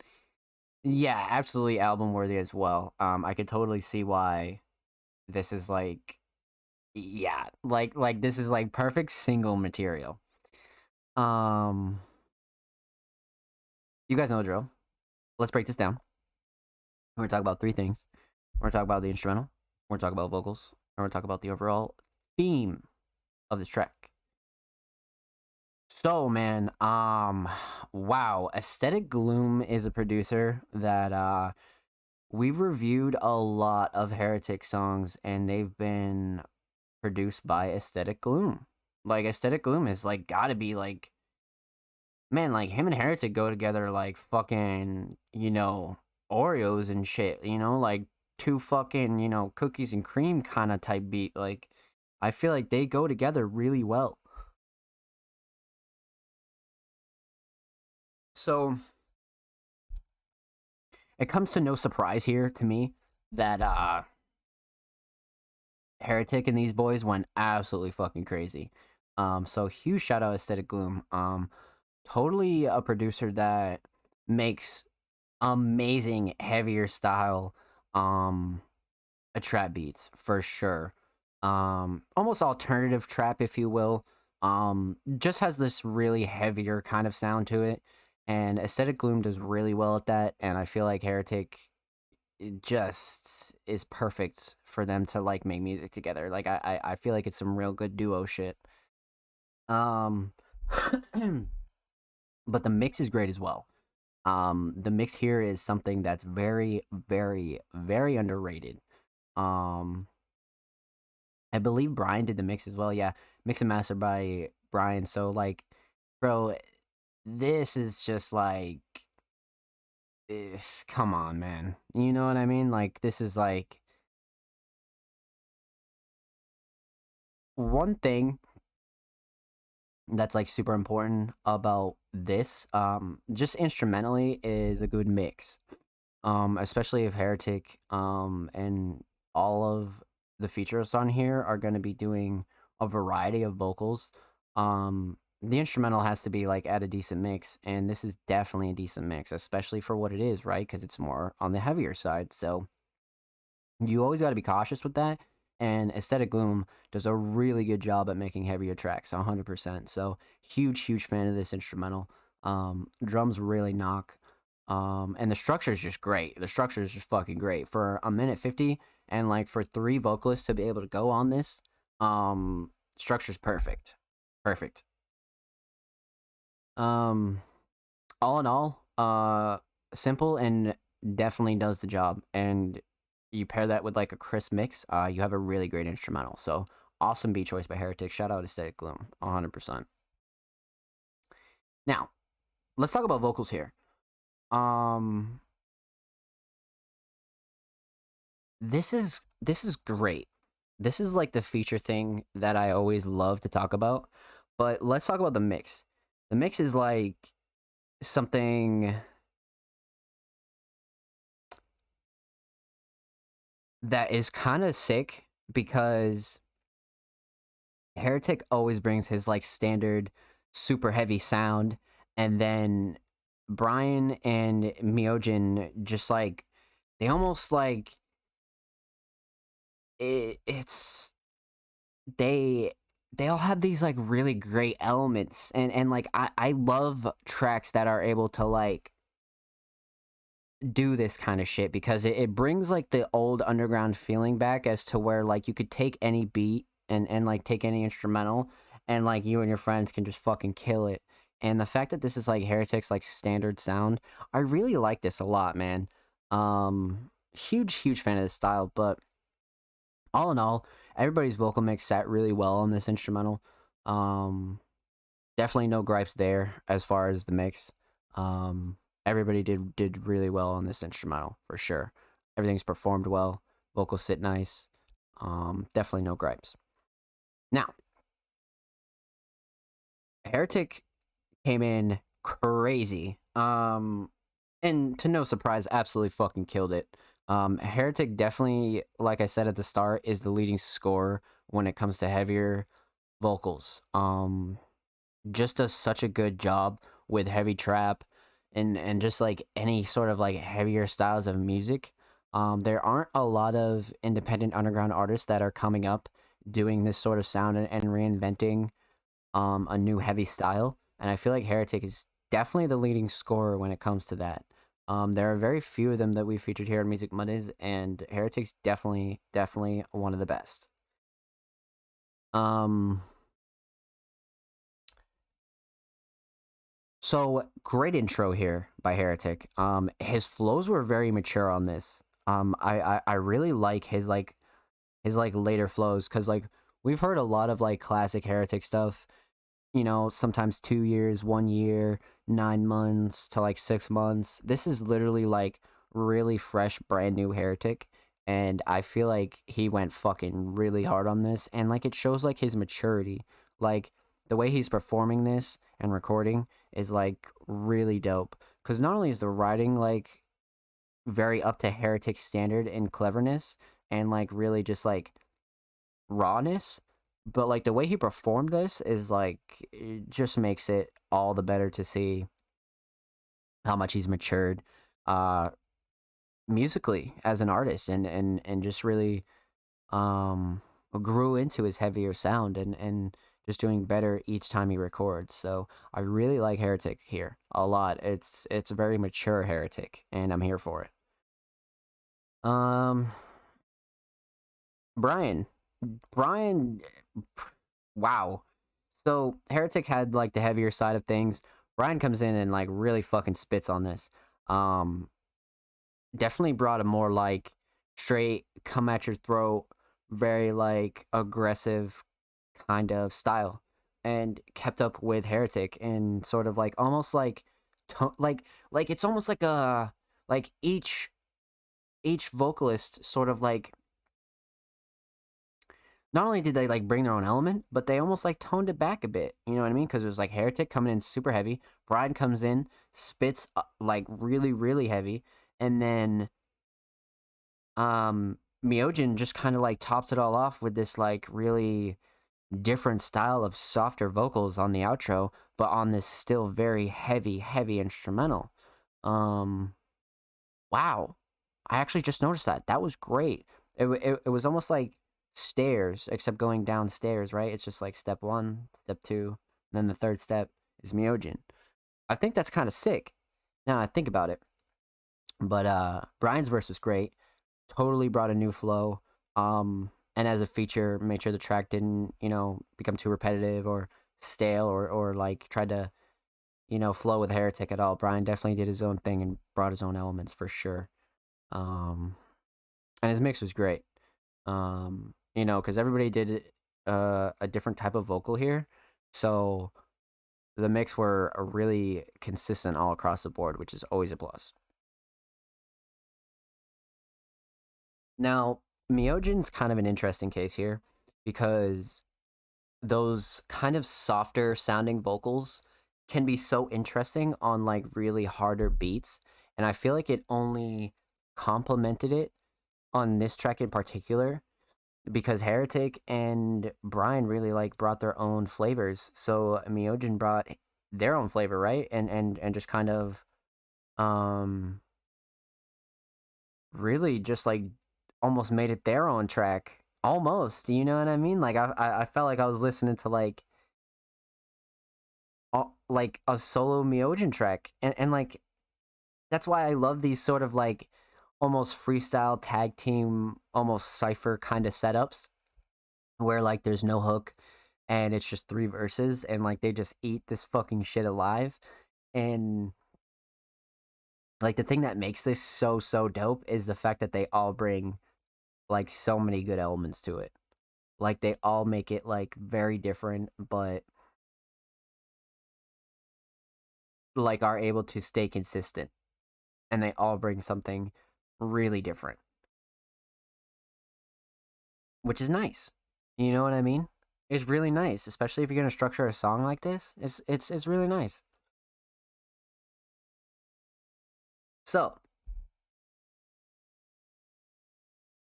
Yeah, absolutely album worthy as well. I could totally see why this is like, yeah, like this is like perfect single material. You guys know the drill. Let's break this down. We're gonna talk about three things. We're gonna talk about the instrumental. We're gonna talk about vocals. And we're gonna talk about the overall theme of this track. So man, wow, Aesthetic Gloom is a producer that we've reviewed a lot of Heretic songs, and they've been produced by Aesthetic Gloom. Like Aesthetic Gloom is like gotta be like, man, like him and Heretic go together like fucking, you know, Oreos and shit, you know, like two fucking, you know, cookies and cream kind of type beat. Like I feel like they go together really well. So it comes to no surprise here to me that Heretic and these boys went absolutely fucking crazy. So huge shout out Aesthetic Gloom. Totally a producer that makes amazing heavier style a trap beats for sure. Almost alternative trap, if you will. Just has this really heavier kind of sound to it, and Aesthetic Gloom does really well at that. And I feel like Heretic, it just is perfect for them to like make music together. Like I feel like it's some real good duo shit. But the mix is great as well. The mix here is something that's very, very, very underrated. Um, I believe Brian did the mix as well. Yeah, mix and master by Brian. So like, bro, this is just like, come on, man. You know what I mean? Like, this is like one thing that's like super important about this. Just instrumentally is a good mix. Especially if Heretic, and all of the features on here are going to be doing a variety of vocals. The instrumental has to be like at a decent mix, and this is definitely a decent mix, especially for what it is, right? Because it's more on the heavier side. So you always got to be cautious with that. And Aesthetic Gloom does a really good job at making heavier tracks, 100%. So huge fan of this instrumental. Drums really knock. And the structure is just great. The structure is just fucking great for a minute 50, and like for 3 vocalists to be able to go on this. Structure's perfect, perfect. Um, all in all, simple and definitely does the job. And you pair that with like a crisp mix, you have a really great instrumental. So awesome beat choice by Heretic. Shout out Aesthetic Gloom, 100%. Now, let's talk about vocals here. Um, this is great. This is like the feature thing that I always love to talk about. But let's talk about the mix. The mix is like something that is kind of sick because Heretic always brings his like standard super heavy sound, and then Brian and Myojin just like they almost like it's they they all have these like really great elements, and like I love tracks that are able to like do this kind of shit because it brings like the old underground feeling back as to where like you could take any beat and like take any instrumental and like you and your friends can just fucking kill it. And the fact that this is like Heretic's like standard sound, I really like this a lot, man. Huge fan of this style, but all in all, everybody's vocal mix sat really well on this instrumental. Um, Definitely no gripes there as far as the mix. Um, Everybody did really well on this instrumental for sure. Everything's performed well. Vocals sit nice. Definitely no gripes. Now, Heretic came in crazy. And to no surprise, absolutely fucking killed it. Heretic definitely, like I said at the start, is the leading scorer when it comes to heavier vocals. Just does such a good job with heavy trap and just like any sort of like heavier styles of music. There aren't a lot of independent underground artists that are coming up doing this sort of sound and reinventing a new heavy style. And I feel like Heretic is definitely the leading scorer when it comes to that. There are very few of them that we featured here on Music Mondays, and Heretic's definitely one of the best. Um, so great intro here by Heretic. His flows were very mature on this. I really like his like later flows because like we've heard a lot of like classic Heretic stuff, you know, sometimes 2 years, 1 year, 9 months to like 6 months. This is literally like really fresh, brand new Heretic. And I feel like he went fucking really hard on this. And like it shows like his maturity. Like the way he's performing this and recording is like really dope. Because not only is the writing like very up to Heretic standard in cleverness and like really just like rawness, but like the way he performed this is like it just makes it all the better to see how much he's matured uh musically as an artist and just really um grew into his heavier sound and just doing better each time he records. So I really like Heretic here a lot. It's a very mature Heretic and I'm here for it. um Brian Brian, wow. So Heretic had like the heavier side of things. Brian comes in and like really fucking spits on this. Um, Definitely brought a more like straight, come at your throat, very like aggressive kind of style, and kept up with Heretic and sort of like almost like like it's almost like a like each vocalist sort of like not only did they like bring their own element, but they almost like toned it back a bit. You know what I mean? Because it was like Heretic coming in super heavy, Brian comes in, spits like really really heavy, and then Myojin just kind of like tops it all off with this like really different style of softer vocals on the outro, but on this still very heavy instrumental. Um, wow, I actually just noticed that. That was great. It was almost like stairs, except going downstairs, right? It's just like step one, step two, and then the third step is Myojin. I think that's kind of sick. Now I think about it. But Brian's verse was great. Totally brought a new flow. And as a feature, made sure the track didn't, become too repetitive or stale or like tried to, flow with Heretic at all. Brian definitely did his own thing and brought his own elements for sure. And his mix was great. Because everybody did a different type of vocal here, so the mix were really consistent all across the board, which is always a plus. Now, Myojin's kind of an interesting case here because those kind of softer sounding vocals can be so interesting on like really harder beats, and I feel like it only complemented it on this track in particular because Heretic and Brian really like brought their own flavors. So Myojin brought their own flavor, right? And just kind of um really just like almost made it their own track. Almost, you know what I mean? Like I felt like I was listening to like a solo Myojin track. And like that's why I love these sort of like almost freestyle tag team, almost cypher kind of setups where like there's no hook and it's just three verses and like they just eat this fucking shit alive. And like the thing that makes this so dope is the fact that they all bring like so many good elements to it. Like they all make it like very different, but like are able to stay consistent. And they all bring something really different, which is nice. You know what I mean? It's really nice, especially if you're gonna structure a song like this. It's really nice. So,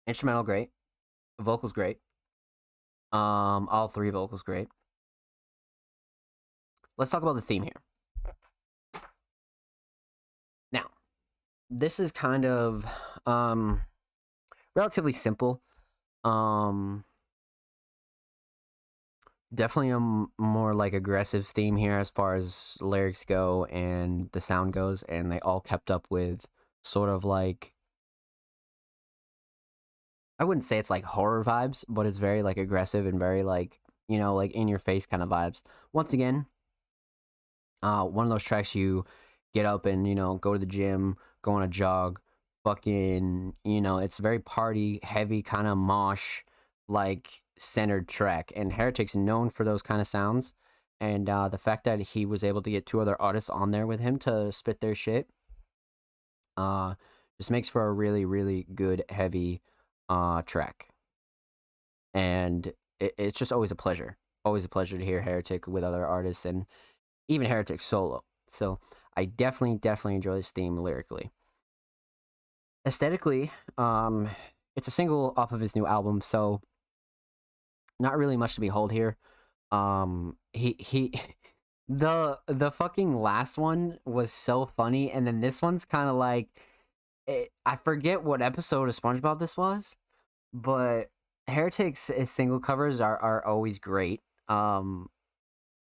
instrumental great, vocals great. All three vocals great. Let's talk about the theme here. Now, this is kind of relatively simple. Definitely a more like aggressive theme here as far as lyrics go and the sound goes, and they all kept up with sort of like, I wouldn't say it's like horror vibes, but it's very like aggressive and very like, like in your face kind of vibes. Once again, one of those tracks you get up and, go to the gym, go on a jog, fucking, it's very party heavy kind of mosh like centered track. And Heretic's known for those kind of sounds. And the fact that he was able to get two other artists on there with him to spit their shit just makes for a really, really good heavy track. And it's just always a pleasure. Always a pleasure to hear Heretic with other artists and even Heretic solo. So I definitely enjoy this theme lyrically. Aesthetically, it's a single off of his new album, so not really much to behold here. He the fucking last one was so funny, and then this one's kind of like I forget what episode of SpongeBob this was, but Heretic's single covers are always great.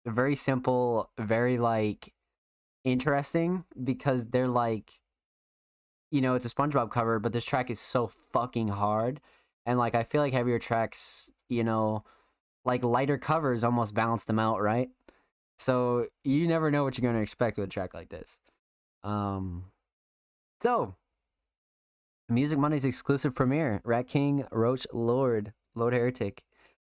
Very simple, very like interesting because they're like, it's a SpongeBob cover, but this track is so fucking hard. And like I feel like heavier tracks, like lighter covers almost balance them out, right? So you never know what you're gonna expect with a track like this. So Music Monday's exclusive premiere, Rat King Roach Lord Heretic,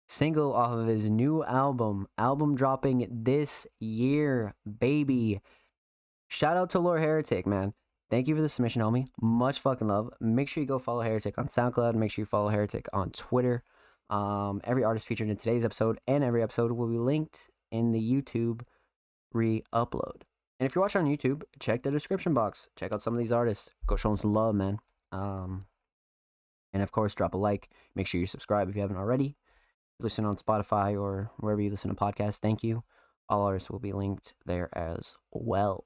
single off of his new album dropping this year, baby. Shout out to Lord Heretic, man. Thank you for the submission, homie. Much fucking love. Make sure you go follow Heretic on SoundCloud. Make sure you follow Heretic on Twitter. Every artist featured in today's episode and every episode will be linked in the YouTube re-upload. And if you're watching on YouTube, check the description box. Check out some of these artists. Go show them some love, man. And of course, drop a like. Make sure you subscribe if you haven't already. Listen on Spotify or wherever you listen to podcasts. Thank you. All artists will be linked there as well.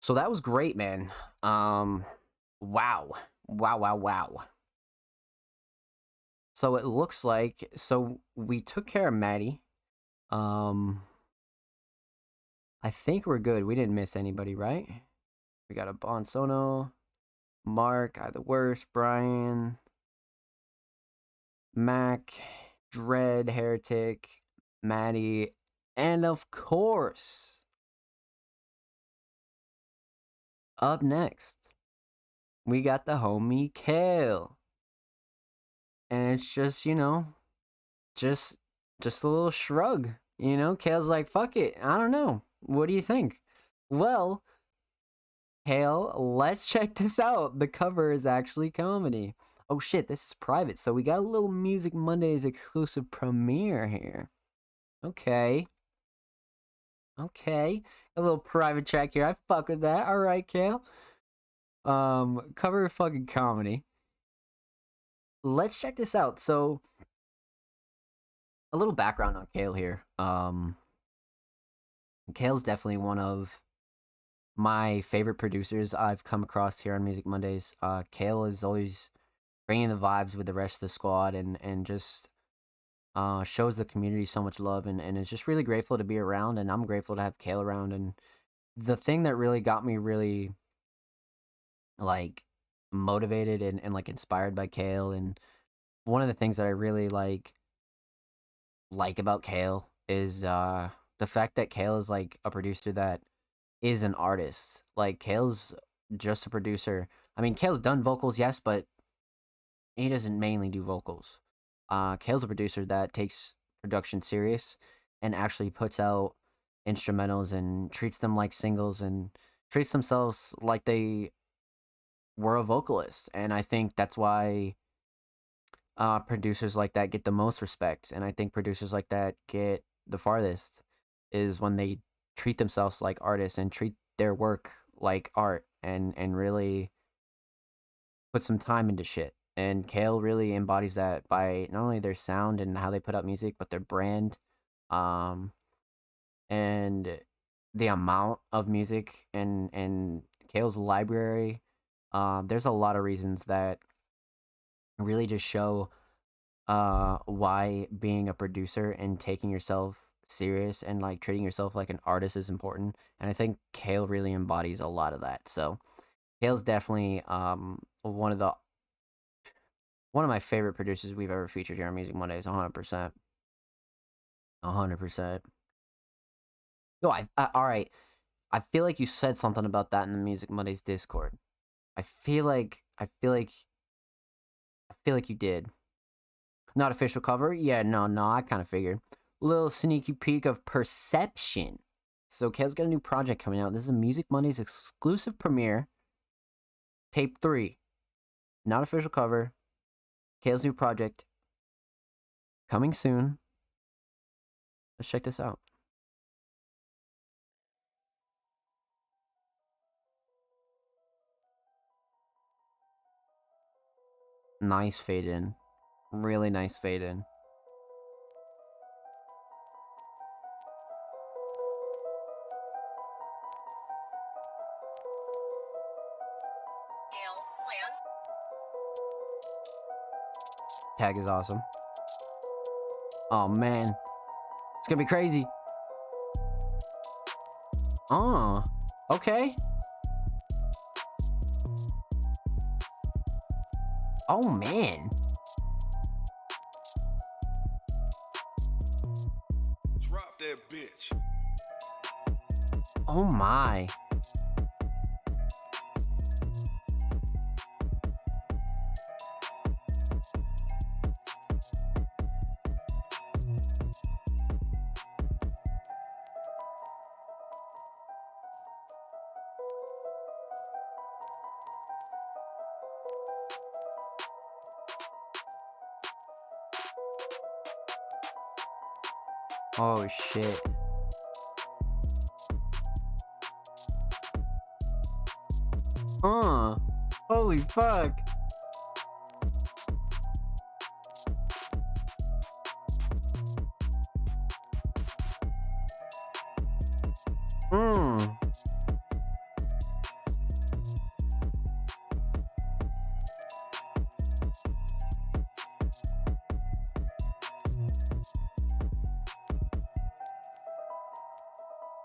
So that was great, man. Wow. So it looks like, so we took care of Maddie. I think we're good. We didn't miss anybody, right? We got a Bon Sono, Mark, I the Worst, Brian, Mac, Dread, Heretic, Maddie, and of course, up next, we got the homie Kale. And it's just, you know, just a little shrug. You know, Kale's like, fuck it. I don't know. What do you think? Well, Kale, let's check this out. The cover is actually comedy. Oh shit, this is private. So we got a little Music Mondays exclusive premiere here. Okay. A little private track here. I fuck with that. All right, Kale. Cover fucking comedy. Let's check this out. So, a little background on Kale here. Kale's definitely one of my favorite producers I've come across here on Music Mondays. Kale is always bringing the vibes with the rest of the squad and just shows the community so much love and is just really grateful to be around, and I'm grateful to have Kale around. And the thing that really got me really like motivated and like inspired by Kale, and one of the things that I really like about Kale is the fact that Kale is like a producer that is an artist. Like Kale's just a producer. I mean, Kale's done vocals, yes, but he doesn't mainly do vocals. Kale's a producer that takes production serious and actually puts out instrumentals and treats them like singles and treats themselves like they were a vocalist. And I think that's why producers like that get the most respect. And I think producers like that get the farthest is when they treat themselves like artists and treat their work like art and really put some time into shit. And Kale really embodies that by not only their sound and how they put out music, but their brand, and the amount of music and Kale's library. There's a lot of reasons that really just show why being a producer and taking yourself serious and like treating yourself like an artist is important. And I think Kale really embodies a lot of that. So Kale's definitely one of my favorite producers we've ever featured here on Music Mondays, 100%. 100%. Yo, all right. I feel like you said something about that in the Music Mondays Discord. I feel like you did. Not official cover? Yeah, no, I kind of figured. Little sneaky peek of Perception. So Kale's got a new project coming out. This is a Music Mondays exclusive premiere. Tape 3. Not official cover. Kale's new project. Coming soon. Let's check this out. Nice fade in. Really nice fade in. Tag is awesome. Oh man, it's gonna be crazy. Oh, okay. Oh man. Drop that bitch. Oh my. Oh shit. Holy fuck.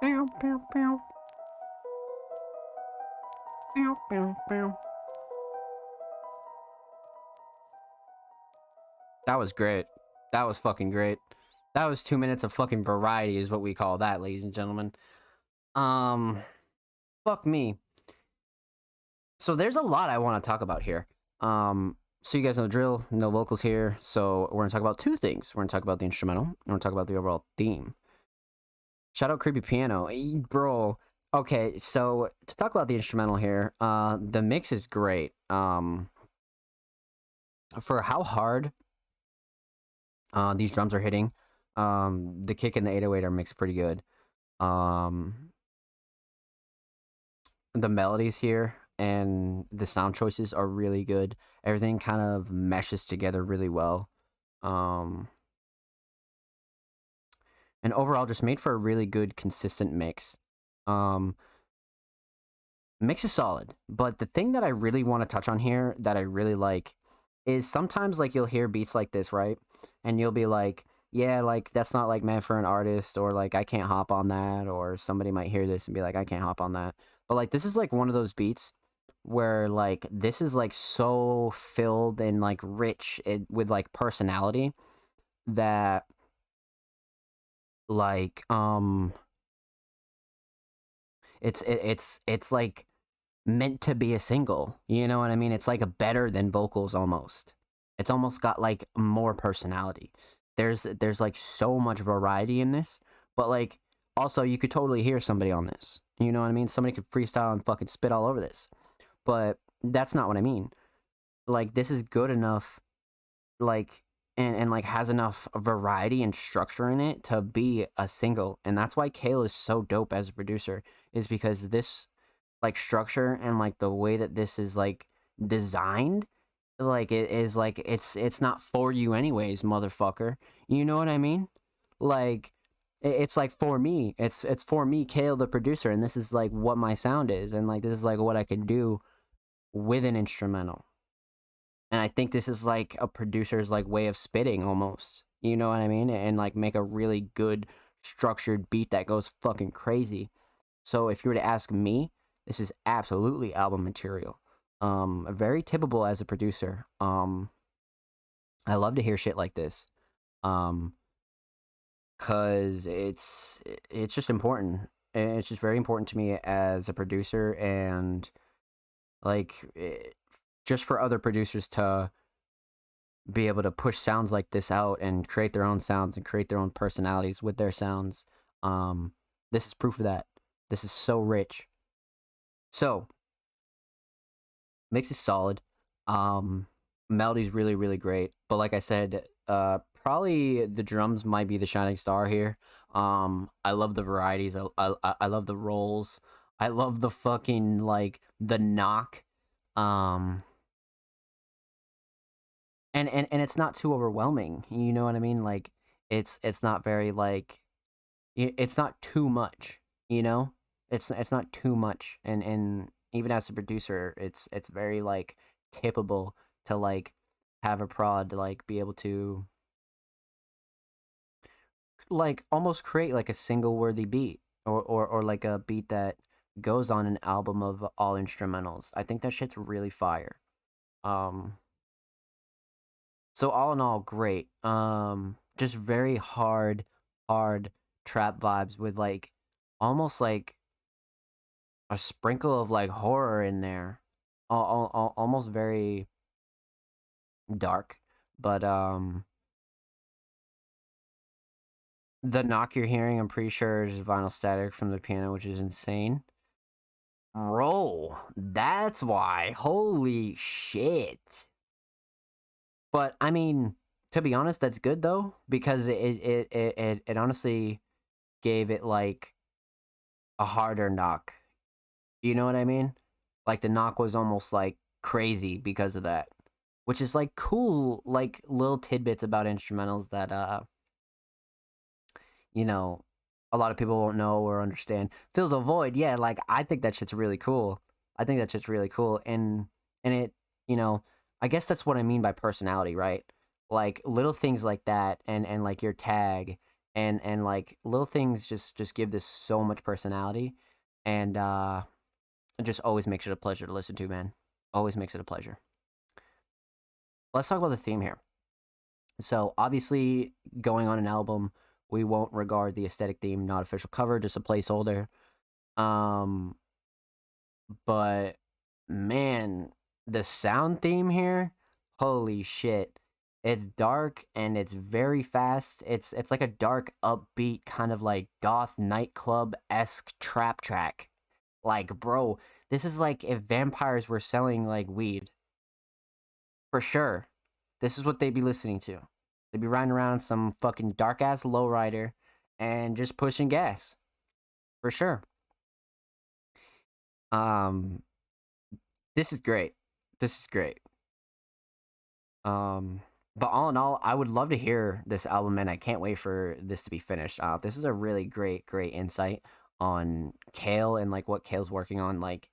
Pew, pew, pew. Pew, pew, pew. That was great. That was fucking great. That was 2 minutes of fucking variety is what we call that, ladies and gentlemen. Fuck me. So there's a lot I want to talk about here. So you guys know the drill, no vocals here. So we're gonna talk about two things. We're gonna talk about the instrumental, and we're gonna talk about the overall theme. Shout out Creepy Piano. Bro. Okay, so to talk about the instrumental here, the mix is great. For how hard these drums are hitting, the kick and the 808 are mixed pretty good. The melodies here and the sound choices are really good. Everything kind of meshes together really well. And overall just made for a really good consistent mix. Mix is solid, but the thing that I really want to touch on here that I really like is sometimes like you'll hear beats like this, right? And you'll be like, yeah, like that's not like meant for an artist, or like I can't hop on that, or somebody might hear this and be like, I can't hop on that. But like this is like one of those beats where like this is like so filled and like rich with like personality that like it's like meant to be a single, you know what I mean? It's like a better than vocals almost. It's almost got like more personality. There's like so much variety in this, but like also you could totally hear somebody on this, you know what I mean? Somebody could freestyle and fucking spit all over this, but that's not what I mean. Like this is good enough, like and like has enough variety and structure in it to be a single. And that's why Kale is so dope as a producer, is because this like structure and like the way that this is like designed, like it is like it's not for you anyways, motherfucker. You know what I mean? Like it's like for me. It's for me, Kale the producer, and this is like what my sound is, and like this is like what I can do with an instrumental. And I think this is like a producer's like way of spitting almost. You know what I mean? And like make a really good structured beat that goes fucking crazy. So if you were to ask me, this is absolutely album material. Very tippable as a producer. I love to hear shit like this. Cause it's just important. It's just very important to me as a producer, and like just for other producers to be able to push sounds like this out and create their own sounds and create their own personalities with their sounds. This is proof of that. This is so rich. So, mix is solid. Melody's really, really great. But like I said, probably the drums might be the shining star here. I love the varieties. I love the rolls. I love the fucking like the knock. And it's not too overwhelming. You know what I mean? Like it's not very like it's not too much, you know? It's not too much. And even as a producer, it's very like tippable to like have a prod like be able to like almost create like a single worthy beat, or like a beat that goes on an album of all instrumentals. I think that shit's really fire. Um So all in all, great. Just very hard trap vibes with like almost like a sprinkle of like horror in there. Almost very dark, but the knock you're hearing, I'm pretty sure is vinyl static from the piano, which is insane. Roll. That's why. Holy shit. But I mean, to be honest, that's good though, because it honestly gave it like a harder knock. You know what I mean? Like the knock was almost like crazy because of that, which is like cool, like little tidbits about instrumentals that you know, a lot of people won't know or understand. Fills a void, yeah. Like I think that shit's really cool. I think that shit's really cool, and it, you know, I guess that's what I mean by personality, right? Like little things like that, and like your tag, and like little things just give this so much personality, and it just always makes it a pleasure to listen to, man. Always makes it a pleasure. Let's talk about the theme here. So obviously, going on an album, we won't regard the aesthetic theme not official cover, just a placeholder. Um, but man, the sound theme here, holy shit. It's dark and it's very fast. It's like a dark, upbeat kind of like goth nightclub-esque trap track. Like, bro, this is like if vampires were selling like weed. For sure. This is what they'd be listening to. They'd be riding around some fucking dark ass lowrider and just pushing gas. For sure. Um this is great. This is great. But all in all, I would love to hear this album, and I can't wait for this to be finished. This is a really great insight on Kale and like what Kale's working on, like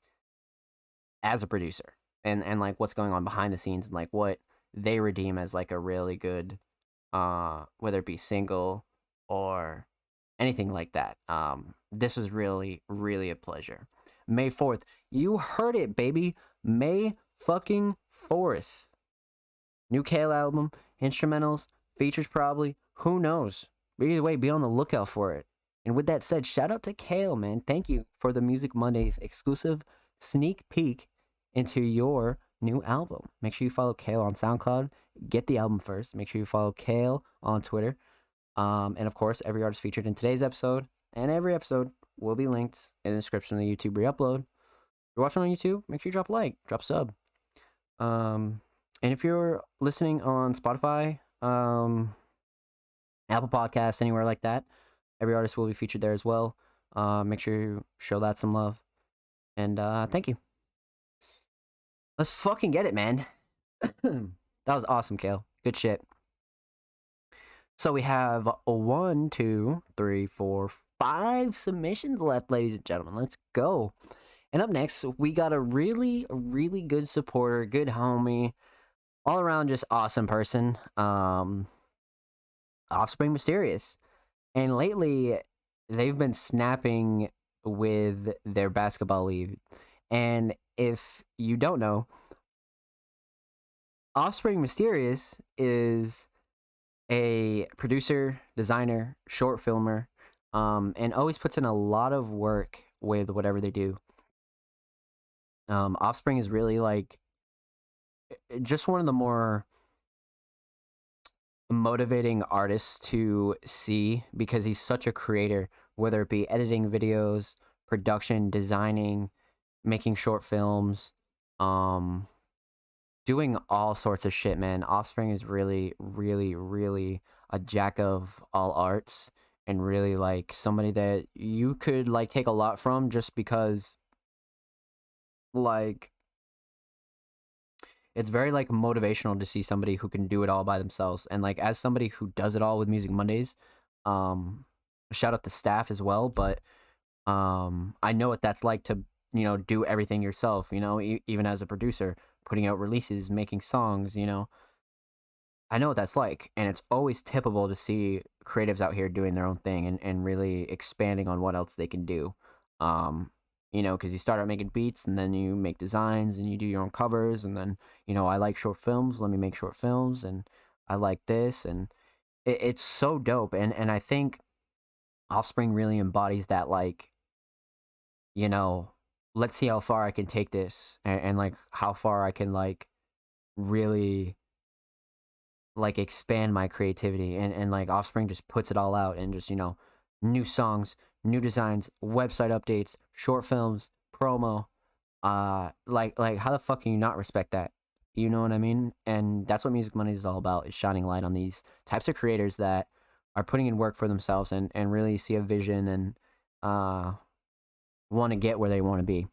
as a producer, and like what's going on behind the scenes, and like what they redeem as like a really good, whether it be single or anything like that. This was really a pleasure. May 4th, you heard it, baby. May fucking 4th. New Kale album, instrumentals, features probably, who knows? But either way, be on the lookout for it. And with that said, shout out to Kale, man. Thank you for the Music Mondays exclusive sneak peek into your new album. Make sure you follow Kale on SoundCloud. Get the album first. Make sure you follow Kale on Twitter. And of course, every artist featured in today's episode and every episode will be linked in the description of the YouTube re-upload. If you're watching on YouTube, make sure you drop a like, drop a sub. And if you're listening on Spotify, Apple Podcasts, anywhere like that, every artist will be featured there as well. Make sure you show that some love. And thank you. Let's fucking get it, man. That was awesome, Kale. Good shit. So we have 1, 2, 3, 4, 5 submissions left, ladies and gentlemen. Let's go. And up next, we got a really good supporter, good homie, all around just awesome person. Offspring Mysterious. And lately, they've been snapping with their basketball league. And if you don't know, Offspring Mysterious is a producer, designer, short filmer, and always puts in a lot of work with whatever they do. Offspring is really like just one of the more motivating artists to see because he's such a creator, whether it be editing videos, production, designing, making short films, doing all sorts of shit, man. Offspring is really a jack of all arts and really like somebody that you could like take a lot from just because like it's very like motivational to see somebody who can do it all by themselves. And like as somebody who does it all with Music Mondays, shout out the staff as well, but I know what that's like to, you know, do everything yourself, you know, even as a producer, putting out releases, making songs, you know. I know what that's like, and it's always tippable to see creatives out here doing their own thing and really expanding on what else they can do. You know, because you start out making beats, and then you make designs, and you do your own covers, and then, you know, I like short films, let me make short films, and I like this, and it's so dope, and I think Offspring really embodies that, like, you know, let's see how far I can take this, and like, how far I can, like, really like expand my creativity, and like Offspring just puts it all out and just, you know, new songs, new designs, website updates, short films, promo. Like how the fuck can you not respect that? You know what I mean? And that's what Music Mondays is all about, is shining light on these types of creators that are putting in work for themselves and really see a vision and want to get where they want to be.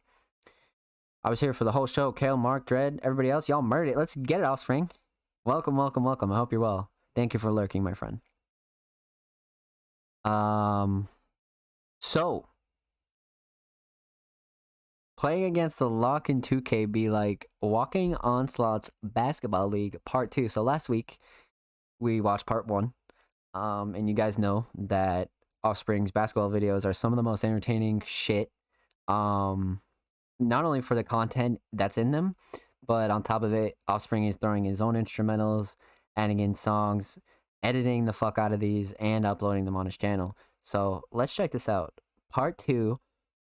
I was here for the whole show. Kale, Mark, Dread, everybody else, y'all murdered it. Let's get it, Offspring. Welcome, welcome, welcome. I hope you're well. Thank you for lurking, my friend. So playing against the Lock in 2K be like Walking Onslaught's Basketball League Part 2. So last week we watched Part 1. And you guys know that Offspring's basketball videos are some of the most entertaining shit. Not only for the content that's in them, but on top of it, Offspring is throwing his own instrumentals, adding in songs, editing the fuck out of these, and uploading them on his channel. So let's check this out. Part 2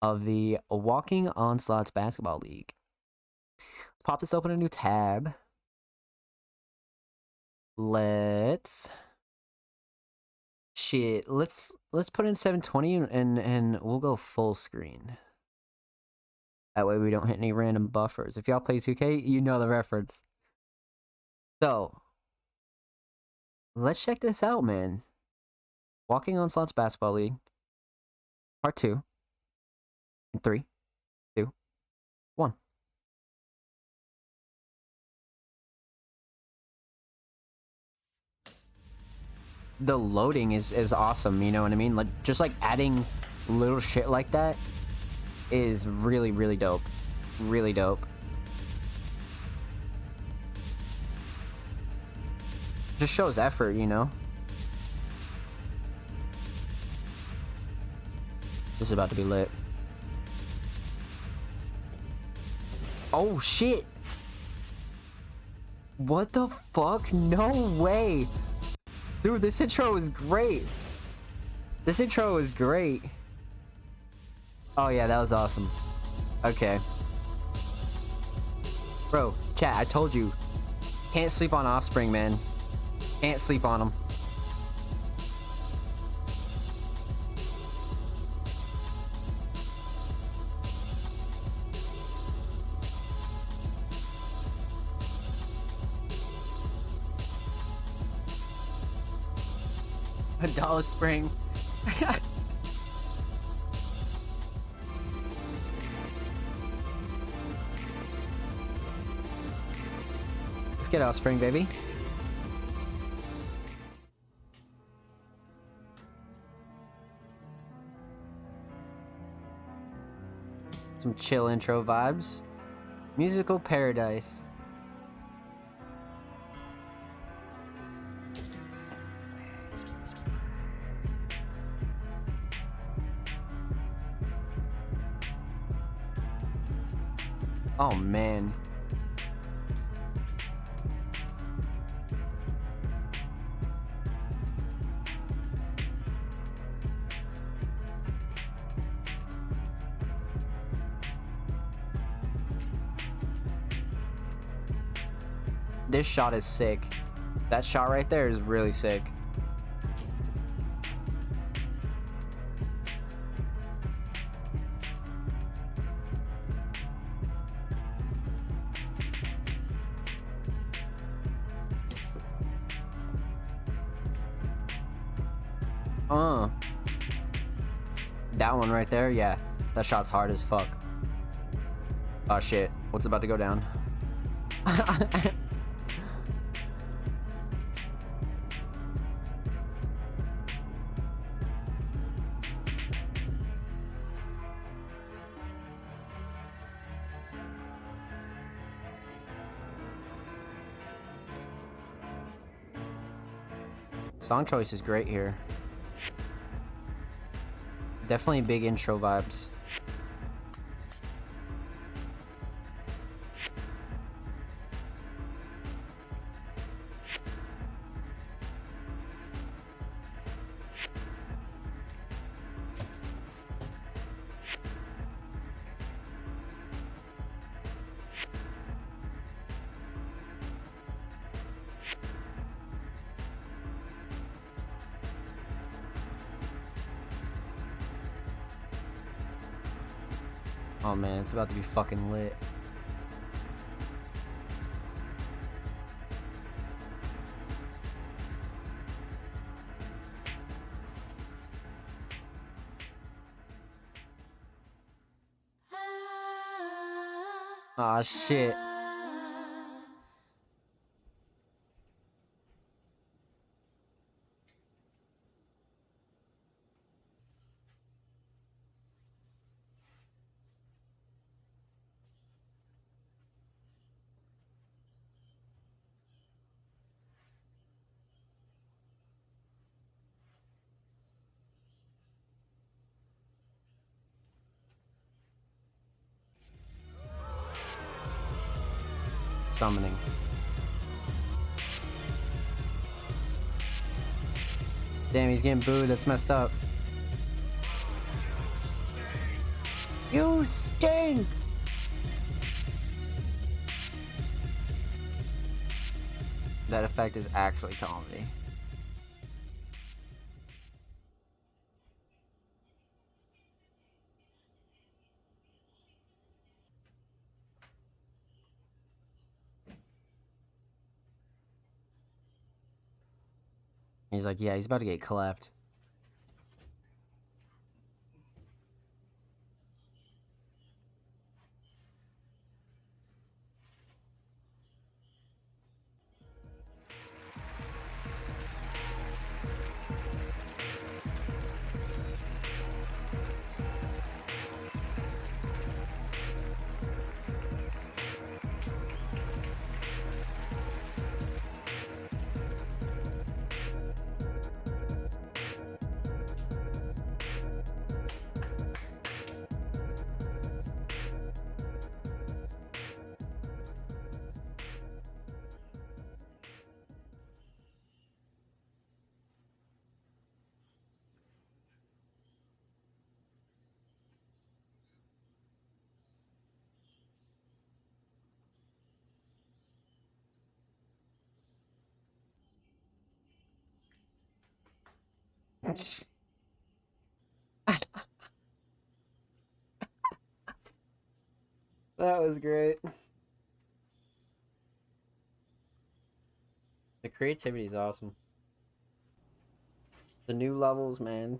of the Walking Onslaught's Basketball League. Pop this open a new tab. Let's put in 720 and we'll go full screen. That way we don't hit any random buffers. If y'all play 2K, you know the reference. So let's check this out, man. Walking Onslaught's Basketball League, Part 2. In 3, 2, 1. The loading is awesome, you know what I mean? Like, just like adding little shit like that is really, really dope. Really dope. Just shows effort, you know? This is about to be lit. Oh shit! What the fuck? No way! Dude, this intro is great. This intro is great. Oh yeah, that was awesome. Okay. Bro, chat, I told you. Can't sleep on Offspring, man. Can't sleep on them. $1 Spring. Let's get Offspring, baby. Some chill intro vibes. Musical paradise. Oh man. This shot is sick. That shot right there is really sick. That one right there, yeah. That shot's hard as fuck. Oh shit, what's about to go down? Song choice is great here. Definitely big intro vibes. Oh man, it's about to be fucking lit. Aw, shit. Summoning. Damn, he's getting booed. That's messed up. You stink! That effect is actually comedy. He's like, yeah, he's about to get clapped. That was great. The creativity is awesome. The new levels, man.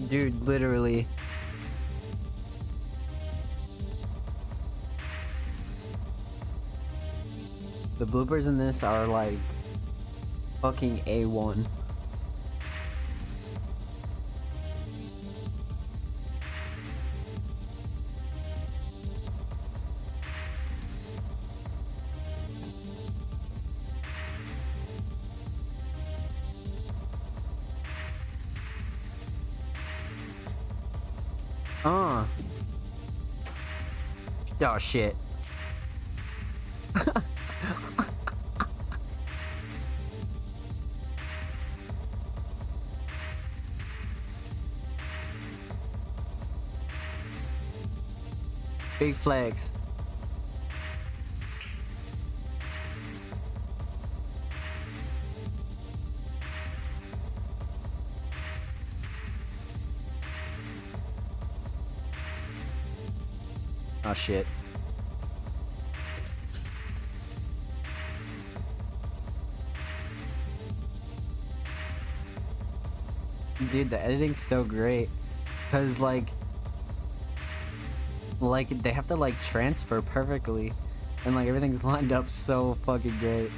Dude, literally. The bloopers in this are like fucking A1. Oh shit. Big flex. Oh shit. Dude, the editing's so great. Cause like they have to like transfer perfectly. And like everything's lined up so fucking great.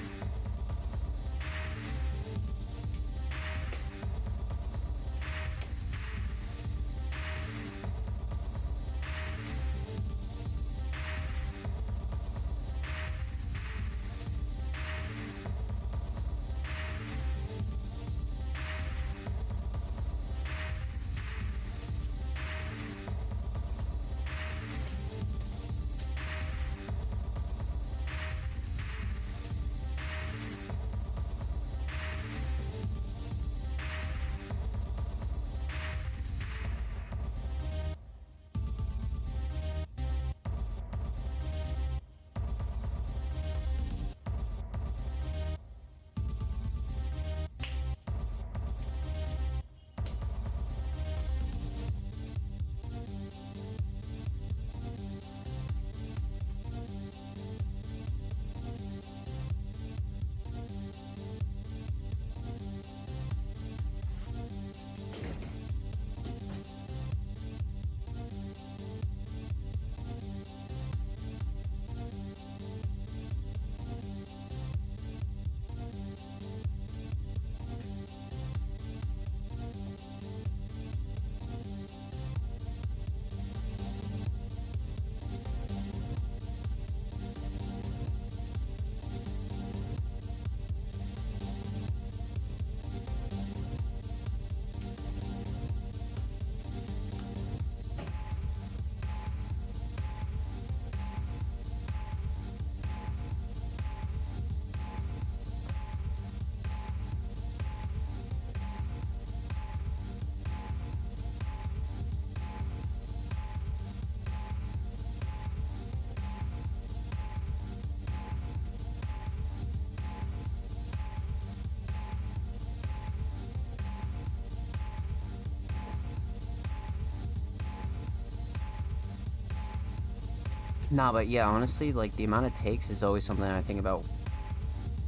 Nah, but yeah, honestly, like, the amount it takes is always something I think about.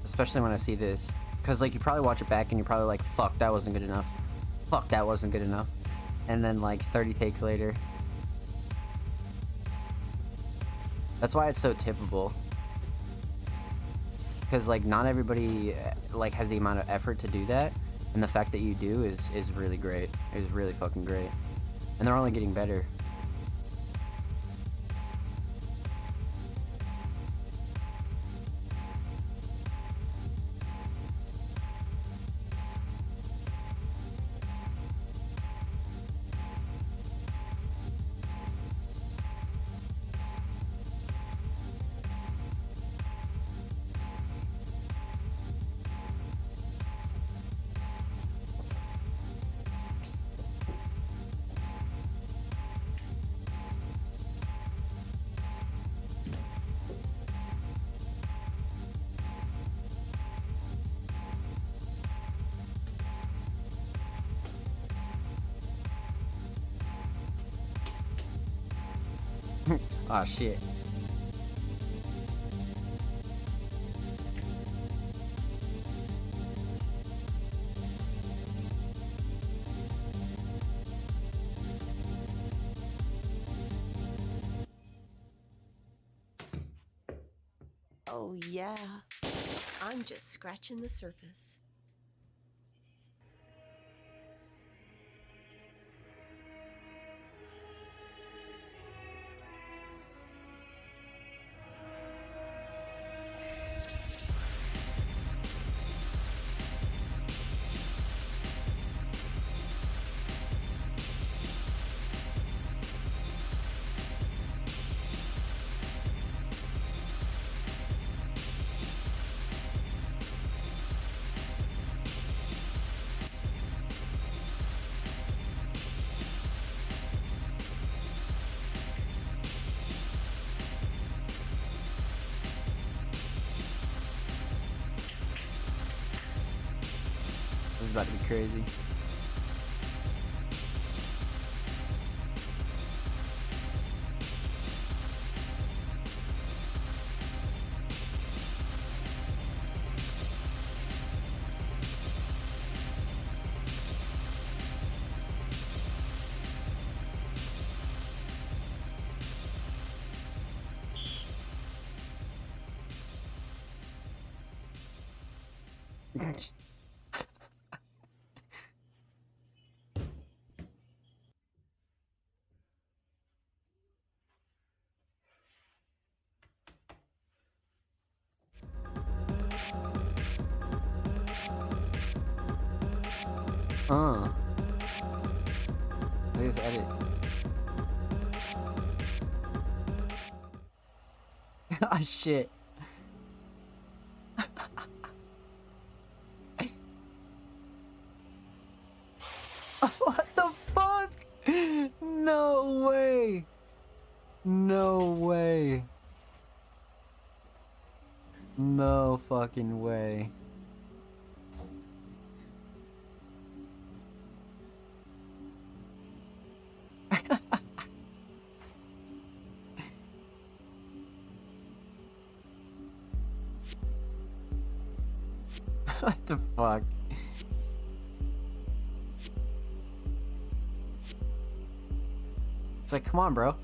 Especially when I see this. Because, like, you probably watch it back and you're probably like, fuck, that wasn't good enough. Fuck, that wasn't good enough. And then, like, 30 takes later. That's why it's so tippable. Because, like, not everybody, like, has the amount of effort to do that. And the fact that you do is really great. Is really fucking great. And they're only getting better. Aw, shit. Oh, yeah. I'm just scratching the surface. is about to be crazy. Look at this edit. Ah, shit. What the fuck? No way. No way. No fucking way. What the fuck? It's like, come on, bro.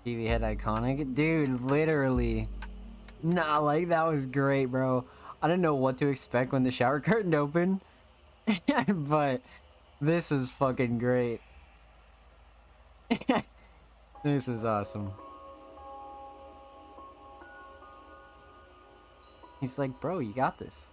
TV head iconic, dude. Literally, nah, like that was great, bro. I didn't know what to expect when the shower curtain opened, but this was fucking great. This was awesome. He's like, bro, you got this.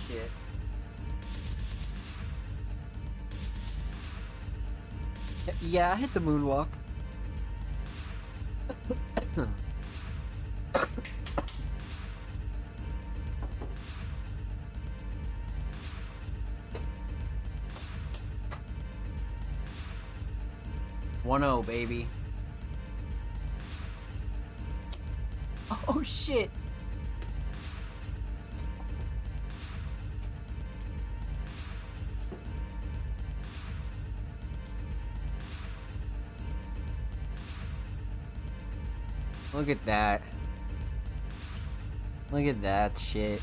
Shit. Yeah, I hit the moonwalk. One oh, baby. Oh shit. Look at that. Look at that shit.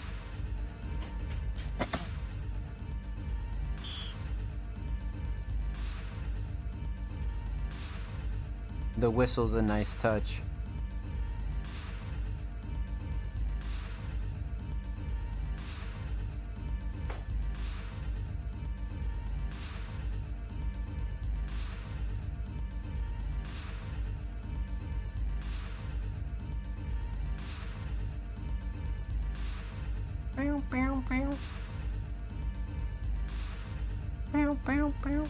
The whistle's a nice touch. Bow, bow, bow. Bow, bow, bow.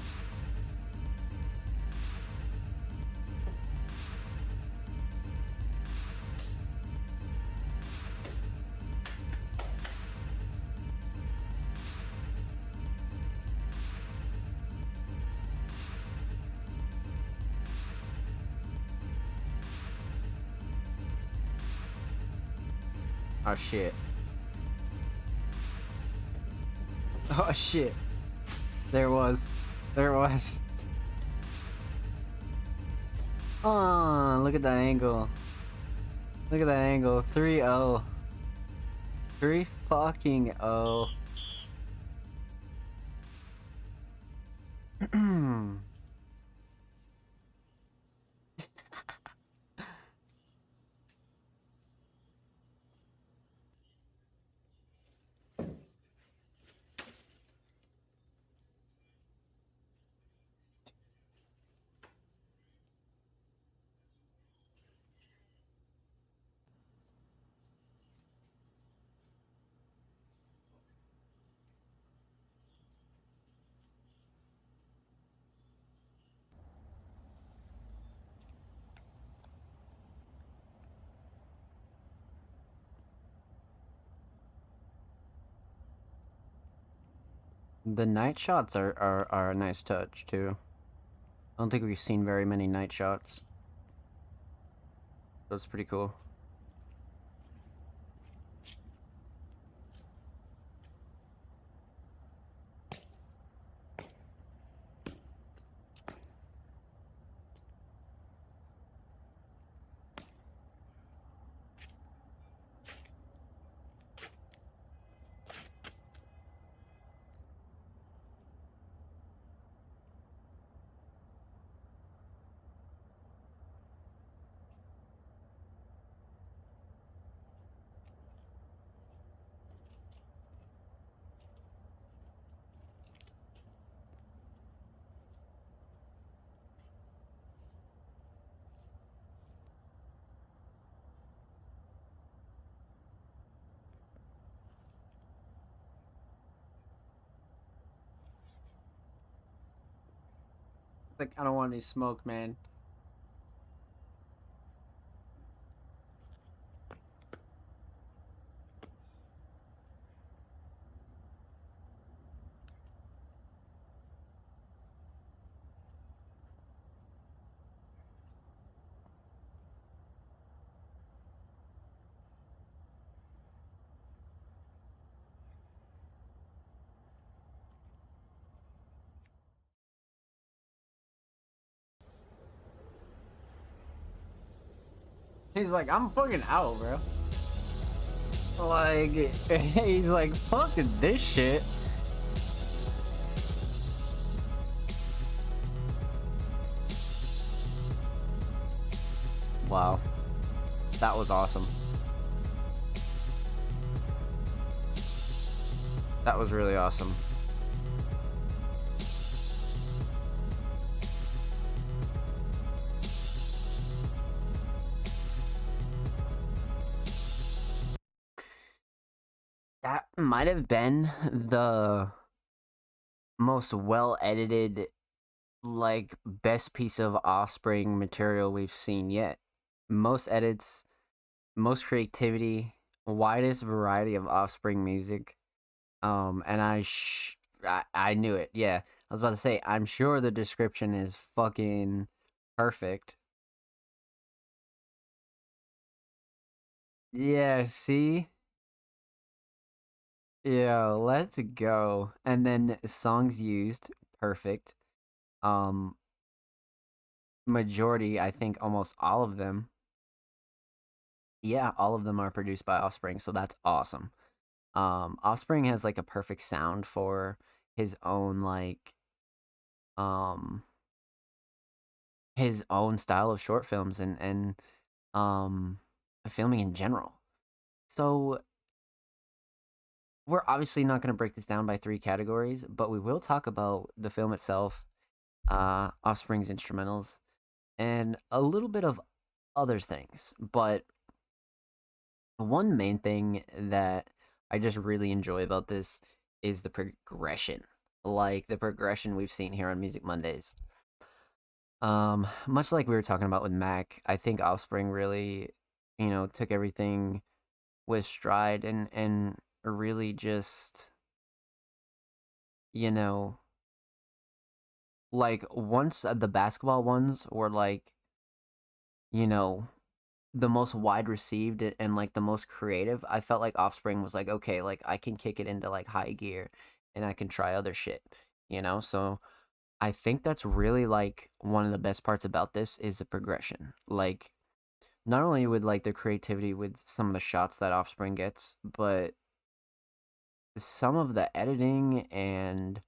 Oh shit. Oh shit. There it was. There it was. Oh, look at that angle. Look at that angle. 3-0. 3 fucking 0. The night shots are a nice touch too. I don't think we've seen very many night shots. That's pretty cool. Like, I don't want any smoke, man. He's like, I'm fucking out, bro. Like, he's like, fucking this shit. Wow. That was awesome. That was really awesome. That might have been the most well edited, like, best piece of Offspring material we've seen yet. Most edits, most creativity, widest variety of Offspring music. And I knew it. Yeah, I was about to say, I'm sure the description is fucking perfect. Yeah, see? Yeah, let's go. And then songs used, perfect. Um, Majority, I think almost all of them. Yeah, all of them are produced by Offspring, so that's awesome. Offspring has like a perfect sound for his own, like, um his own style of short films and um filming in general. So we're obviously not going to break this down by three categories, but we will talk about the film itself, Offspring's instrumentals, and a little bit of other things. But one main thing that I just really enjoy about this is the progression. Like the progression we've seen here on Music Mondays. Much like we were talking about with Mac, I think Offspring really, took everything with stride and really just, you know, like once the basketball ones were like, you know, the most wide received and like the most creative, I felt like Offspring was like, okay, like I can kick it into like high gear and I can try other shit. So I think that's really like one of the best parts about this is the progression. Like not only with like the creativity with some of the shots that Offspring gets, but some of the editing and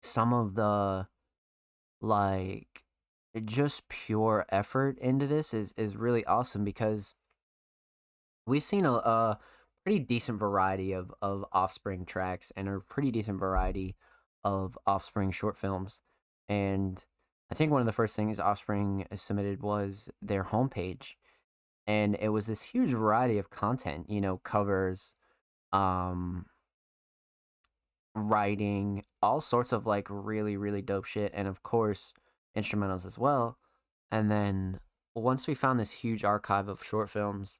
some of the like just pure effort into this is really awesome because we've seen a pretty decent variety of Offspring tracks and a pretty decent variety of Offspring short films. And I think one of the first things Offspring submitted was their homepage. And it was this huge variety of content, covers, um, writing, all sorts of like really, really dope shit. And of course, instrumentals as well. And then once we found this huge archive of short films,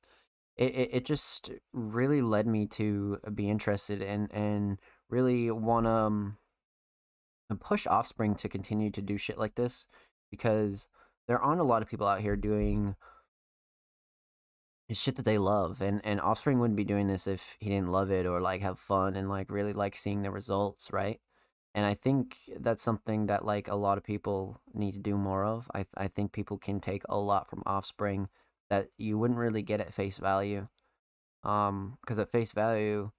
it just really led me to be interested and really want to push Offspring to continue to do shit like this because there aren't a lot of people out here doing shit that they love, and Offspring wouldn't be doing this if he didn't love it or like have fun and like really like seeing the results, right? And I think that's something that like a lot of people need to do more of. I think people can take a lot from Offspring that you wouldn't really get at face value. Because at face value,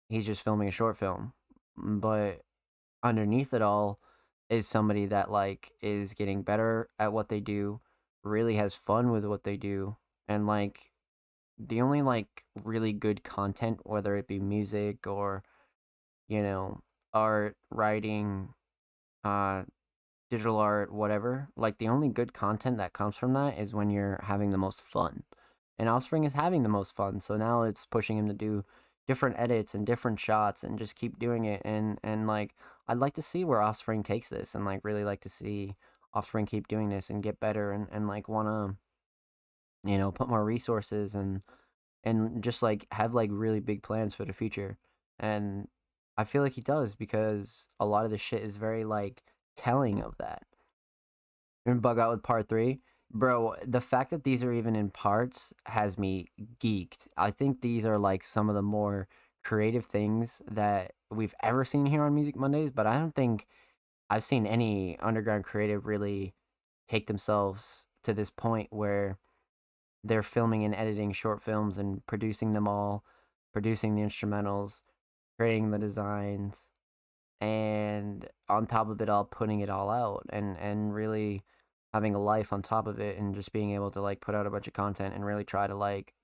he's just filming a short film, but underneath it all is somebody that like is getting better at what they do, really has fun with what they do, and like the only like really good content, whether it be music or you know art, writing, uh, digital art, whatever. Like the only good content that comes from that is when you're having the most fun. And Offspring is having the most fun, so now it's pushing him to do different edits and different shots and just keep doing it. And like I'd like to see where Offspring takes this, and like really like to see Offspring keep doing this and get better and like wanna put more resources and just like have like really big plans for the future. And I feel like he does because a lot of the shit is very like telling of that. And Bug Out with Part 3. Bro, the fact that these are even in parts has me geeked. I think these are like some of the more creative things that we've ever seen here on Music Mondays, but I don't think I've seen any underground creative really take themselves to this point where they're filming and editing short films and producing them all, producing the instrumentals, creating the designs, and on top of it all, putting it all out and really having a life on top of it and just being able to like put out a bunch of content and really try to like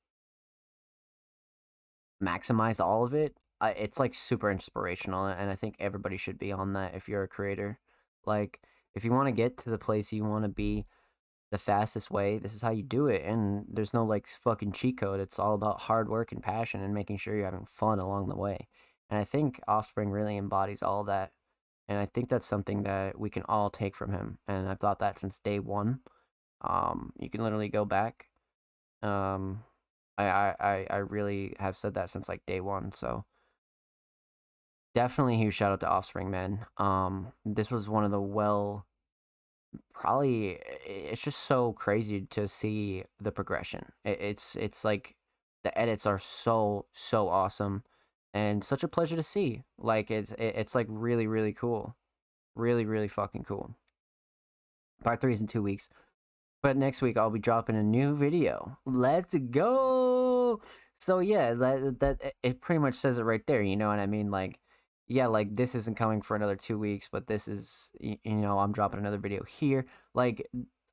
maximize all of it. It's like super inspirational, and I think everybody should be on that if you're a creator. Like, if you want to get to the place you want to be the fastest way, this is how you do it. And there's no like fucking cheat code. It's all about hard work and passion and making sure you're having fun along the way. And I think Offspring really embodies all of that. And I think that's something that we can all take from him. And I've thought that since day one. You can literally go back. Um, I really have said that since like day one. So definitely huge shout out to Offspring, man. This was one of the probably it's just so crazy to see the progression. It's like the edits are so awesome and such a pleasure to see. Like it's like really really cool, really fucking cool. Part 3 is in 2 weeks, but next week I'll be dropping a new video. Let's go. So yeah, that it pretty much says it right there. You know what I mean? Like yeah, like this isn't coming for another 2 weeks, but this is, I'm dropping another video here. Like,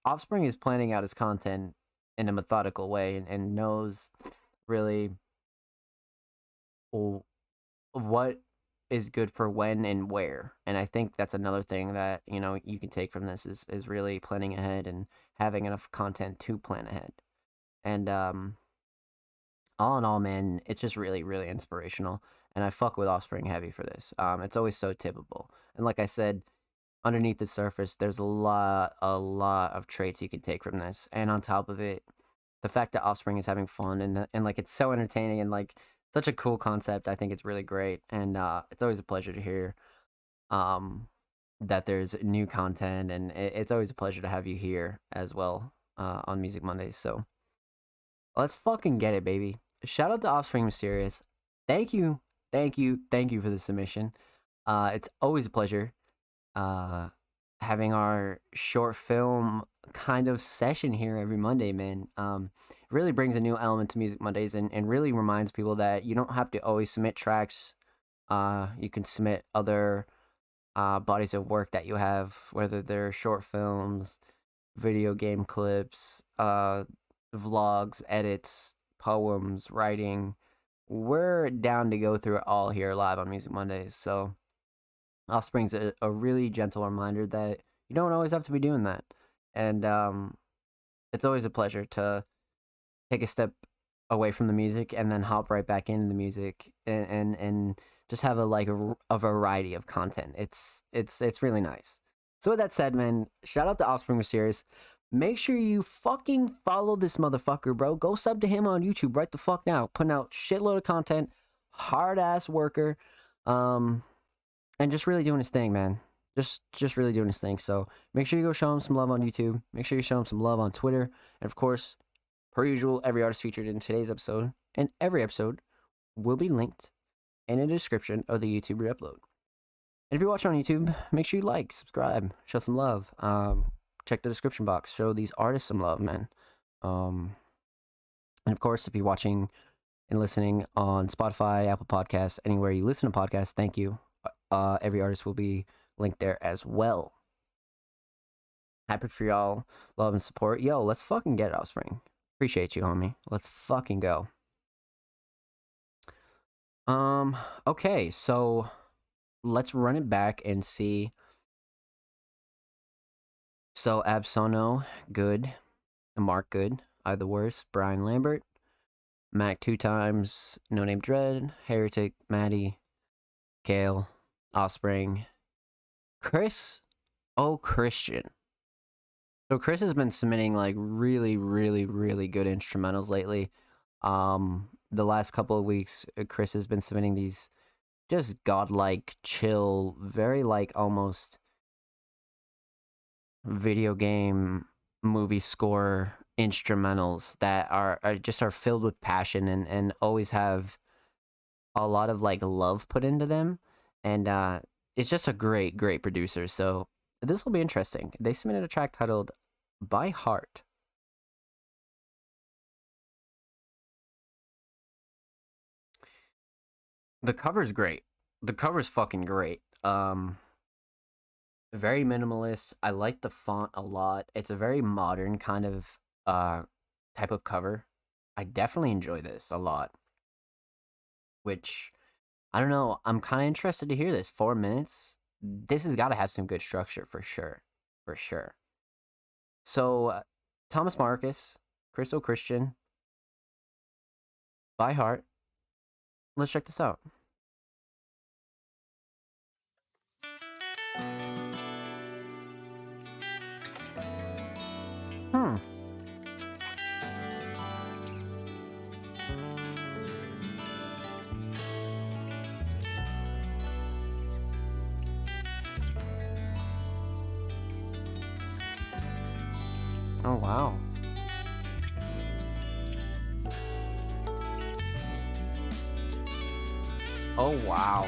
Offspring is planning out his content in a methodical way and knows really what is good for when and where. And I think that's another thing that, you can take from this is really planning ahead and having enough content to plan ahead. And all in all, man, it's just really, really inspirational. And I fuck with Offspring heavy for this. It's always so tippable. And like I said, underneath the surface, there's a lot of traits you can take from this. And on top of it, the fact that Offspring is having fun and like it's so entertaining and like such a cool concept. I think it's really great. And it's always a pleasure to hear that there's new content, and it's always a pleasure to have you here as well on Music Mondays. So let's fucking get it, baby. Shout out to Offspring Mysterious. Thank you for the submission. It's always a pleasure having our short film kind of session here every Monday, man. It really brings a new element to Music Mondays and really reminds people that you don't have to always submit tracks. You can submit other bodies of work that you have, whether they're short films, video game clips, vlogs, edits, poems, writing. We're down to go through it all here live on Music Mondays. So Offspring's a really gentle reminder that you don't always have to be doing that. And it's always a pleasure to take a step away from the music and then hop right back into the music and just have a variety of content. It's really nice. So with that said, man, shout out to Offspring Mysterious. Make sure you fucking follow this motherfucker, bro. Go sub to him on YouTube right the fuck now. Putting out shitload of content, hard ass worker, and just really doing his thing, man. Just really doing his thing. So make sure you go show him some love on YouTube. Make sure you show him some love on Twitter. And of course, per usual, every artist featured in today's episode and every episode will be linked in the description of the YouTube re-upload. And if you're watching on YouTube, make sure you like, subscribe, show some love. Check the description box. Show these artists some love, man. And of course, if you're watching and listening on Spotify, Apple Podcasts, anywhere you listen to podcasts, thank you. Every artist will be linked there as well. Happy for y'all. Love and support. Yo, let's fucking get it, Offspring. Appreciate you, homie. Let's fucking go. Okay, so let's run it back and see. So Absolo, good. Mark, good. Either worse. Brian Lambert. Mac 2 times. No Name Dread. Heretic. Maddie. Kale. Offspring. Chris. Oh, Christian. So Chris has been submitting like really, really, really good instrumentals lately. The last couple of weeks, Chris has been submitting these just godlike, chill, very like almost video game movie score instrumentals that are filled with passion and always have a lot of like love put into them. And it's just a great producer. So this will be interesting. They submitted a track titled By Heart. The cover's great. The cover's fucking great. Very minimalist. I like the font a lot. It's a very modern kind of type of cover. I definitely enjoy this a lot. Which, I don't know, I'm kind of interested to hear this. 4 minutes. This has got to have some good structure for sure. For sure. So, Thomas Marcus, Crystal Christian, By Heart. Let's check this out. Oh, wow. Oh, wow.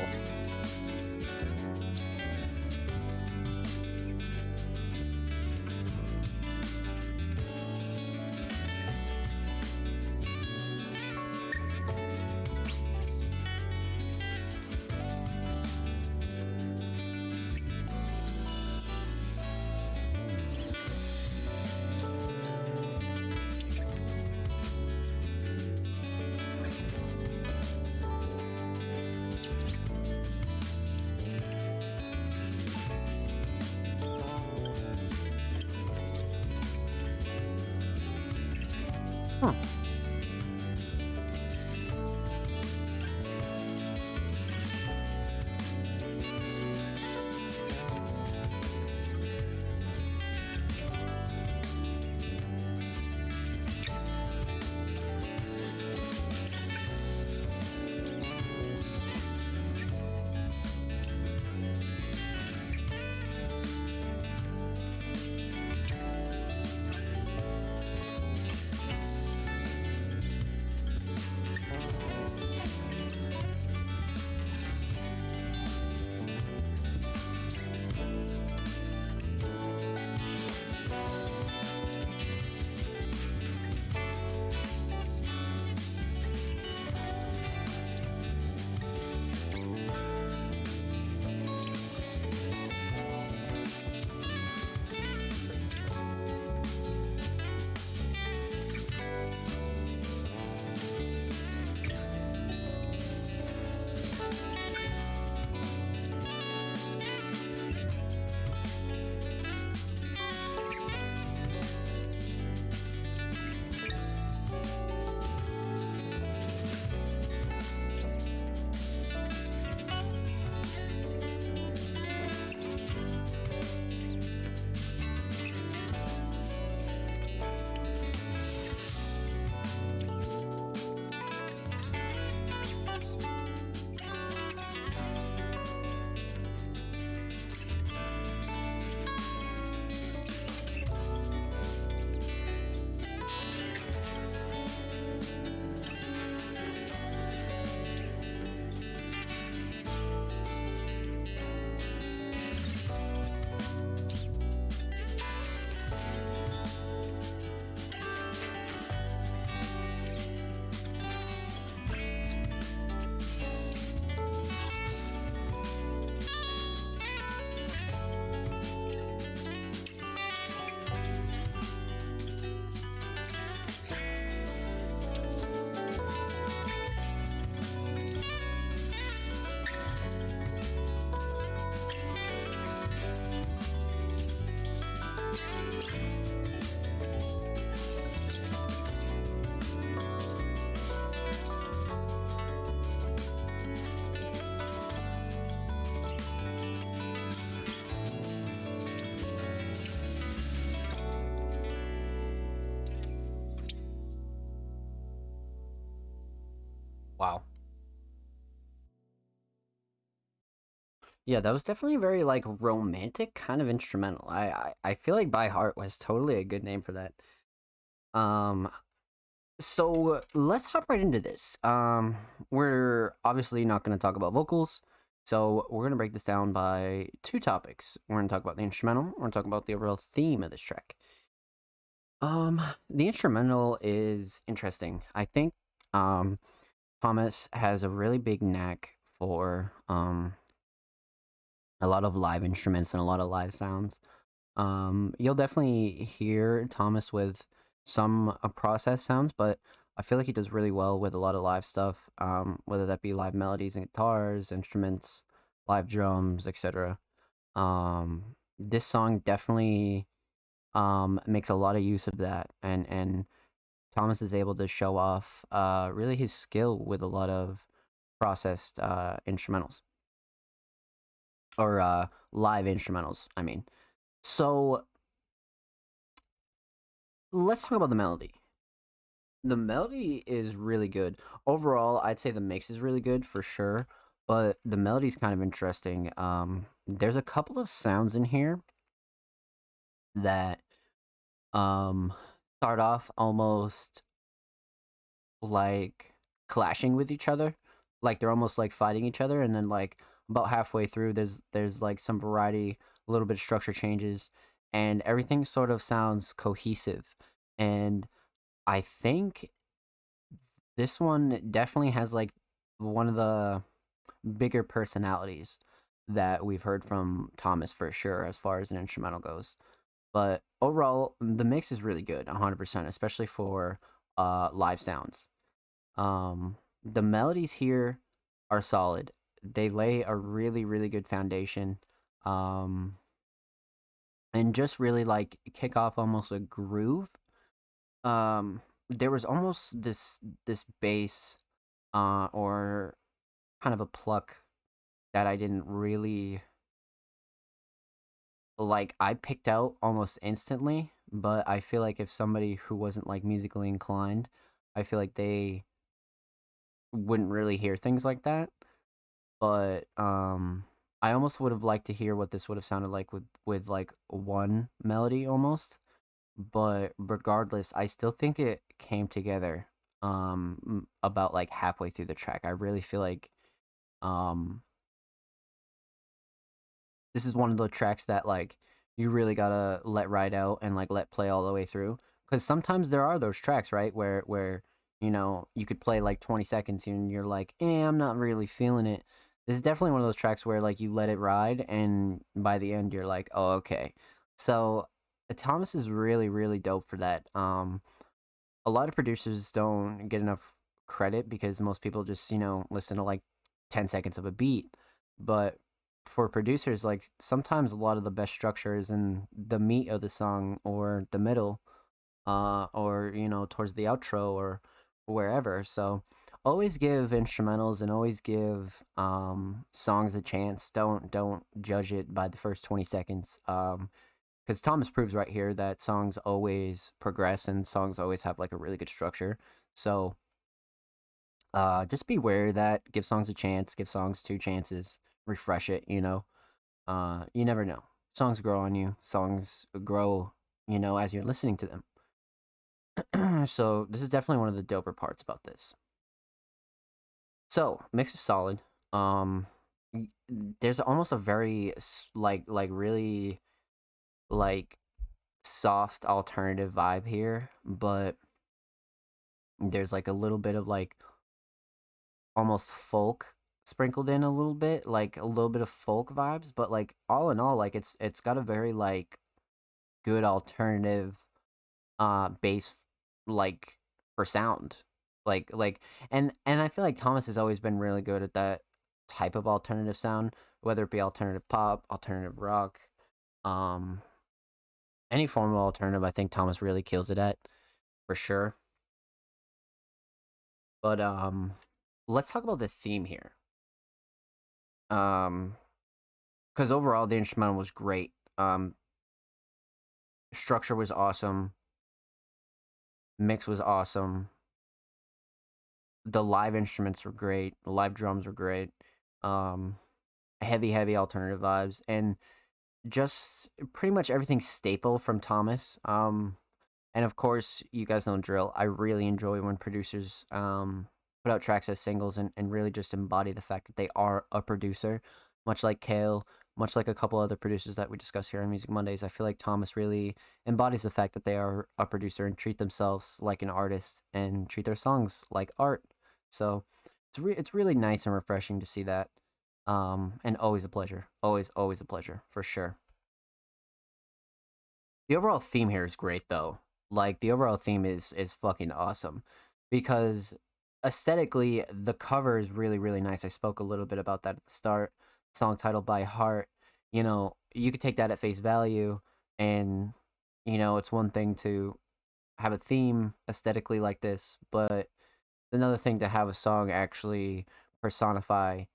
Yeah, that was definitely a very like romantic kind of instrumental. I feel like By Heart was totally a good name for that. Um, so let's hop right into this. We're obviously not going to talk about vocals, so we're going to break this down by two topics. We're going to talk about the instrumental. We're going to talk about the overall theme of this track. The instrumental is interesting. I think um Thomas has a really big knack for a lot of live instruments and a lot of live sounds. You'll definitely hear Thomas with some process sounds, but I feel like he does really well with a lot of live stuff, whether that be live melodies and guitars, instruments, live drums, etc. This song definitely makes a lot of use of that, and Thomas is able to show off really his skill with a lot of processed instrumentals or live instrumentals. I mean, so let's talk about the melody. The melody is really good. Overall, I'd say the mix is really good for sure, but the melody's kind of interesting. There's a couple of sounds in here that um start off almost like clashing with each other, like they're almost like fighting each other, and then like about halfway through, there's like some variety, a little bit of structure changes, and everything sort of sounds cohesive. And I think this one definitely has like one of the bigger personalities that we've heard from Thomas for sure as far as an instrumental goes. But overall, the mix is really good, 100%, especially for live sounds. The melodies here are solid. They lay a really, really good foundation. Um, and just really like kick off almost a groove. There was almost this bass, or kind of a pluck that I didn't really like. I picked out almost instantly, but I feel like if somebody who wasn't like musically inclined, I feel like they wouldn't really hear things like that. But I almost would have liked to hear what this would have sounded like with like one melody almost. But regardless, I still think it came together about like halfway through the track. I really feel like um this is one of the tracks that like you really gotta let ride out and like let play all the way through. Because sometimes there are those tracks, right, where you could play like 20 seconds and you're like, I'm not really feeling it. This is definitely one of those tracks where like you let it ride, and by the end you're like, oh, okay. So Thomas is really really dope for that. A lot of producers don't get enough credit because most people just listen to like 10 seconds of a beat. But for producers, like sometimes a lot of the best structure is in the meat of the song or the middle, or towards the outro or wherever. So always give instrumentals and always give songs a chance. Don't judge it by the first 20 seconds. Because Thomas proves right here that songs always progress and songs always have like a really good structure. So just beware that. Give songs a chance. Give songs two chances. Refresh it. You never know. Songs grow on you. Songs grow, as you're listening to them. So this is definitely one of the doper parts about this. So mix is solid. Um, there's almost a very like really like soft alternative vibe here, but there's like a little bit of like almost folk sprinkled in a little bit, like a little bit of folk vibes, but like all in all, like it's got a very like good alternative bass like for sound. Like and I feel like Thomas has always been really good at that type of alternative sound, whether it be alternative pop, alternative rock, um any form of alternative. I think Thomas really kills it at for sure. But let's talk about the theme here. Um, because overall the instrumental was great. Structure was awesome. Mix was awesome. The live instruments were great. The live drums were great. Um, heavy alternative vibes, and just pretty much everything staple from Thomas. And of course, you guys know the drill. I really enjoy when producers put out tracks as singles and really just embody the fact that they are a producer, much like Kale, much like a couple other producers that we discuss here on Music Mondays. I feel like Thomas really embodies the fact that they are a producer and treat themselves like an artist and treat their songs like art. So it's really nice and refreshing to see that. And always a pleasure. Always a pleasure for sure. The overall theme here is great though. Like the overall theme is fucking awesome because aesthetically the cover is really nice. I spoke a little bit about that at the start. Song titled By Heart. You know, you could take that at face value and it's one thing to have a theme aesthetically like this, but another thing to have a song actually personify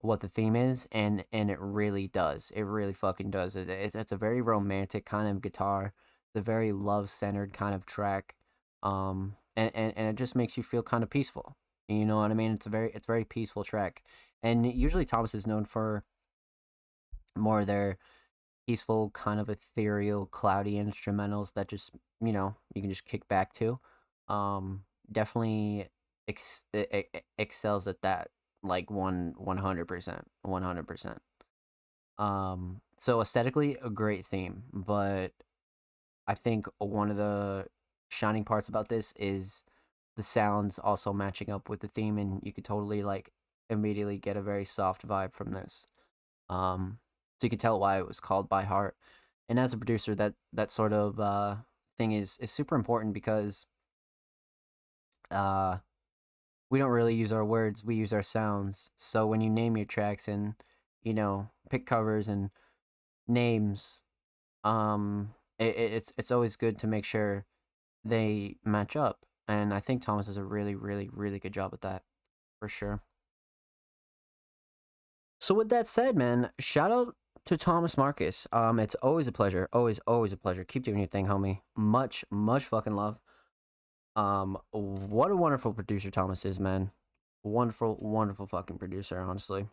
what the theme is, and it really does. It really fucking does. It's a very romantic kind of guitar. It's a very love centered kind of track, and it just makes you feel kind of peaceful. You know what I mean? It's a very peaceful track, and usually Thomas is known for more their peaceful, kind of ethereal, cloudy instrumentals that just you can just kick back to. Definitely excels at that like 100%, 100%. So aesthetically a great theme, but I think one of the shining parts about this is the sounds also matching up with the theme, and you could totally like immediately get a very soft vibe from this. So you could tell why it was called By Heart. And as a producer, that sort of thing is super important because uh we don't really use our words, we use our sounds. So when you name your tracks and pick covers and names, it's always good to make sure they match up. And I think Thomas does a really good job at that, for sure. So with that said, man, shout out to Thomas Marcus. It's always a pleasure, always a pleasure. Keep doing your thing, homie. Much fucking love. What a wonderful producer Thomas is, man. Wonderful fucking producer, honestly.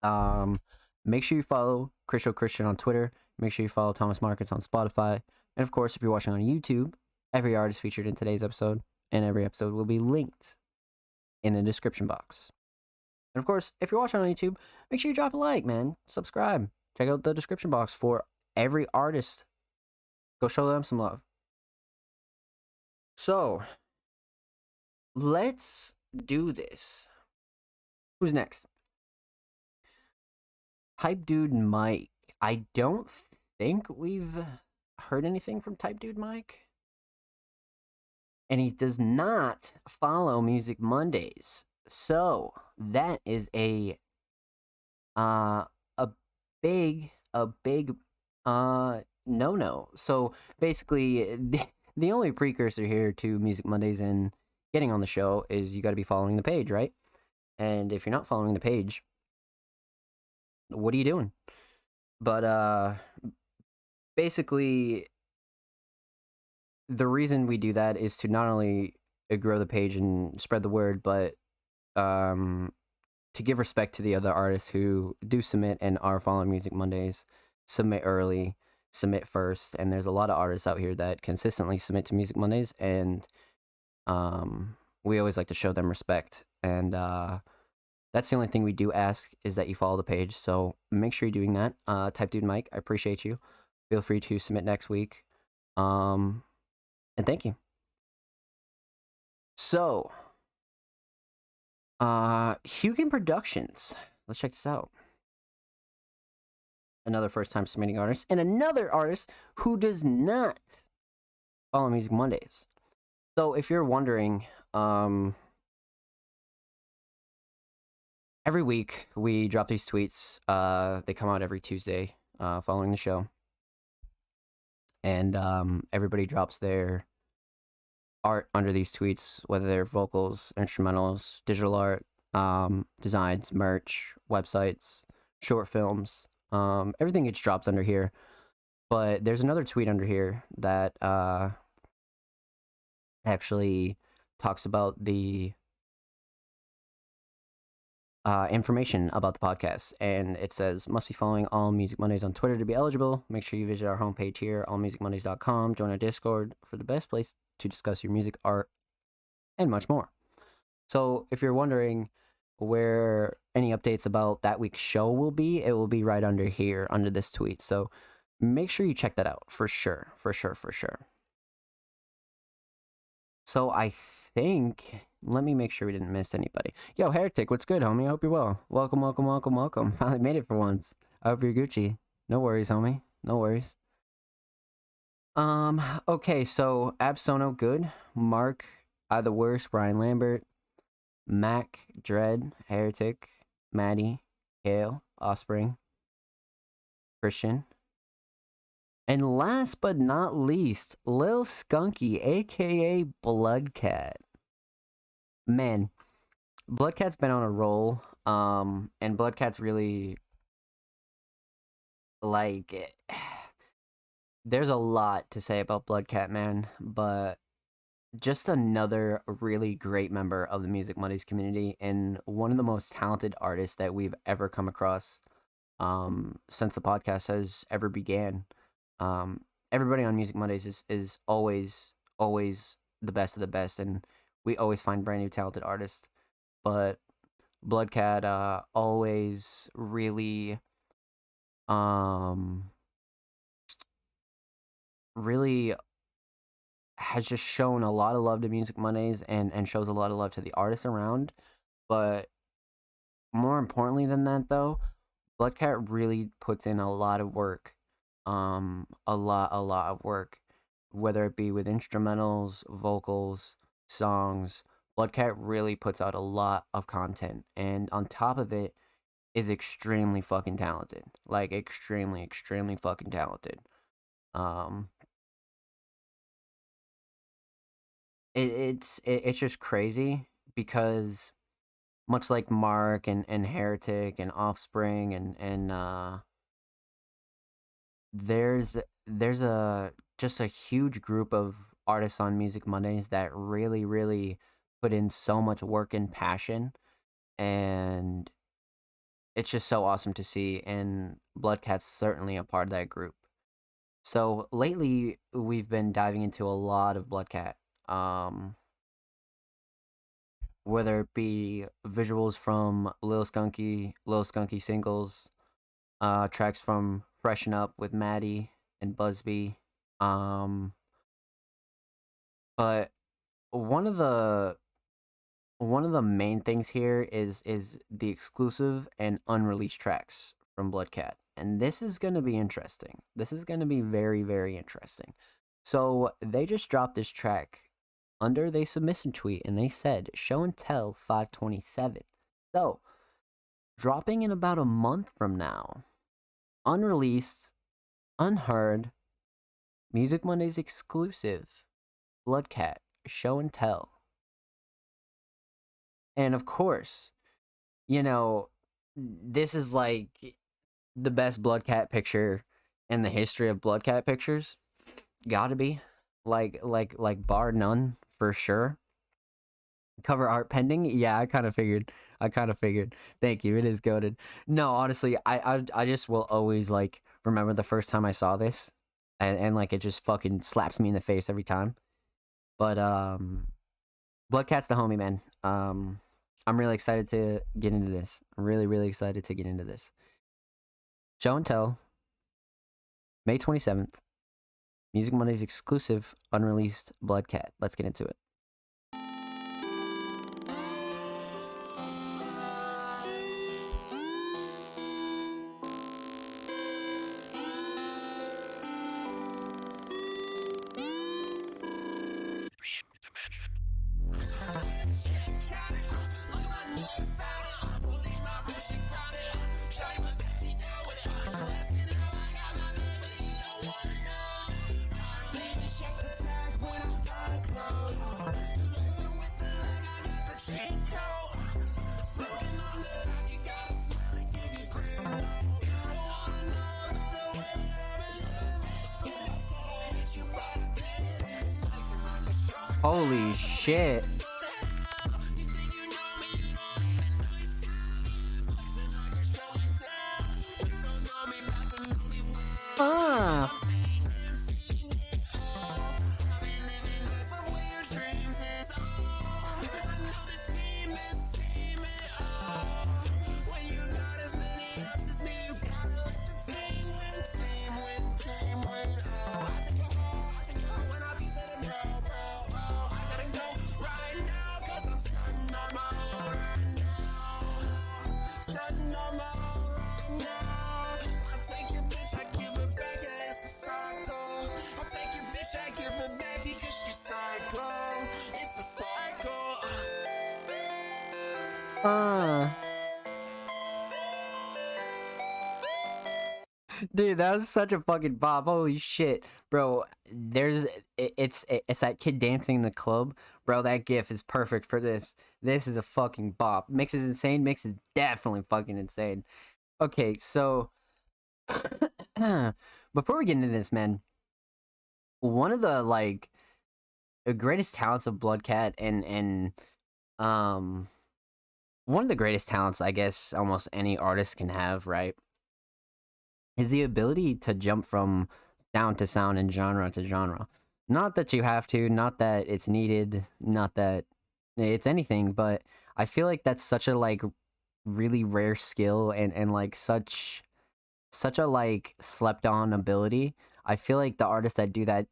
Um, Make sure you follow Christo Christian on Twitter. Make sure you follow Thomas Marcus on Spotify. And of course, if you're watching on YouTube, every artist featured in today's episode and every episode will be linked in the description box. And of course, if you're watching on YouTube, make sure you drop a like, man. Subscribe. Check out the description box for every artist. Go show them some love. So, let's do this. Who's next? Type Dude Mike. I don't think we've heard anything from Type Dude Mike. And he does not follow Music Mondays. So, that is a big no. So, basically the only precursor here to Music Mondays and getting on the show is you got to be following the page, right? And if you're not following the page, what are you doing? But basically the reason we do that is to not only grow the page and spread the word, but to give respect to the other artists who do submit and are following Music Mondays, submit early, submit first, and there's a lot of artists out here that consistently submit to Music Mondays, and we always like to show them respect, and that's the only thing we do ask is that you follow the page, so make sure you're doing that. Type Dude Mike, I appreciate you. Feel free to submit next week, and thank you. So, Hugan Productions, let's check this out. Another first-time submitting artist, and another artist who does not follow Music Mondays. So if you're wondering, every week we drop these tweets. They come out every Tuesday, following the show. And everybody drops their art under these tweets, whether they're vocals, instrumentals, digital art, designs, merch, websites, short films. Everything gets dropped under here. But there's another tweet under here that actually talks about the information about the podcast, and it says must be following All Music Mondays on Twitter to be eligible. Make sure you visit our homepage here, allmusicmondays.com. Join our Discord for the best place to discuss your music, art, and much more. So if you're wondering where any updates about that week's show will be, it will be right under here, under this tweet. So make sure you check that out for sure. So I think, let me make sure we didn't miss anybody. Yo, Heretic, what's good, homie? I hope you're well. Welcome. Finally made it for once. I hope you're Gucci. No worries, homie. No worries. Okay, so Absono, good. Mark, the worst. Brian Lambert, Mac, Dread, Heretic, Maddie, Kale, Offspring, Christian. And last but not least, Lil Skunky, aka Bloodcat. Man, Bloodcat's been on a roll. And Bloodcat's really like, there's a lot to say about Bloodcat, man, but just another really great member of the Music Mondays community and one of the most talented artists that we've ever come across since the podcast has ever began. Everybody on Music Mondays is always the best of the best, and we always find brand new talented artists. But Bloodcat always really really has just shown a lot of love to Music Mondays and shows a lot of love to the artists around. But more importantly than that, though, Bloodcat really puts in a lot of work. A lot of work, whether it be with instrumentals, vocals, songs. Bloodcat really puts out a lot of content, and on top of it, is extremely fucking talented. Like, extremely fucking talented. It's just crazy because much like Mark and Heretic and Offspring and there's just a huge group of artists on Music Mondays that really put in so much work and passion, and it's just so awesome to see, and Bloodcat's certainly a part of that group. So lately we've been diving into a lot of Bloodcat, whether it be visuals from Lil Skunky singles, tracks from Freshen Up with Maddie and Busby. But one of the main things here is the exclusive and unreleased tracks from Bloodcat. And this is going to be interesting. This is going to be very interesting. So they just dropped this track under their submission tweet, and they said Show and Tell 527. So dropping in about a month from now. Unreleased, unheard, Music Mondays exclusive, Bloodcat, Show and Tell. And of course, this is like the best Bloodcat picture in the history of Bloodcat pictures. Gotta be. Like bar none, for sure. Cover art pending? Yeah, I kind of figured. Thank you. It is goated. No, honestly, I just will always like remember the first time I saw this, and like it just fucking slaps me in the face every time. But Bloodcat's the homie, man. I'm really excited to get into this. I'm really excited to get into this. Show and Tell, May 27th. Music Mondays exclusive, unreleased Bloodcat. Let's get into it. Holy shit. Dude, that was such a fucking bop. Holy shit, bro. It's that kid dancing in the club, bro. That gif is perfect for this. This is a fucking bop. Mix is insane. Mix is definitely fucking insane. Okay, so before we get into this, man, one of the greatest talents of Bloodcat and one of the greatest talents I guess almost any artist can have, right, is the ability to jump from sound to sound and genre to genre. Not that you have to, not that it's needed, not that it's anything, but I feel like that's such a really rare skill and such a slept on ability. I feel like the artists that do that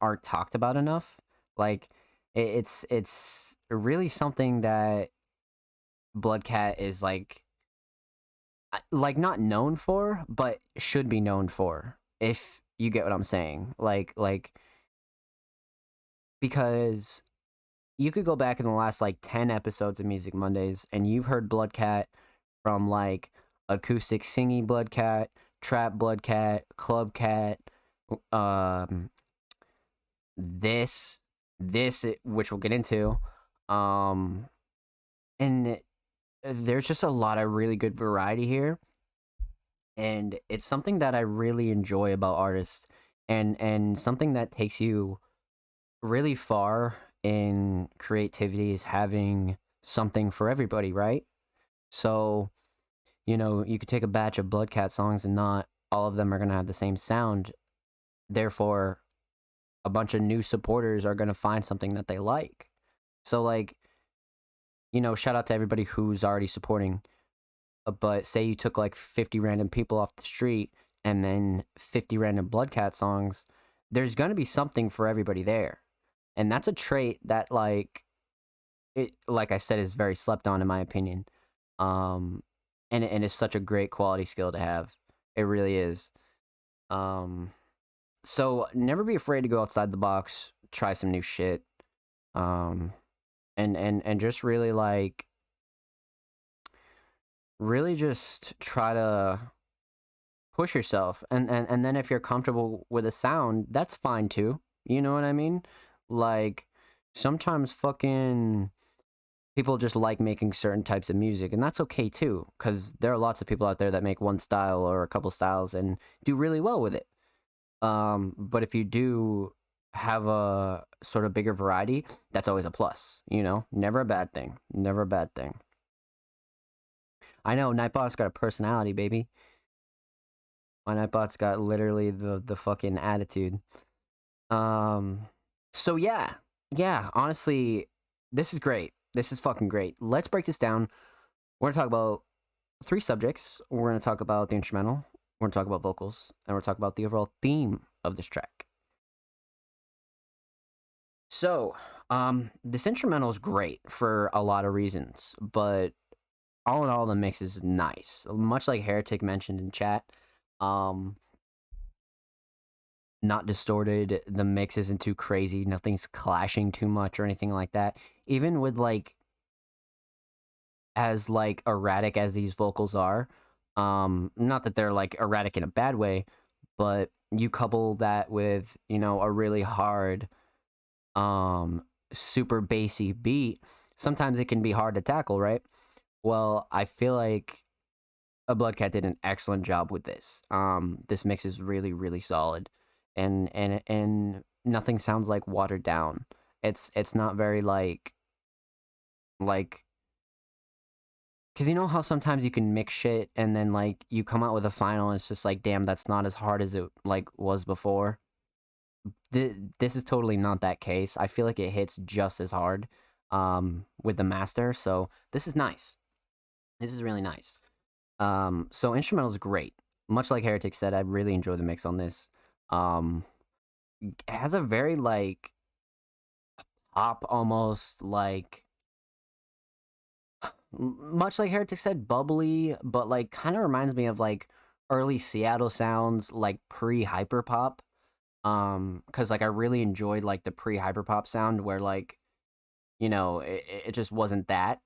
aren't talked about enough. Like it's really something that Bloodcat is not known for, but should be known for, if you get what I'm saying. Because you could go back in the last 10 episodes of Music Mondays and you've heard Bloodcat from acoustic singing Bloodcat, trap Bloodcat, club cat, this which we'll get into, and there's just a lot of really good variety here, and it's something that I really enjoy about artists, and something that takes you really far in creativity is having something for everybody, right? So, you could take a batch of Bloodcat songs and not all of them are going to have the same sound. Therefore, a bunch of new supporters are going to find something that they like. So, shout out to everybody who's already supporting. But say you took 50 random people off the street and then 50 random Bloodcat songs, there's going to be something for everybody there. And that's a trait that, like I said, is very slept on in my opinion. And it's such a great quality skill to have. It really is. So never be afraid to go outside the box, try some new shit. And just really just try to push yourself. And then if you're comfortable with a sound, that's fine too. You know what I mean? Sometimes fucking people just like making certain types of music, and that's okay too, because there are lots of people out there that make one style or a couple styles and do really well with it. But if you do have a sort of bigger variety, that's always a plus, never a bad thing. Never a bad thing. I know Nightbot's got a personality, baby. My Nightbot's got literally the fucking attitude. So yeah, honestly, this is great. This is fucking great. Let's break this down. We're going to talk about 3 subjects. We're going to talk about the instrumental. We're going to talk about vocals. And we're going to talk about the overall theme of this track. So, this instrumental is great for a lot of reasons. But all in all, the mix is nice. Much like Heretic mentioned in chat. Not distorted, the mix isn't too crazy, nothing's clashing too much or anything like that. Even with as erratic as these vocals are, not that they're erratic in a bad way, but you couple that with, a really hard super bassy beat, sometimes it can be hard to tackle, right? Well, I feel like a Bloodcat did an excellent job with this. This mix is really, really solid. And nothing sounds watered down. It's not very like Because you know how sometimes you can mix shit and then like you come out with a final and it's just like, damn, that's not as hard as it like was before. This is totally not that case. I feel like it hits just as hard with the master. So this is nice. This is really nice. So instrumental is great. Much like Heretic said, I really enjoy the mix on this. It has a very like pop almost like much like Heretic said, bubbly, but like kind of reminds me of like early Seattle sounds, like pre hyperpop. Because like I really enjoyed like the pre hyperpop sound where like it just wasn't that,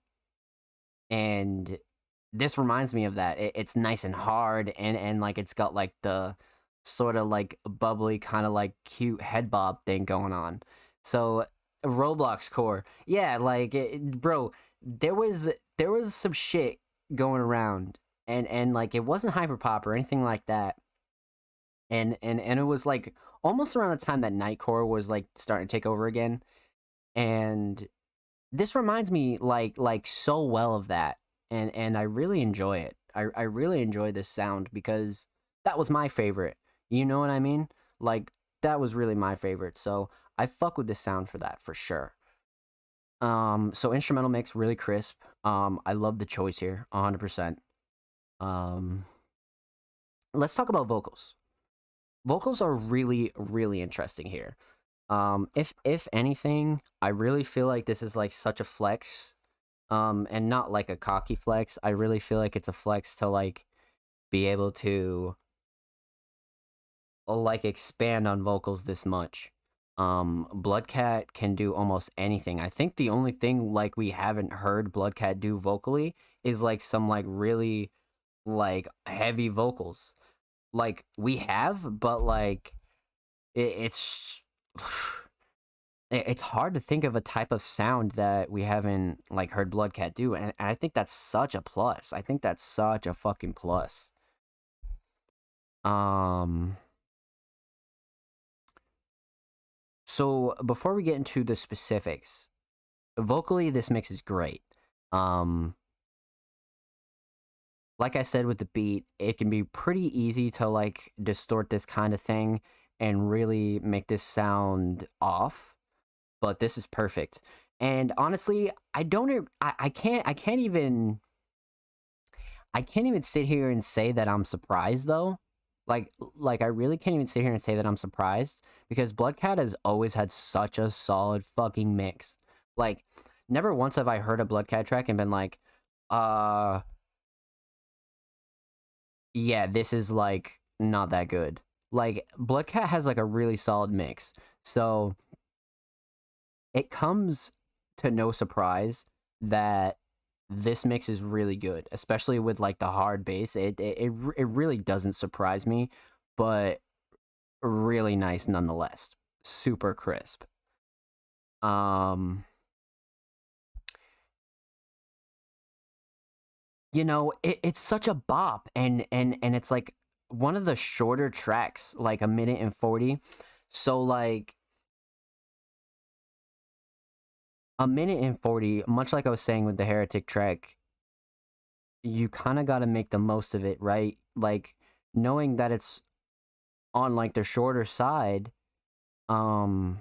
and this reminds me of that. It's nice and hard, and like it's got like the sort of like bubbly kind of like cute head bob thing going on. So Roblox core, yeah, like bro, there was some shit going around, and like it wasn't hyperpop or anything like that, and it was like almost around the time that Nightcore was like starting to take over again, and this reminds me like so well of that, and I really enjoy it. I really enjoy this sound because that was my favorite. You know what I mean? Like that was really my favorite. So I fuck with this sound for that for sure. So instrumental mix really crisp. I love the choice here, 100%. Um, let's talk about vocals. Vocals are really really interesting here. If anything, I really feel like this is like such a flex, and not like a cocky flex. I really feel like it's a flex to like be able to like expand on vocals this much. Bloodcat can do almost anything. I think the only thing like we haven't heard Bloodcat do vocally is like some like really like heavy vocals. Like we have, but like it's it's hard to think of a type of sound that we haven't like heard Bloodcat do, and I think that's such a plus. I think that's such a fucking plus. Um so before we get into the specifics, vocally this mix is great. Um like I said with the beat, it can be pretty easy to like distort this kind of thing and really make this sound off, but this is perfect. And honestly, I don't e- I can't even sit here and say that I'm surprised though. Like I really can't even sit here and say that I'm surprised because Bloodcat has always had such a solid fucking mix. Like never once have I heard a Bloodcat track and been like, uh yeah, this is like not that good. Like Bloodcat has like a really solid mix. So it comes to no surprise that this mix is really good, especially with like the hard bass. It really doesn't surprise me, but really nice nonetheless. Super crisp. Um, it's such a bop, and it's like one of the shorter tracks, like a minute and 40. So like a minute and 40, much like I was saying with the Heretic track, you kind of got to make the most of it, right? Like knowing that it's on like the shorter side, um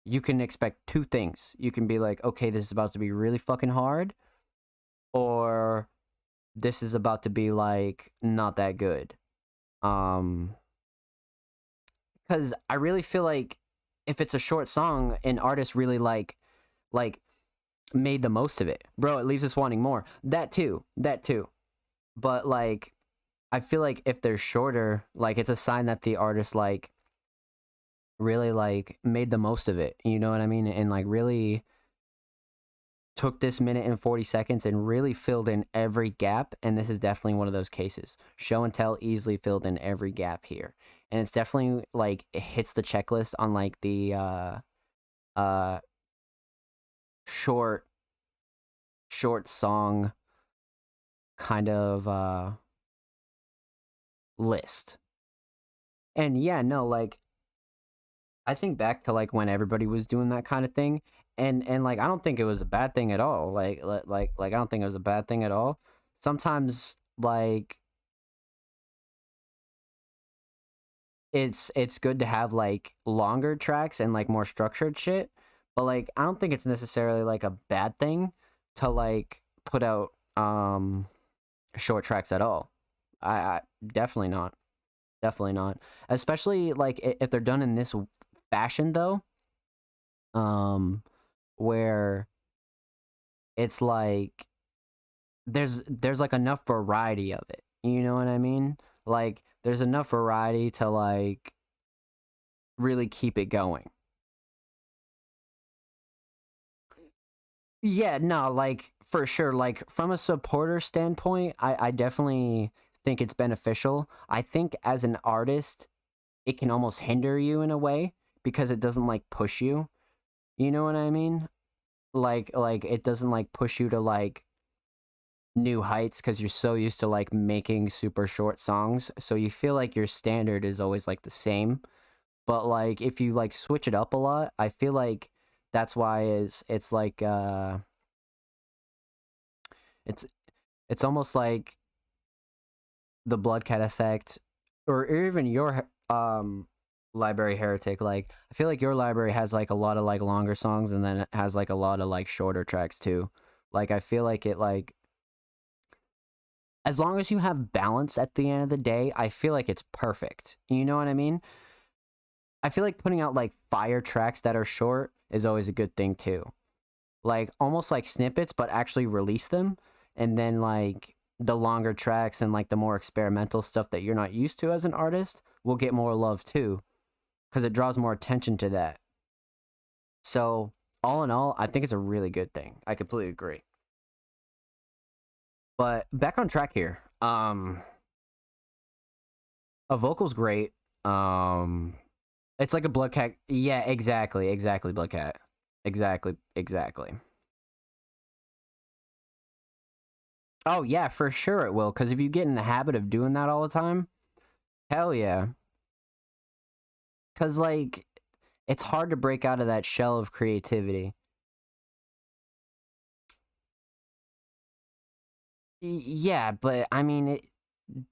you can expect two things. You can be like, okay, this is about to be really fucking hard, or this is about to be like not that good. Um cuz I really feel like if it's a short song, an artist really like made the most of it. Bro, it leaves us wanting more. That too. That too. But like I feel like if they're shorter, like it's a sign that the artist like really like made the most of it. You know what I mean? And like really took this minute and 40 seconds and really filled in every gap, and this is definitely one of those cases. Show and Tell easily filled in every gap here. And it's definitely like it hits the checklist on like the uh short song kind of list. And yeah, no, like I think back to like when everybody was doing that kind of thing, and like I don't think it was a bad thing at all. Like I don't think it was a bad thing at all. Sometimes like it's good to have like longer tracks and like more structured shit, but like I don't think it's necessarily like a bad thing to like put out short tracks at all. I definitely not. Definitely not. Especially like if they're done in this fashion though, where it's like there's like enough variety of it. You know what I mean? Like there's enough variety to like really keep it going. Yeah, no, like for sure. Like from a supporter standpoint, I definitely think it's beneficial. I think as an artist, it can almost hinder you in a way because it doesn't like push you. You know what I mean? Like it doesn't like push you to like new heights because you're so used to like making super short songs. So you feel like your standard is always like the same. But like if you like switch it up a lot, I feel like that's why it's like it's it's almost like the Blood Cat effect, or even your library heretic. Like I feel like your library has like a lot of like longer songs, and then it has like a lot of like shorter tracks too. Like I feel like it like as long as you have balance at the end of the day, I feel like it's perfect. You know what I mean? I feel like putting out like fire tracks that are short is always a good thing too. Like almost like snippets, but actually release them, and then like the longer tracks and like the more experimental stuff that you're not used to as an artist will get more love too, because it draws more attention to that. So all in all, I think it's a really good thing. I completely agree. But back on track here. A vocal's great. Um, it's like a Blood Cat. Yeah, exactly, Blood Cat. Exactly. Oh yeah, for sure it will. Because if you get in the habit of doing that all the time, hell yeah. Because like it's hard to break out of that shell of creativity. Yeah, but I mean,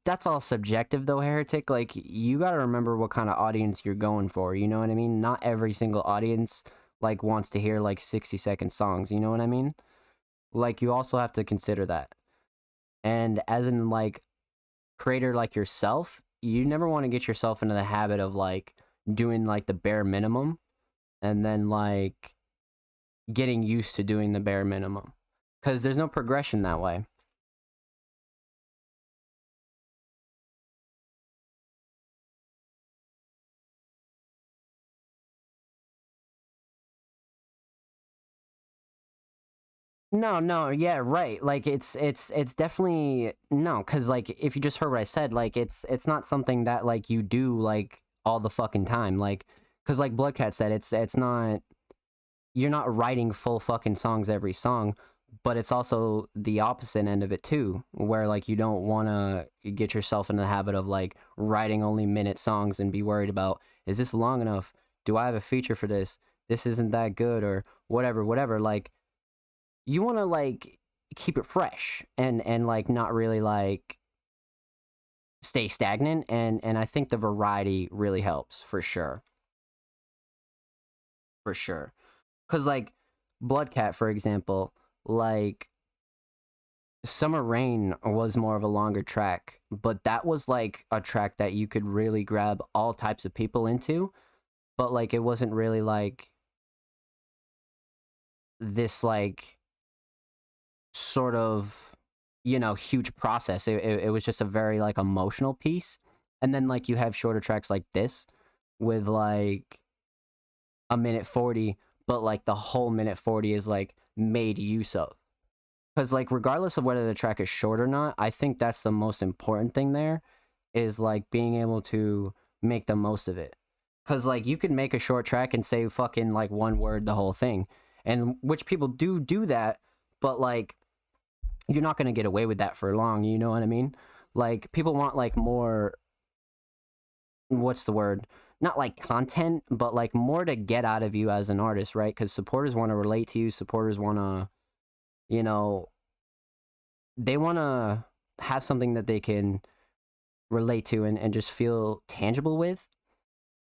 that's all subjective though, Heretic. Like, you gotta remember what kind of audience you're going for. You know what I mean? Not every single audience like wants to hear like 60-second songs. You know what I mean? Like, you also have to consider that. And as in like creator like yourself, you never want to get yourself into the habit of like doing like the bare minimum and then like getting used to doing the bare minimum because there's no progression that way. No, yeah, right. Like it's definitely no, because like if you just heard what I said, like it's not something that like you do like all the fucking time, like because like Bloodcat said, it's not you're not writing full fucking songs every song, but it's also the opposite end of it too, where like you don't want to get yourself in the habit of like writing only minute songs and be worried about is this long enough? Do I have a feature for this? This isn't that good or whatever. Like you want to like keep it fresh and like not really like stay stagnant and I think the variety really helps for sure. For sure. Cuz like Bloodcat for example, like Summer Rain was more of a longer track, but that was like a track that you could really grab all types of people into, but like it wasn't really like this like sort of huge process. It was just a very like emotional piece, and then like you have shorter tracks like this with like a minute 40, but like the whole minute 40 is like made use of, because like regardless of whether the track is short or not, I think that's the most important thing there, is like being able to make the most of it, because like you could make a short track and say fucking like one word the whole thing, and which people do that, but like you're not going to get away with that for long, you know what I mean? Like people want like more, what's the word, not like content, but like more to get out of you as an artist, right? Because supporters want to relate to you. Supporters want to, you know, they want to have something that they can relate to and just feel tangible with.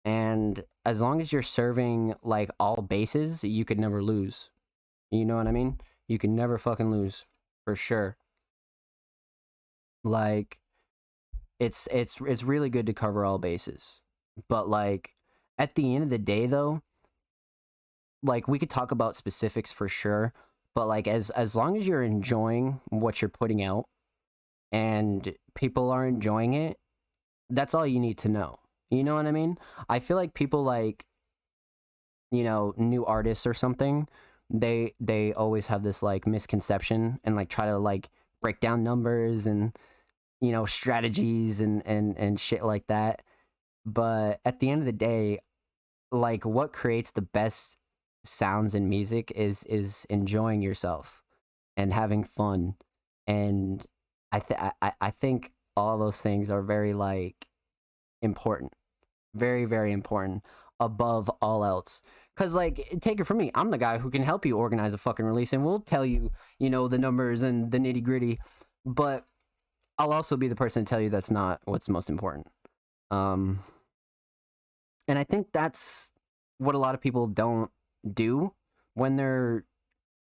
And as long as you're serving like all bases, you could never lose. You know what I mean? You can never fucking lose, for sure. Like it's really good to cover all bases. But like at the end of the day though, like we could talk about specifics for sure, but like as long as you're enjoying what you're putting out and people are enjoying it, that's all you need to know. You know what I mean? I feel like people like, you know, new artists or something, they always have this like misconception and like try to like break down numbers and, you know, strategies and shit like that. But at the end of the day, like what creates the best sounds in music is enjoying yourself and having fun. And I think all those things are very like important, very very important above all else. Cause like take it from me, I'm the guy who can help you organize a fucking release and we'll tell you, you know, the numbers and the nitty gritty. But I'll also be the person to tell you that's not what's most important. Um, and I think that's what a lot of people don't do when they're,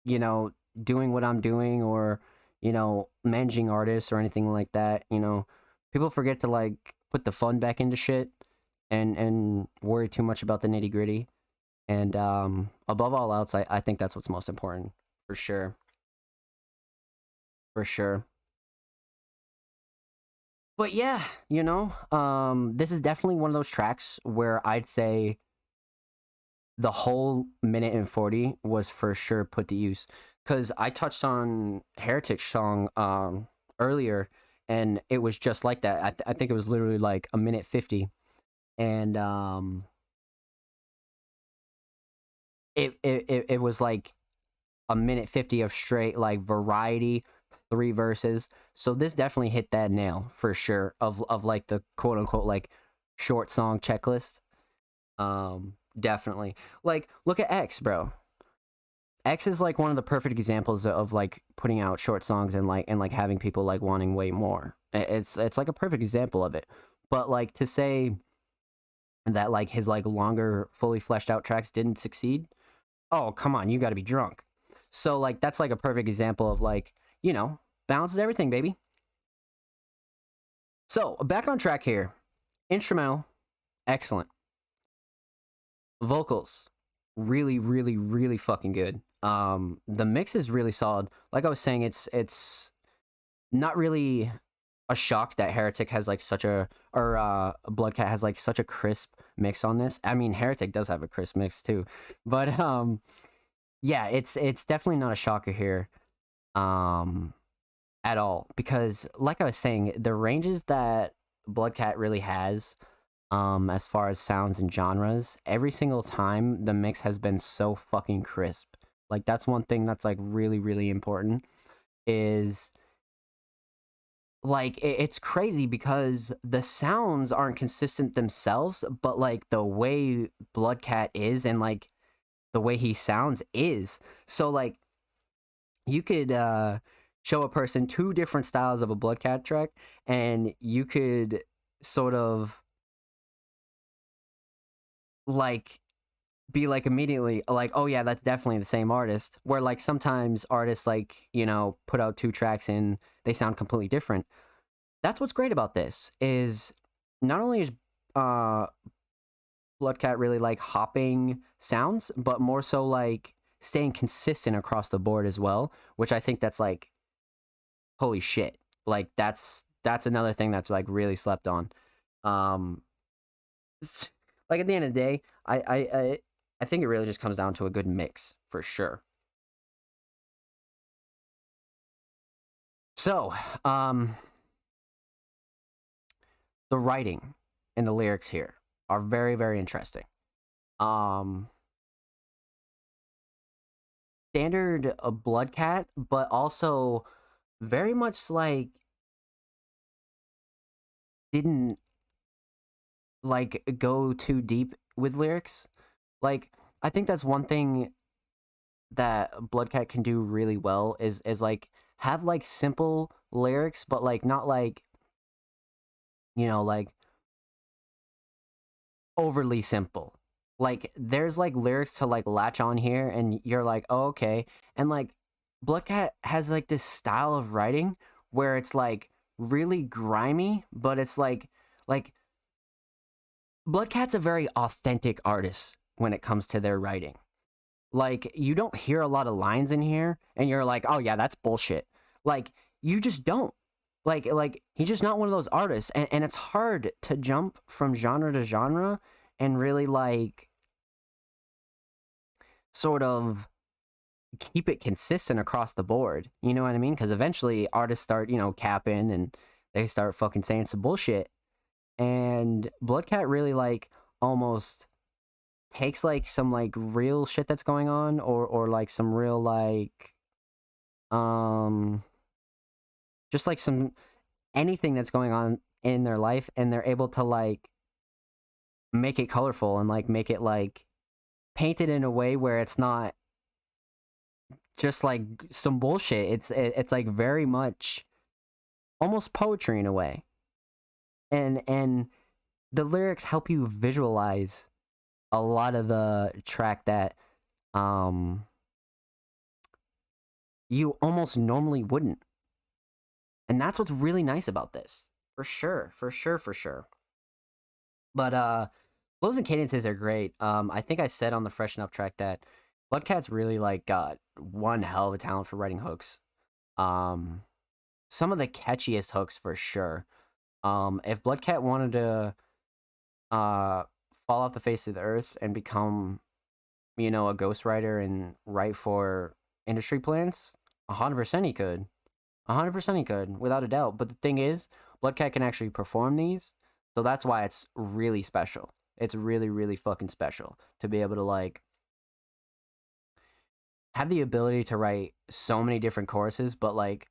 you know, doing what I'm doing or, you know, managing artists or anything like that. You know, people forget to like put the fun back into shit and worry too much about the nitty gritty. And above all else, I think that's what's most important, for sure. For sure. But yeah, you know, this is definitely one of those tracks where I'd say the whole minute and 40 was for sure put to use. Because I touched on Heritage song earlier, and it was just like that. I think it was literally like a minute 50. And it was like a minute 50 of straight like variety, 3 verses. So this definitely hit that nail for sure of like the quote unquote like short song checklist. Definitely. Like look at X, bro. X is like one of the perfect examples of like putting out short songs and like having people like wanting way more. It's like a perfect example of it. But like to say that like his like longer fully fleshed out tracks didn't succeed, oh come on, you got to be drunk. So like that's like a perfect example of like, you know, balance is everything, baby. So back on track here. Instrumental, excellent. Vocals, really, really, really fucking good. The mix is really solid. Like I was saying, it's not really a shock that Heretic has like such a or Bloodcat has like such a crisp mix on this. I mean, Heretic does have a crisp mix too, but yeah, it's definitely not a shocker here, at all, because like I was saying, the ranges that Bloodcat really has, as far as sounds and genres, every single time the mix has been so fucking crisp. Like that's one thing that's like really really important is like it's crazy because the sounds aren't consistent themselves, but like the way Bloodcat is and like the way he sounds is. So like you could show a person 2 different styles of a Bloodcat track and you could sort of like be like immediately like, oh yeah, that's definitely the same artist. Where like sometimes artists like, you know, put out 2 tracks and they sound completely different. That's what's great about this is not only is uh Bloodcat really like hopping sounds, but more so like staying consistent across the board as well, which I think that's like holy shit. Like that's another thing that's like really slept on. Um like at the end of the day, I think it really just comes down to a good mix for sure. So, the writing and the lyrics here are very very interesting. Um Standard a Bloodcat, but also very much like didn't like go too deep with lyrics. Like I think that's one thing that Bloodcat can do really well is like have like simple lyrics, but like not like, you know, like overly simple. Like there's like lyrics to like latch on here and you're like, "Oh, okay." And like Bloodcat has like this style of writing where it's like really grimy, but it's like Bloodcat's a very authentic artist when it comes to their writing. Like you don't hear a lot of lines in here and you're like, "Oh yeah, that's bullshit." Like you just don't. Like he's just not one of those artists, and it's hard to jump from genre to genre and really like sort of keep it consistent across the board. You know what I mean? Because eventually artists start, you know, capping and they start fucking saying some bullshit. And Bloodcat really like almost takes like some like real shit that's going on, or like some real like um just like some anything that's going on in their life, and they're able to like make it colorful and like make it like painted in a way where it's not just like some bullshit. It's like very much almost poetry in a way. And the lyrics help you visualize a lot of the track that um you almost normally wouldn't. And that's what's really nice about this. For sure, for sure, for sure. But flows and cadences are great. I think I said on the Freshen Up track that Bloodcat's really like got one hell of a talent for writing hooks. Um, some of the catchiest hooks for sure. If Bloodcat wanted to uh fall off the face of the earth and become, you know, a ghostwriter and write for industry plants, 100% he could. 100% he could, without a doubt. But the thing is, Bloodcat can actually perform these, so that's why it's really special. It's really, really fucking special to be able to like have the ability to write so many different choruses, but like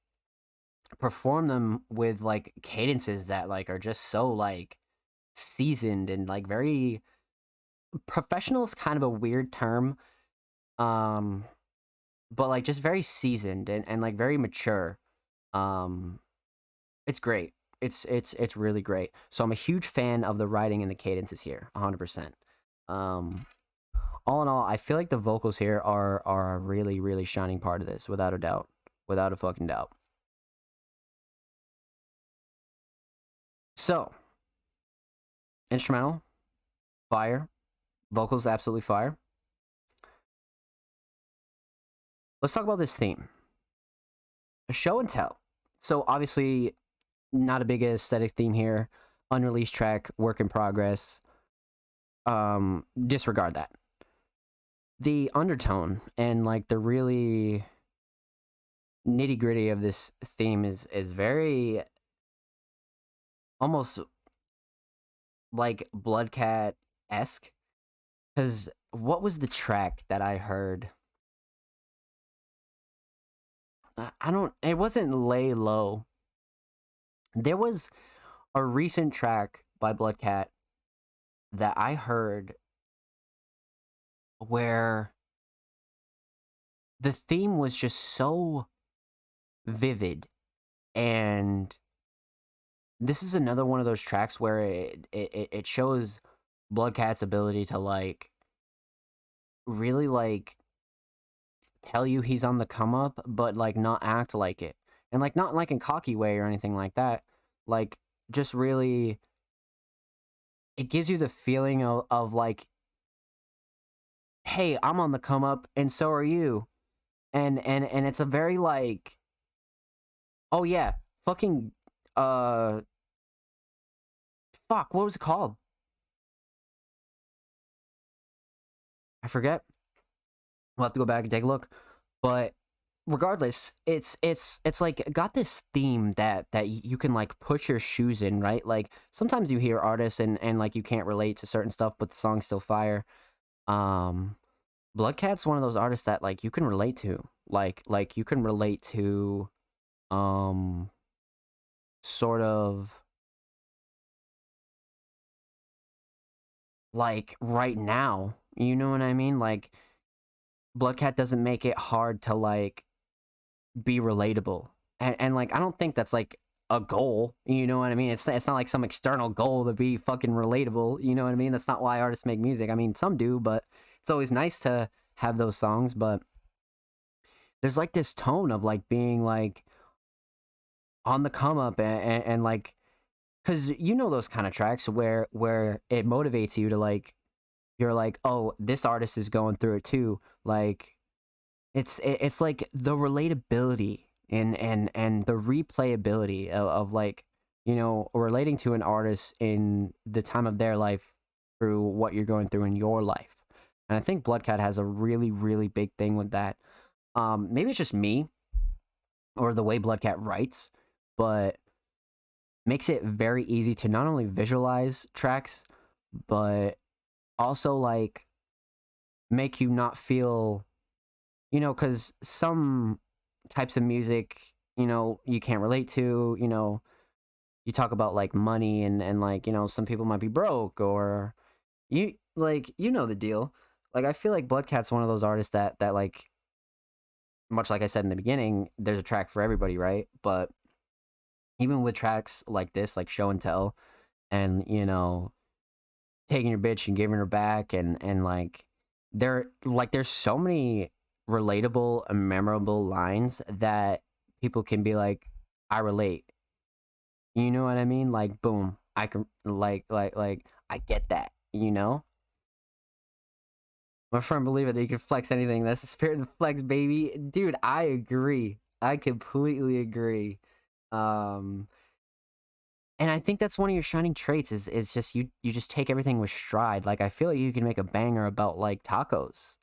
perform them with like cadences that like are just so like seasoned and like very professional is kind of a weird term. Um, but like just very seasoned and like very mature. Um, it's great. It's really great. So I'm a huge fan of the writing and the cadences here, 100%. Um, all in all, I feel like the vocals here are a really really shining part of this, without a doubt, without a fucking doubt. So instrumental, fire, vocals absolutely fire. Let's talk about this theme, a show and tell. So obviously, not a big aesthetic theme here. Unreleased track, work in progress. Disregard that. The undertone and like the really nitty gritty of this theme is very almost like Bloodcat esque. Because what was the track that I heard? I don't. It wasn't Lay Low. There was a recent track by Bloodcat that I heard where the theme was just so vivid, and this is another one of those tracks where it shows Bloodcat's ability to like really like tell you he's on the come up, but like not act like it, and like not like in cocky way or anything like that. Like just really, it gives you the feeling of like, hey, I'm on the come up, and so are you, and it's a very like, oh yeah, fucking uh, fuck, what was it called? I forget. We'll have to go back and take a look. But regardless, it's like got this theme that you can like put your shoes in, right? Like sometimes you hear artists and like you can't relate to certain stuff, but the song's still fire. Um, Bloodcat's one of those artists that like you can relate to. Like you can relate to um sort of like right now. You know what I mean? Like Bloodcat doesn't make it hard to like be relatable. And like I don't think that's like a goal, you know what I mean? It's not like some external goal to be fucking relatable, you know what I mean? That's not why artists make music. I mean, some do, but it's always nice to have those songs, but there's like this tone of like being like on the come up and like cuz you know those kind of tracks where it motivates you to like you're like, "Oh, this artist is going through it too." Like it's like the relatability and the replayability of like, you know, relating to an artist in the time of their life through what you're going through in your life. And I think Bloodcat has a really, really big thing with that. Maybe it's just me or the way Bloodcat writes, but makes it very easy to not only visualize tracks, but also like make you not feel, you know, because some types of music, you know, you can't relate to, you know, you talk about like money and like, you know, some people might be broke or you like, you know, the deal. Like, I feel like Bloodcat's one of those artists that like, much like I said in the beginning, there's a track for everybody, right? But even with tracks like this, like Show and Tell, and you know, taking your bitch and giving her back, and like, there's so many relatable and memorable lines that people can be like, I relate. You know what I mean? Like, boom, I can like I get that. You know, my friend believe it. You can flex anything. That's the spirit of the flex, baby. Dude, I agree. I completely agree. Um, and I think that's one of your shining traits is just you just take everything with stride. Like I feel like you can make a banger about like tacos,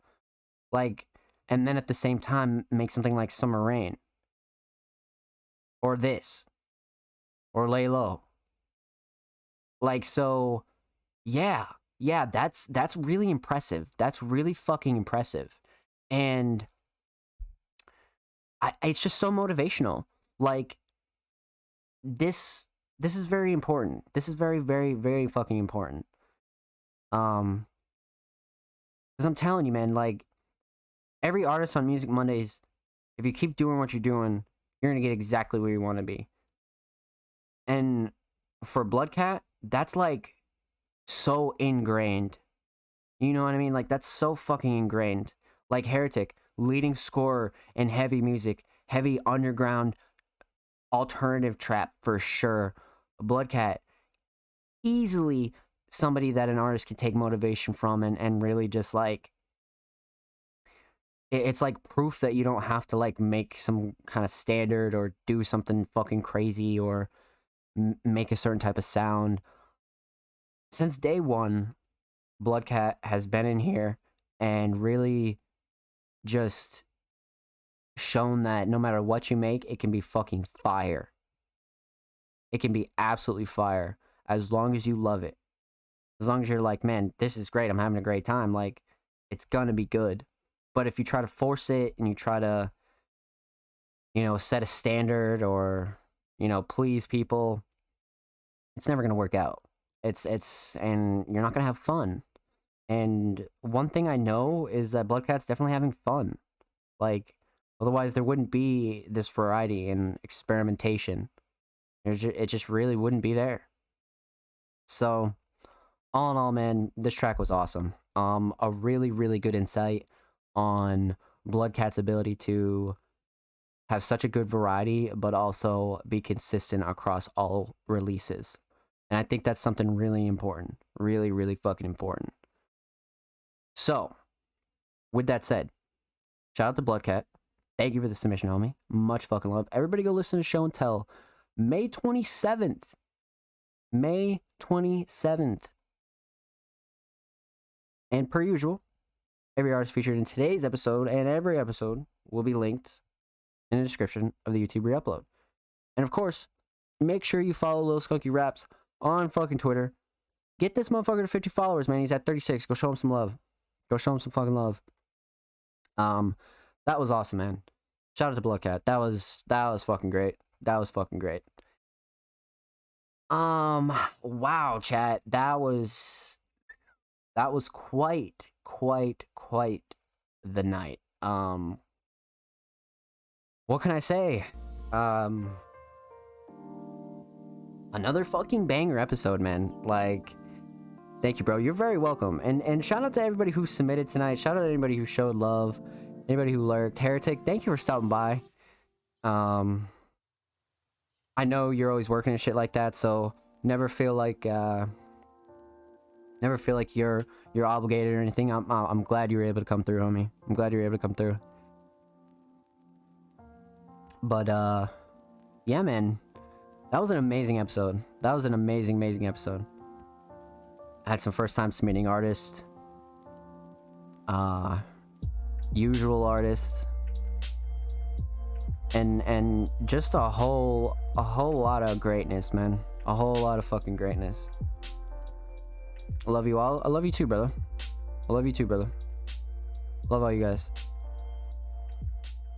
like, and then at the same time make something like Summer Rain or this or Lay Low. Like so, yeah, yeah. That's really impressive. That's really fucking impressive, and it's just so motivational. Like this this is very important. This is very, very, very fucking important. Um, because I'm telling you, man, like every artist on Music Mondays, if you keep doing what you're doing, you're gonna get exactly where you want to be. And for Bloodcat, that's like so ingrained. You know what I mean? Like that's so fucking ingrained. Like Heretic, leading scorer in heavy music, heavy underground alternative trap for sure. Bloodcat, easily somebody that an artist can take motivation from and really just like it's like proof that you don't have to like make some kind of standard or do something fucking crazy or make a certain type of sound. Since day one, Bloodcat has been in here and really just shown that no matter what you make, it can be fucking fire. It can be absolutely fire as long as you love it. As long as you're like, man, this is great. I'm having a great time. Like, it's gonna be good. But if you try to force it and you try to, you know, set a standard or, you know, please people, it's never gonna work out. And you're not gonna have fun. And one thing I know is that Bloodcat's definitely having fun. Like, otherwise there wouldn't be this variety and experimentation. It just really wouldn't be there. So, all in all, man, this track was awesome. A really, really good insight on Bloodcat's ability to have such a good variety, but also be consistent across all releases. And I think that's something really important. Really, really fucking important. So, with that said, shout out to Bloodcat. Thank you for the submission, homie. Much fucking love. Everybody go listen to Show and Tell. May 27th. May 27th. And per usual, every artist featured in today's episode and every episode will be linked in the description of the YouTube re-upload. And of course, make sure you follow Lil Skunky Raps on fucking Twitter. Get this motherfucker to 50 followers, man. He's at 36. Go show him some love. Go show him some fucking love. That was awesome, man. Shout out to Bloodcat. That was fucking great. That was fucking great. Wow, chat. That was that was quite the night. What can I say? Another fucking banger episode, man. Like, thank you, bro. You're very welcome. And shout out to everybody who submitted tonight. Shout out to anybody who showed love. Anybody who lurked. Heretic, thank you for stopping by. I know you're always working and shit like that, so never feel like you're obligated or anything. I'm glad you were able to come through, homie. I'm glad you were able to come through. But yeah, man. That was an amazing episode. That was an amazing episode. I had some first time submitting artists. Usual artists. And just a whole lot of greatness, man. A whole lot of fucking greatness. I love you all. I love you too, brother. I love you too, brother. Love all you guys.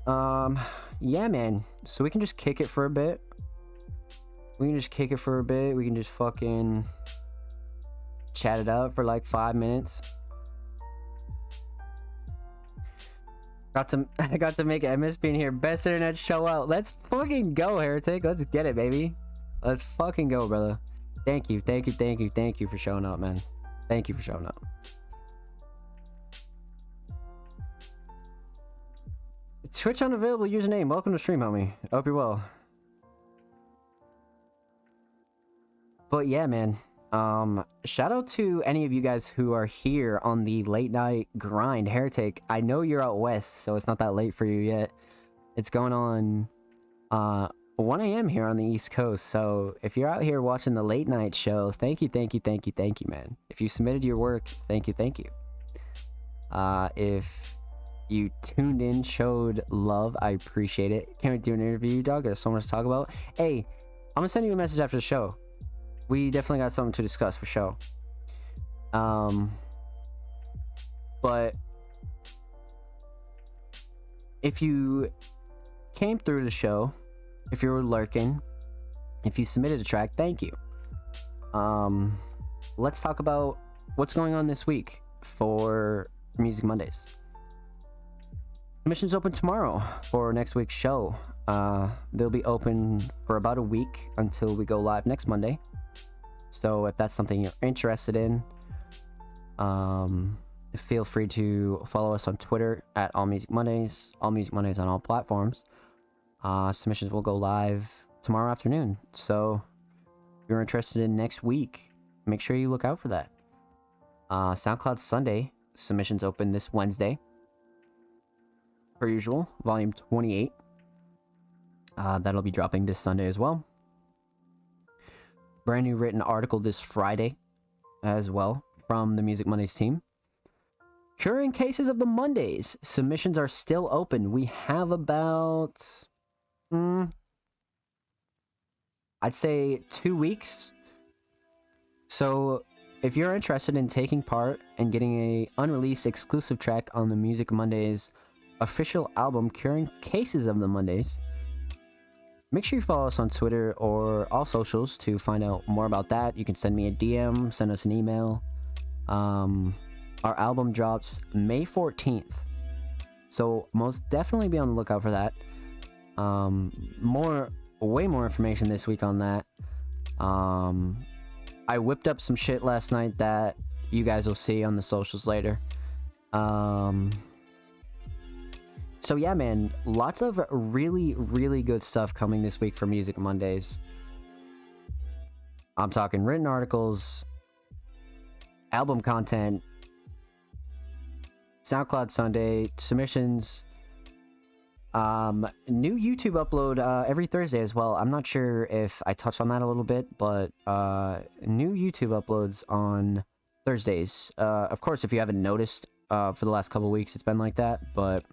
Yeah, man. So we can just kick it for a bit. We can just fucking chat it up for like 5 minutes. I got to make MSP in here. Best internet show out. Let's fucking go, Heretic. Let's get it, baby. Let's fucking go, brother. Thank you for showing up, man. Thank you for showing up. Twitch unavailable username. Welcome to stream, homie. I hope you're well. But yeah, man. Shout out to any of you guys who are here on the late night grind. Heretic, I know you're out west, so it's not that late for you yet. It's going on 1 a.m. here on the East Coast, so if you're out here watching the late night show, thank you, man. If you submitted your work, thank you. If you tuned in, showed love, I appreciate it. Can't wait to do an interview, dog. There's so much to talk about. Hey, I'm gonna send you a message after the show. We definitely got something to discuss for sure. But if you came through the show, if you were lurking, if you submitted a track, thank you. Let's talk about what's going on this week for Music Mondays. Submissions open tomorrow for next week's show. They'll be open for about a week until we go live next Monday. So if that's something you're interested in, feel free to follow us on Twitter at All Music Mondays. All Music Mondays on all platforms. Submissions will go live tomorrow afternoon. So if you're interested in next week, make sure you look out for that. SoundCloud Sunday submissions open this Wednesday. Per usual, volume 28. That'll be dropping this Sunday as well. Brand new written article this Friday as well from the Music Mondays team. Curing cases of the Mondays. Submissions are still open. We have about, I'd say 2 weeks. So if you're interested in taking part and getting a unreleased exclusive track on the Music Mondays official album, Curing Cases of the Mondays, make sure you follow us on Twitter or all socials to find out more about that. You can send me a DM, send us an email. Our album drops May 14th. So most definitely be on the lookout for that. Way more information this week on that. I whipped up some shit last night that you guys will see on the socials later. So yeah, man, lots of really, really good stuff coming this week for Music Mondays. I'm talking written articles, album content, SoundCloud Sunday, submissions, new YouTube upload every Thursday as well. I'm not sure if I touched on that a little bit, but new YouTube uploads on Thursdays. Of course, if you haven't noticed, for the last couple weeks, it's been like that, but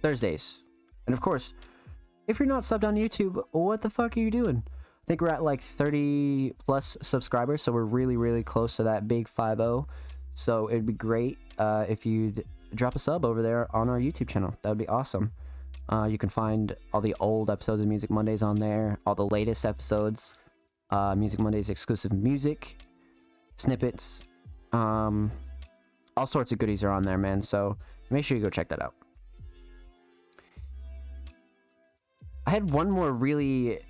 Thursdays. And of course, if you're not subbed on YouTube, what the fuck are you doing? I think we're at like 30 plus subscribers, so we're really, really close to that big 5-0. So it'd be great if you'd drop a sub over there on our YouTube channel. That would be awesome. You can find all the old episodes of Music Mondays on there, all the latest episodes, Music Mondays exclusive music, snippets, all sorts of goodies are on there, man. So make sure you go check that out. I had one more really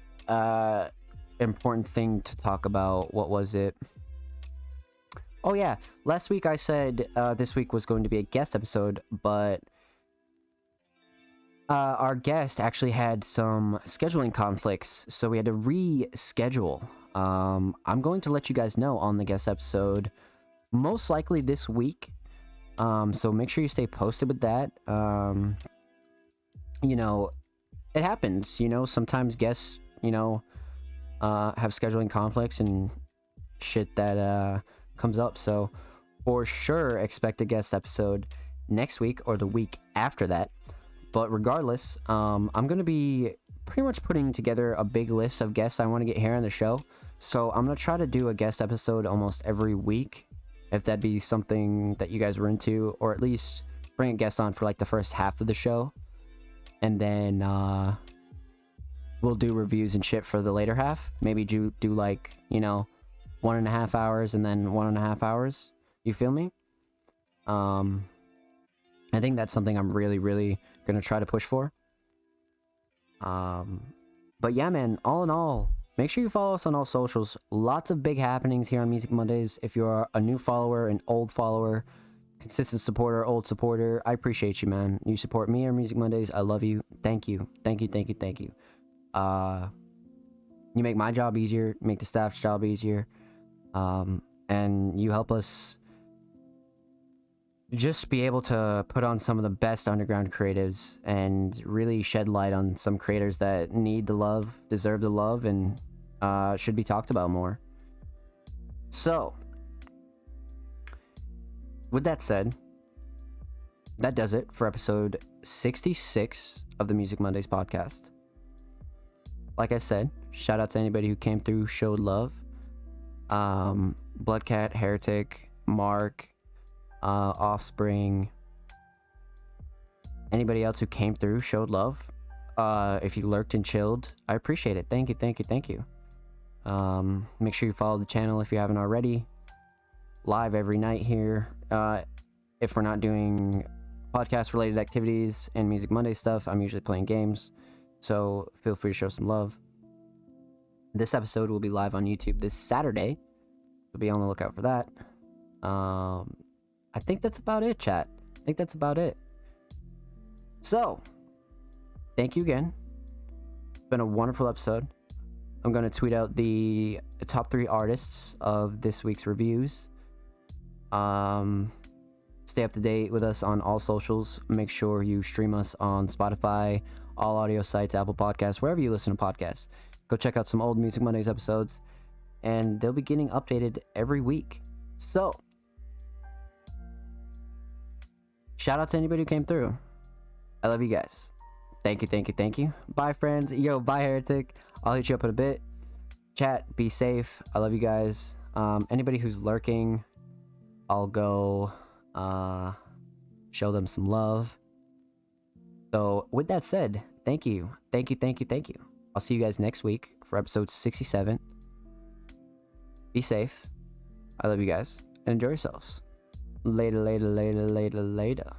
important thing to talk about. What was it? Oh yeah, last week I said this week was going to be a guest episode, but our guest actually had some scheduling conflicts, so we had to reschedule. I'm going to let you guys know on the guest episode, most likely this week. So make sure you stay posted with that. You know, it happens, you know, sometimes guests, you know, have scheduling conflicts and shit that comes up. So for sure expect a guest episode next week or the week after that. But regardless, I'm going to be pretty much putting together a big list of guests I want to get here on the show. So I'm going to try to do a guest episode almost every week, if that'd be something that you guys were into, or at least bring a guest on for like the first half of the show. And then we'll do reviews and shit for the later half. Maybe do like, you know, 1.5 hours and then 1.5 hours. You feel me? I think that's something I'm really, really gonna try to push for. But yeah, man, all in all, make sure you follow us on all socials. Lots of big happenings here on Music Mondays. If you're a new follower, an old follower, consistent supporter, old supporter, I appreciate you, man. You support me or Music Mondays, I love you. Thank you. Thank you, thank you, thank you. You make my job easier, make the staff's job easier. And you help us just be able to put on some of the best underground creatives and really shed light on some creators that need the love, deserve the love, and should be talked about more. So, with that said, that does it for episode 66 of the Music Mondays podcast. Like I said, shout out to anybody who came through, showed love. Bloodcat, Heretic, Mark, Offspring, anybody else who came through, showed love. If you lurked and chilled, I appreciate it. Thank you, thank you, thank you. Make sure you follow the channel if you haven't already. Live every night here. If we're not doing podcast related activities and Music Monday stuff, I'm usually playing games, so feel free to show some love. This episode will be live on YouTube this Saturday, so be on the lookout for that. I think that's about it, chat. I think that's about it. So, thank you again. It's been a wonderful episode. I'm going to tweet out the top 3 artists of this week's reviews. Stay up to date with us on all socials. Make sure you stream us on Spotify, all audio sites, Apple Podcasts, wherever you listen to podcasts. Go check out some old Music Mondays episodes, and they'll be getting updated every week. So, shout out to anybody who came through. I love you guys. Thank you, thank you, thank you. Bye, friends. Yo, bye, Heretic. I'll hit you up in a bit. Chat, be safe. I love you guys. Anybody who's lurking, I'll go show them some love. So, with that said, thank you. Thank you, thank you, thank you. I'll see you guys next week for episode 67. Be safe. I love you guys. And enjoy yourselves. Later, later, later, later, later.